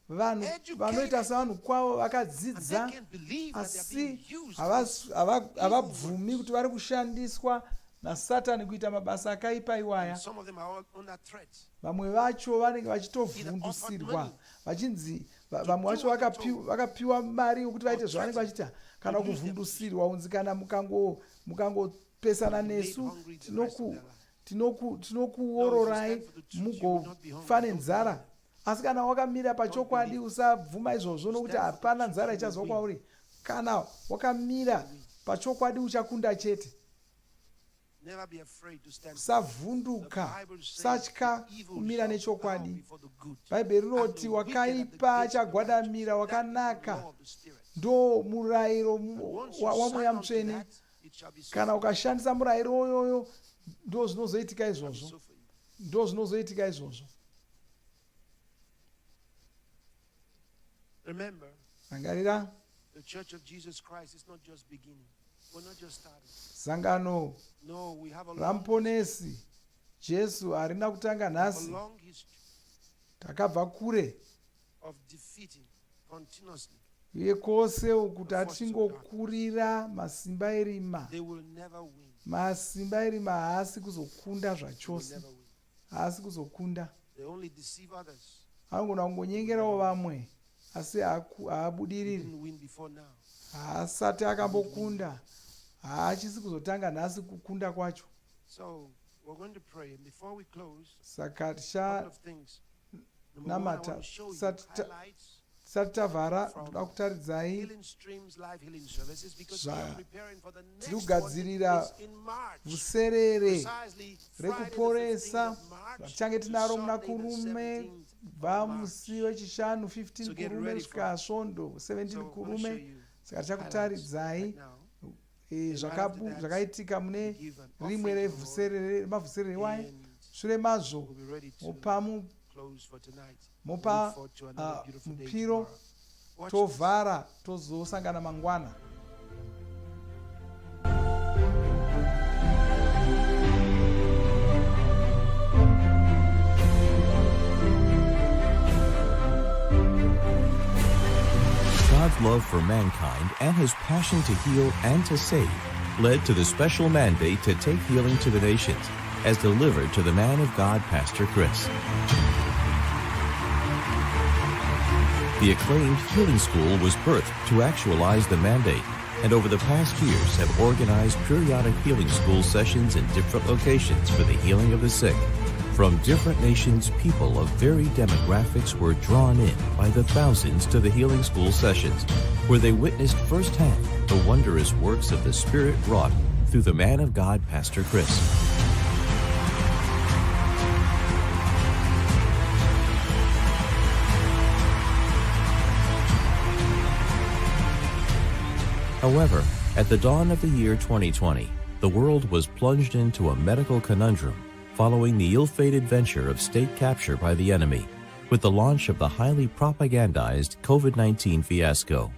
Vanhu vanoita savanhu kwavo vakadzidza, asi havabvumi kuti vari kushandiswa naSatani kuita mabasa akaipa iwaya. Vamwe vacho vanenge vachitovhundusirwa, vachinzi vamwe vacho vakapiwa mari yokuti vaite zvavanenge vachiita. Kana kuvhundusirwa unzi kana mukangopesana nesu tinokuororai mugofa nenzara. Asi kana wakamira pachokwadi usabvuma izvozvo, nokuti hapana nzara ichazva kwauri. Kana wakamira pachokwadi uchakunda chete. Usavhunduka, usatya kumira nechokwadi. Bhaibheri rinoti wakaipa achagwadamira wakanaka. Ndo murayiro waMweya Mutsvene. Kana ukashandisa murayiro oyoyo, ndo zvinozoitika izvozvo.
Remember,
angarira,
the Church of Jesus Christ is not just beginning. We're not just starting.
Sangano raMuponesi Jesu harina kutanga nhasi. Takabva kure
of defeating continuously.
Uye kwose uku tatingokurira masimba erima.
They will never win.
Masimba erima haasi kuzokunda zvachose. Haasi kuzokunda.
They only deceive others.
Anogona kungonyengerawo vamwe, asi haabudiriri.
Didn't win before now.
Haasati akambokunda. Haachisi kuzotanga nhasi kukunda kwacho.
So we're going to pray, and before we close,
saka
namata
tisati tavhara toda kutaridzai tiri kugadzirira vuserere rekuporesa tichange tinaro muna kurume kubva musi wechishanu 15 kurume kusvika svondo 17 kurume. Saka tichakutaridzai zvakaitika mune rimwe remavhuserere waye. Shure mazvo mopa mupiro, tovhara tozosangana mangwana.
God's love for mankind and his passion to heal and to save led to the special mandate to take healing to the nations, as delivered to the man of God, Pastor Chris. The acclaimed healing school was birthed to actualize the mandate and over the past years have organized periodic healing school sessions in different locations for the healing of the sick. From different nations, people of varied demographics were drawn in by the thousands to the healing school sessions, where they witnessed firsthand the wondrous works of the Spirit wrought through the man of God, Pastor Chris. However, at the dawn of the year 2020, the world was plunged into a medical conundrum following the ill-fated venture of state capture by the enemy, with the launch of the highly propagandized COVID-19 fiasco.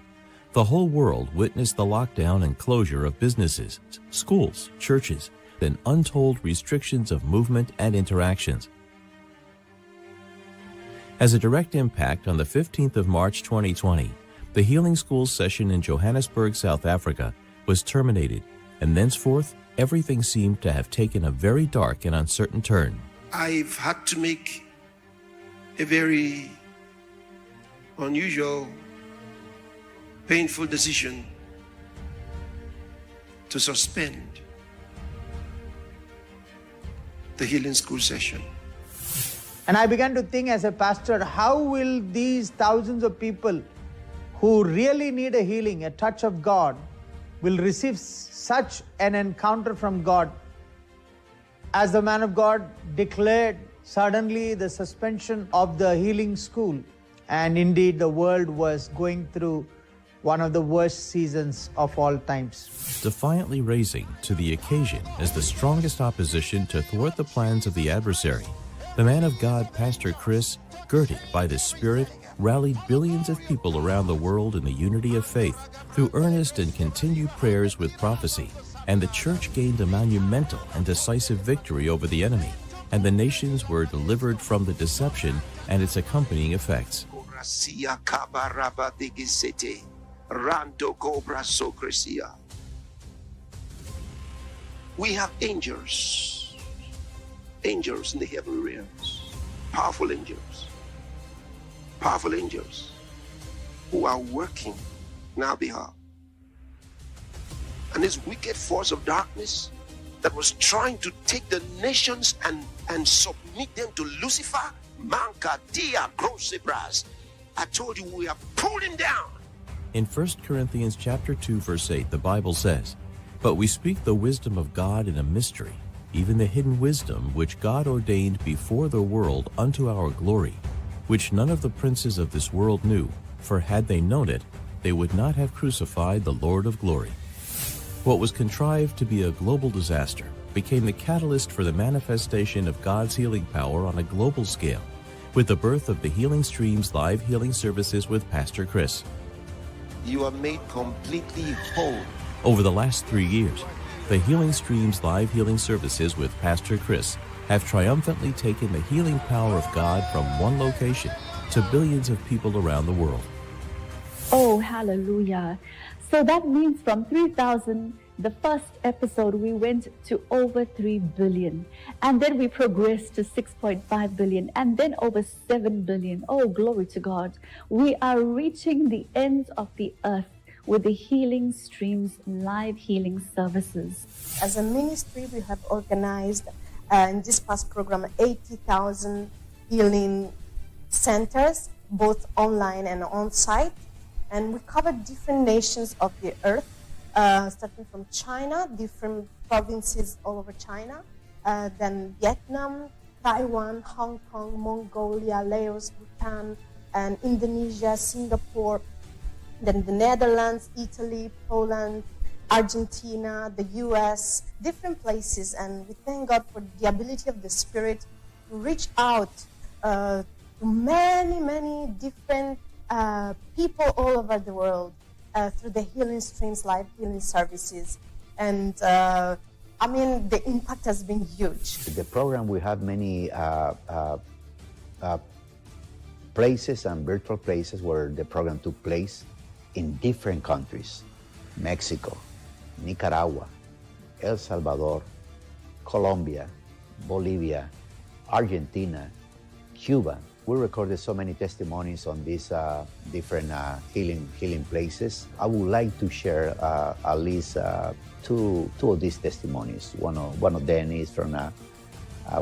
The whole world witnessed the lockdown and closure of businesses, schools, churches, and untold restrictions of movement and interactions. As a direct impact on the 15th of March 2020, the healing school session in Johannesburg, South Africa, was terminated, and thenceforth, everything seemed to have taken a very dark and uncertain turn.
I've had to make a very unusual, painful decision to suspend the healing school session.
And I began to think as a pastor, how will these thousands of people who really need a healing, a touch of God, will receive such an encounter from God? As the man of God declared suddenly the suspension of the healing school, and indeed the world was going through one of the worst seasons of all times.
Defiantly raising to the occasion as the strongest opposition to thwart the plans of the adversary, the man of God, Pastor Chris, girded by the Spirit, rallied billions of people around the world in the unity of faith through earnest and continued prayers with prophecy, and the church gained a monumental and decisive victory over the enemy, and the nations were delivered from the deception and its accompanying effects.
We have angels in the heavenly realms, powerful angels who are working on our behalf. And this wicked force of darkness that was trying to take the nations and submit them to Lucifer, Manka, Dia, Grosebras, I told you we have pulled him down.
In 1 Corinthians chapter 2, verse 8, the Bible says, "But we speak the wisdom of God in a mystery, even the hidden wisdom which God ordained before the world unto our glory, which none of the princes of this world knew, for had they known it, they would not have crucified the Lord of glory." What was contrived to be a global disaster became the catalyst for the manifestation of God's healing power on a global scale, with the birth of the Healing Streams live healing services with Pastor Chris.
You are made completely whole.
Over the last 3 years, the Healing Streams live healing services with Pastor Chris have triumphantly taken the healing power of God from one location to billions of people around the world.
Oh, hallelujah. So that means from 3,000, the first episode, we went to over 3 billion. And then we progressed to 6.5 billion and then over 7 billion. Oh, glory to God. We are reaching the ends of the earth with the Healing Streams live healing services.
As a ministry, we have organized in this past program 80,000 healing centers, both online and on-site. And we covered different nations of the earth, starting from China, different provinces all over China, then Vietnam, Taiwan, Hong Kong, Mongolia, Laos, Bhutan, and Indonesia, Singapore, then the Netherlands, Italy, Poland, Argentina, the US, different places. And we thank God for the ability of the Spirit to reach out to many, many different people all over the world through the Healing Streams live healing services. And I mean, the impact has been huge.
The program, we have many places and virtual places where the program took place in different countries: Mexico, Nicaragua, El Salvador, Colombia, Bolivia, Argentina, Cuba, We recorded so many testimonies on these different healing places. I would like to share at least two of these testimonies. One of them is from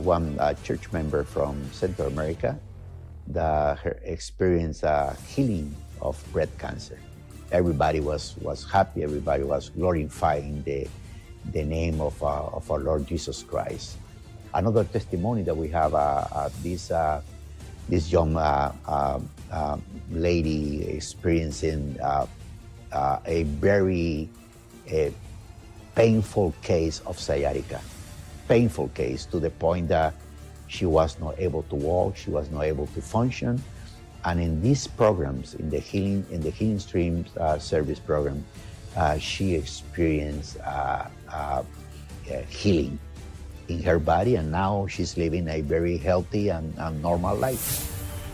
one church member from Central America that experienced healing of breast cancer. Everybody was happy. Everybody was glorifying the name of our Lord Jesus Christ. Another testimony that we have, this young lady experiencing a very painful case of sciatica. Painful case to the point that she was not able to walk, she was not able to function. And in these programs, in the Healing Streams service program, she experienced healing in her body, and now she's living a very healthy and normal life.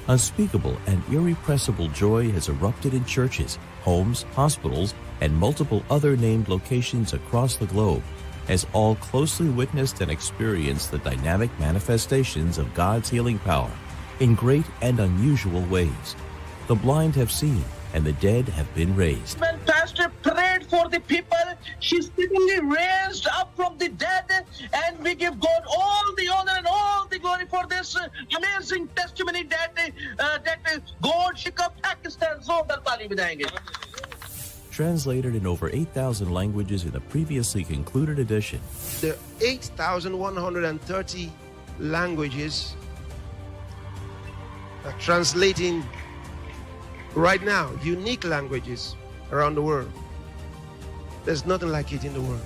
Unspeakable and irrepressible joy has erupted in churches, homes, hospitals, and multiple other named locations across the globe, as all closely witnessed and experienced the dynamic manifestations of God's healing power in great and unusual ways. The blind have seen, and the dead have been raised.
When Pastor prayed for the people, she suddenly raised up from the dead, and we give God all the honor and all the glory for this amazing testimony that God shook up Pakistan.
Translated in over 8,000 languages in the previously concluded edition.
There are 8,130 languages translating right now, unique languages around the world. There's nothing like it in the world.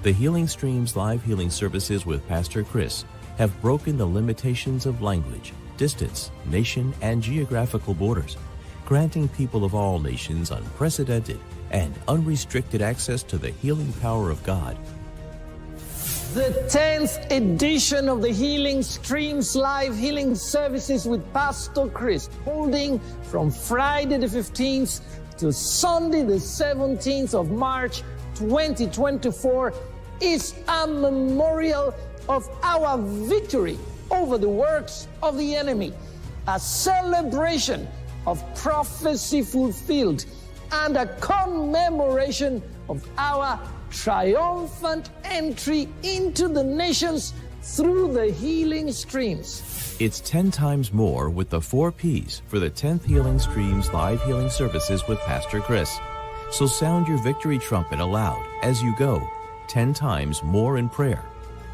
The Healing Streams live healing services with Pastor Chris have broken the limitations of language, distance, nation, and geographical borders, granting people of all nations unprecedented and unrestricted access to the healing power of God.
The 10th edition of the Healing Streams live healing services with Pastor Chris, holding from Friday the 15th to Sunday the 17th of March 2024, is a memorial of our victory over the works of the enemy, a celebration of prophecy fulfilled, and a commemoration of our triumphant entry into the nations through the healing streams.
It's 10 times more with the 4 Ps for the 10th Healing Streams live healing services with Pastor Chris. So sound your victory trumpet aloud as you go, 10 times more in prayer.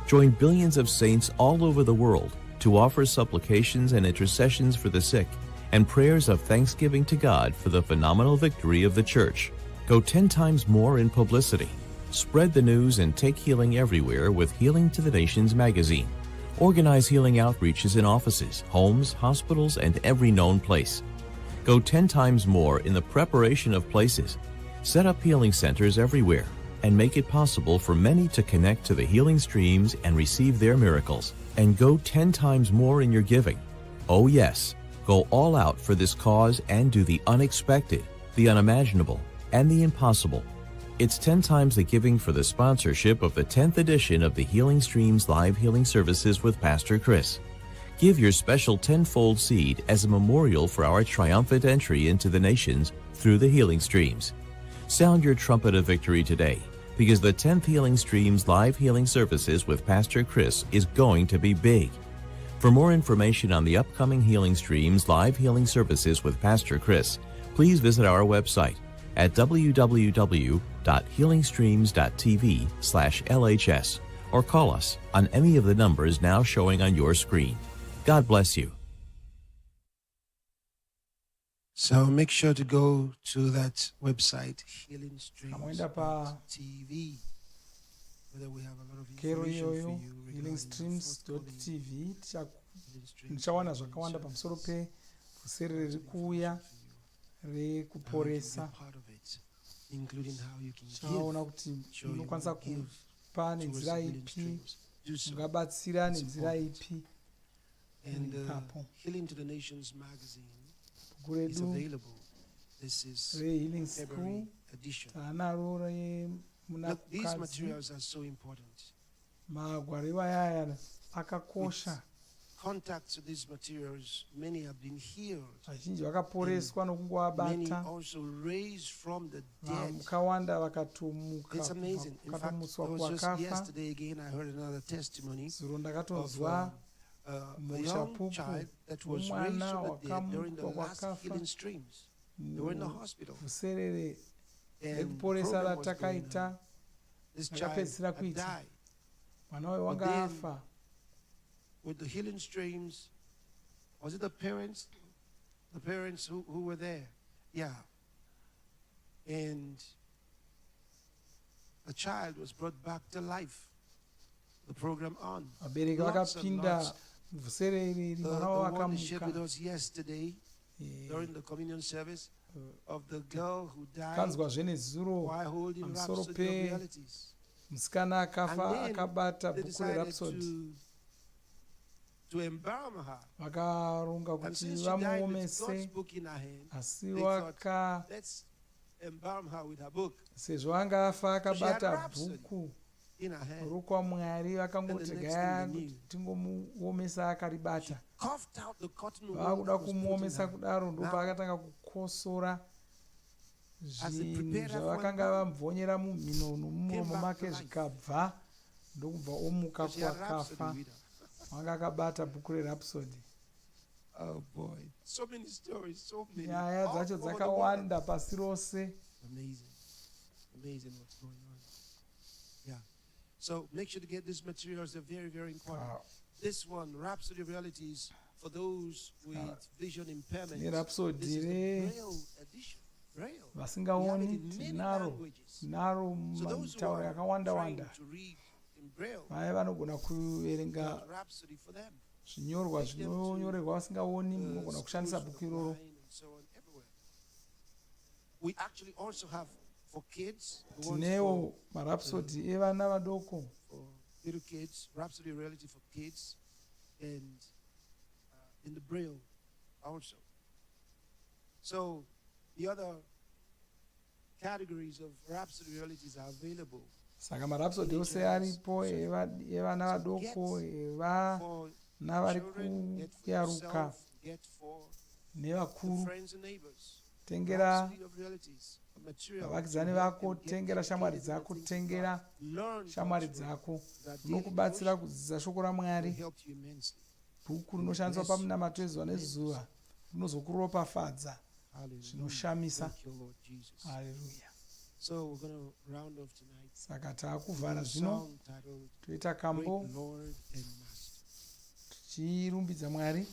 Join billions of saints all over the world to offer supplications and intercessions for the sick and prayers of thanksgiving to God for the phenomenal victory of the church. Go 10 times more in publicity. Spread the news and take healing everywhere with Healing to the Nations magazine. Organize healing outreaches in offices, homes, hospitals, and every known place. Go 10 times more in the preparation of places. Set up healing centers everywhere and make it possible for many to connect to the healing streams and receive their miracles. And go 10 times more in your giving. Oh yes, go all out for this cause and do the unexpected, the unimaginable, and the impossible. It's 10 times the giving for the sponsorship of the 10th edition of the Healing Streams live healing services with Pastor Chris. Give your special 10-fold seed as a memorial for our triumphant entry into the nations through the Healing Streams. Sound your trumpet of victory today, because the 10th Healing Streams live healing services with Pastor Chris is going to be big. For more information on the upcoming Healing Streams live healing services with Pastor Chris, please visit our website at www.healingstreams.tv/LHS or call us on any of the numbers now showing on your screen. God bless you.
So make sure to go to that website, Healing Streams TV. Whether we have a lot of information for you
healingstreams.tv tichawana zvakawanda pamusoro pevhusere riri kuuya rekuporesa. Chaona kuti unokwanisa kupa nenzira ipi, ungabatsira nenzira ipi.
Healing to the Nations magazine
is
available. This is
Healing
February edition. Look, these materials are so important.
Magwariwa yaya akakosha.
contacts with these materials, many have been healed.
Vazhinji vakaporeswa
Many
nokungovabata.
also raised from the dead.
Vakawanda vakatomuka.
It's amazing. In fact, it was just yesterday again I heard another testimony of a young child that was raised from the dead during the last healing streams. They were in the hospital. And program was going on. This child had died. But then, with the healing streams, was it the parents? The parents who were there? Yeah. And the child was brought back to life. The program on. Lots and lots. The one he shared with us yesterday during the communion service of the girl who died while holding Rhapsody of Realities.
Musikana akafa akabata buku reRhapsody.
To embalm her.
Vakarunga kuti vamuomese asi waka
let's embalm her with her book.
Sezvo anga afa akabata bhuku rokwa Mwari vakangoti gaya tingomuomesa akaribata. Vakuda kumuomesa kudaro ndopaakatanga kukosora zvinhu zvavakanga vamubvonyera mumhino nomuromo make zvikabva ndokubva omuka kwakafa. Vanga akabata bhuku reRhapsody.
Oh boy, so many stories, so many.
Nyaya dzacho dzakawanda pasi rose.
Amazing what's going on. Yeah. So make sure to get these materials. They're very, very important. This one, Rhapsody of Realities, for those with vision impairment. This is the Braille edition. Braille.
Vasingaoni tinaro matauro yakawanda-wanda. Vaya vanogona kuverenga zvinyorwa zvinonyorerwa vasingaoni, munogona kushandisa bhuku iroro.
We actually also have for kids.
Tinewo maRhapsody evana vadoko.
For little kids, Rhapsody of Reality for kids, and in the Braille also. So the other categories of Rhapsody Realities are available.
Saka maRhapsody ose aripo evana vadoko, evana vari kuyaruka nevakuru. Tengera vavakidzani vako, tengera shamwari dzako, tengera shamwari dzako. Unokubatsira kudzidzisa shoko raMwari. Bhuku rinoshandiswa pamunamato ezuva nezuva rinozokuropafadza zvinoshamisa. Haleluya.
So we're going to round off tonight.
Saka taakuvhara zvino toita kambo tichirumbidza Mwari.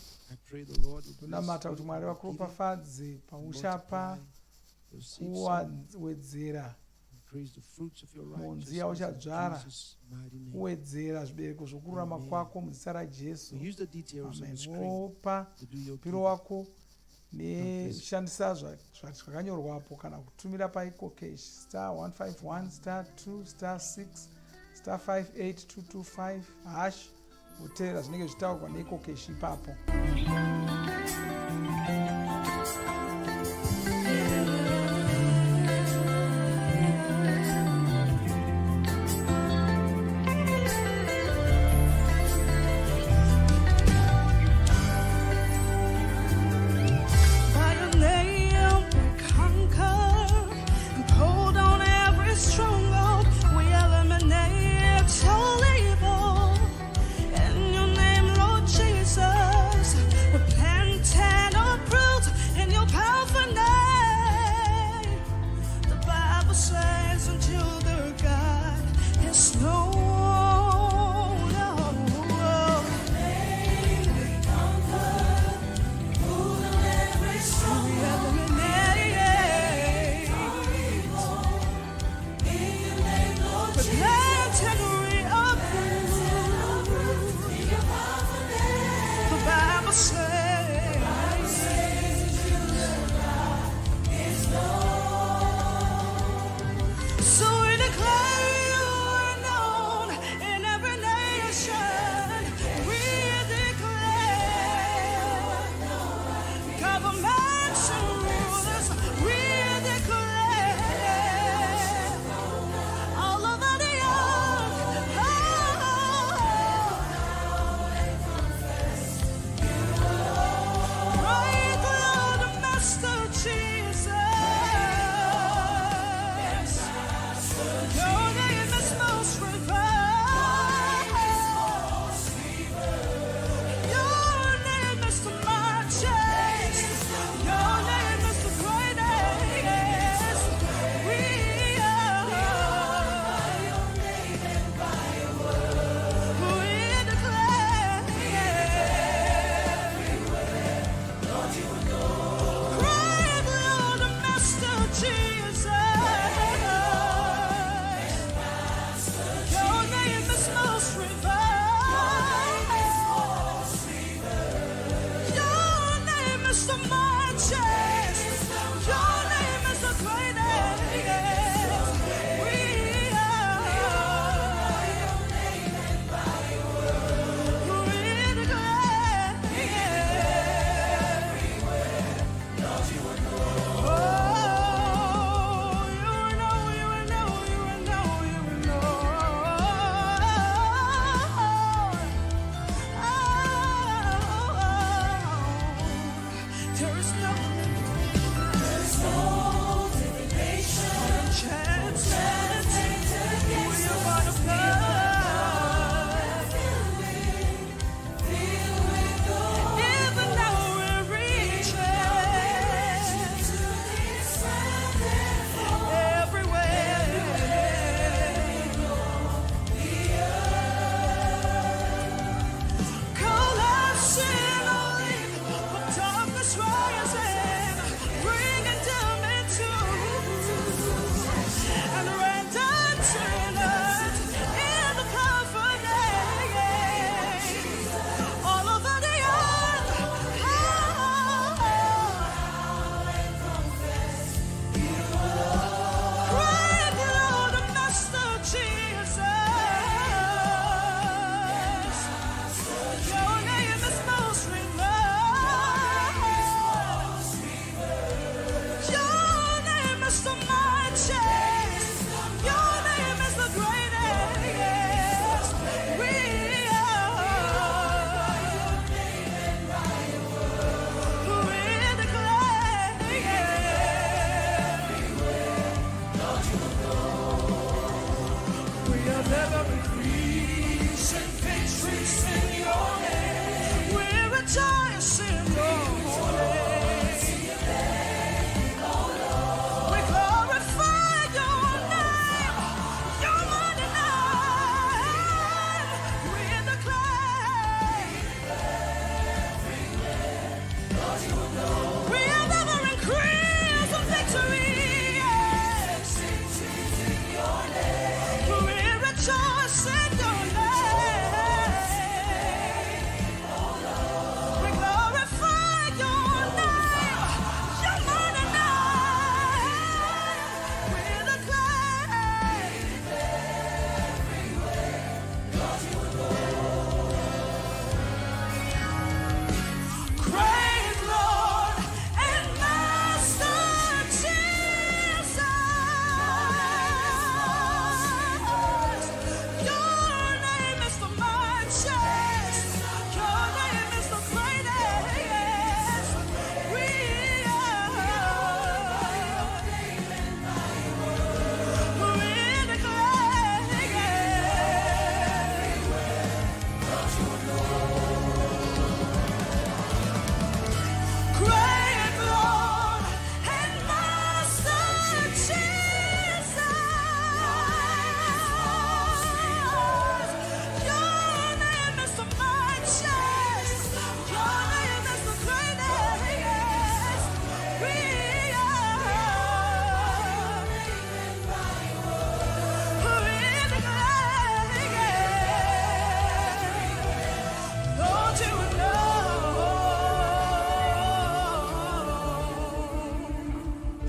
Tonamata kuti Mwari vakuropafadze pauchapa kuwedzera monzi yauchadzvara, kuwedzera zvibereko zvokururama kwako muzita raJesu. Amen. Wopa mupiro wako neshandisa zvakanyorwapo kana kutumira paikokeshi *151*2*6 *58225# woteera zvinenge zvitaurwa neikokeshi ipapo.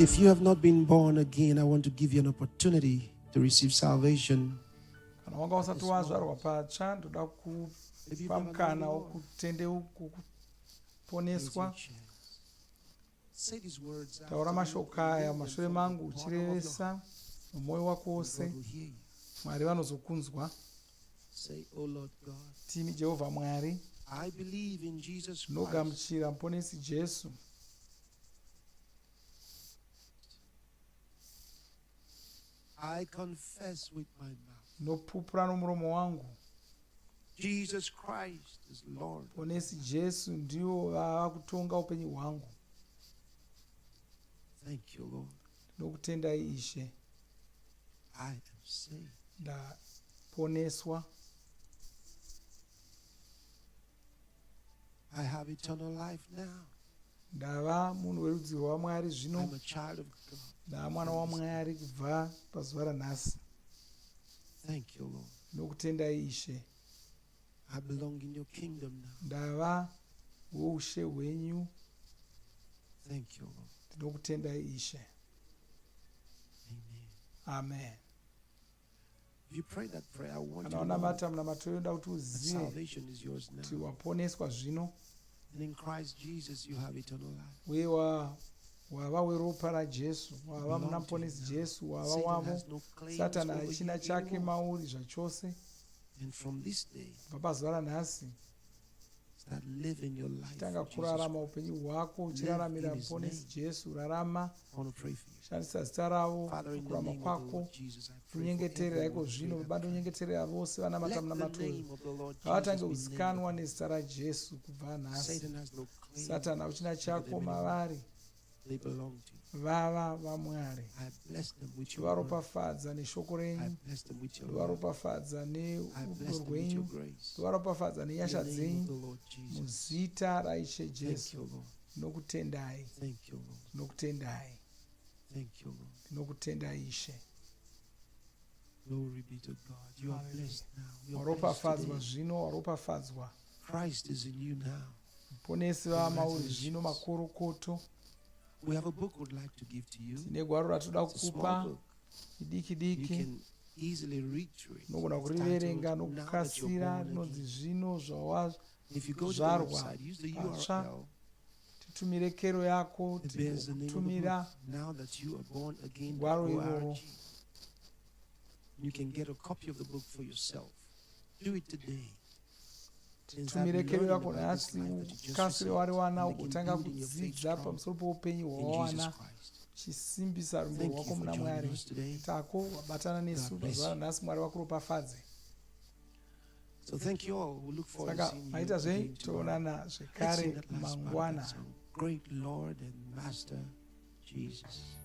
If you have not been born again, I want to give you an opportunity to receive salvation.
Kana wanga usati wazvarwa patsva ndoda kupa mukana wokuponeswa. Taura mashoko aya mashure mangu uchirevesa nomwoyo wako wose. Mwari vanozokunzwa. Timi Jehovha Mwari, ndinogamuchira muponesi Jesu.
I confess with my mouth.
Ndinopupura nomuromo wangu.
Jesus Christ is Lord.
Ponesi Jesu ndiwo akutonga upenyu hwangu.
Thank you, Lord.
Ndinokutendai Ishe.
I am saved.
Ndaponeswa.
I have eternal life now.
Ndava munhu werudzi rwaMwari zvino.
I'm a child of God.
Ndava mwana waMwari kubva pazuva ranhasi.
Thank you, Lord.
Ndinokutendai Ishe.
I belong in your kingdom now.
Ndava woushe hwenyu.
Thank you, Lord.
Ndinokutendai Ishe.
Amen.
Amen.
If you pray that prayer, I want you to
Anaonamata
know
mnamatoenda kuti
that
uzive
salvation is yours
kuti
now.
waponeswa zvino.
And in Christ Jesus you have eternal life.
Uye wava weropa raJesu, wava muna muponesi Jesu, wava wavo. Satani hachina chake mauri zvachose.
And from this day,
kubva pazuva ranhasi
start living your life.
tanga kurarama upenyu hwako uchiraramira muponesi Jesu. Rarama, shandisa zita ravo kurama kwako. Unyengeterera iko zvino, baba unyengeterera vose vanamata muna matoro. Havatange kuzikanwa nezita raJesu kubva nhasi. Satani hauchina chako mavari.
They belong to you.
Vava vaMwari.
I bless them with your word.
Varopafadza neshoko renyu.
I bless them with your love.
Varopafadza nerudo rwenyu. Varopafadza nenyasha
In the name of the
dzenyu.
Lord Jesus.
Muzita raIshe
Thank
Jesu.
you, Lord.
Ndinokutendai.
Thank you, Lord.
Ndinokutendai.
Thank you, Lord.
Ndinokutendai Ishe.
Glory be to God. You are blessed now. You are blessed
Waropafadzwa
today.
zvino, waropafadzwa.
Christ is in you now.
Muponesi vamauri zvino makorokoto.
We have a book we'd like to give to you.
Tine gwaro ratoda
It's a small
kukupa
book.
idiki
You
diki.
can easily read through it.
Unogona
It's
kuriverenga
titled, Now That You're
nokukasira.
Born
Rinonzi
Again.
zvino
If you go to the
zvazvarwa
website, use the
patsva.
URL.
Titumire kero yako,
It bears the name of the book.
titumira
Now That You Are Born Again.
gwaro iroro.
.org. You can get a copy of the book for yourself. Do it today.
Tumire kero yako nhasi, ukasire wariwana utanga kudzidza pamusoro poupenyu hwawana. Chisimbisa rumbo rwako muna Mwari. Tako wabatana nesu pazuva ranhasi, Mwari wakuropafadze.
So thank you all. We look forward to
Saka
seeing you
maita zve
again tomorrow.
toonana
Let's
zvekare
sing that last part of
mangwana.
that song. Great Lord and Master Jesus.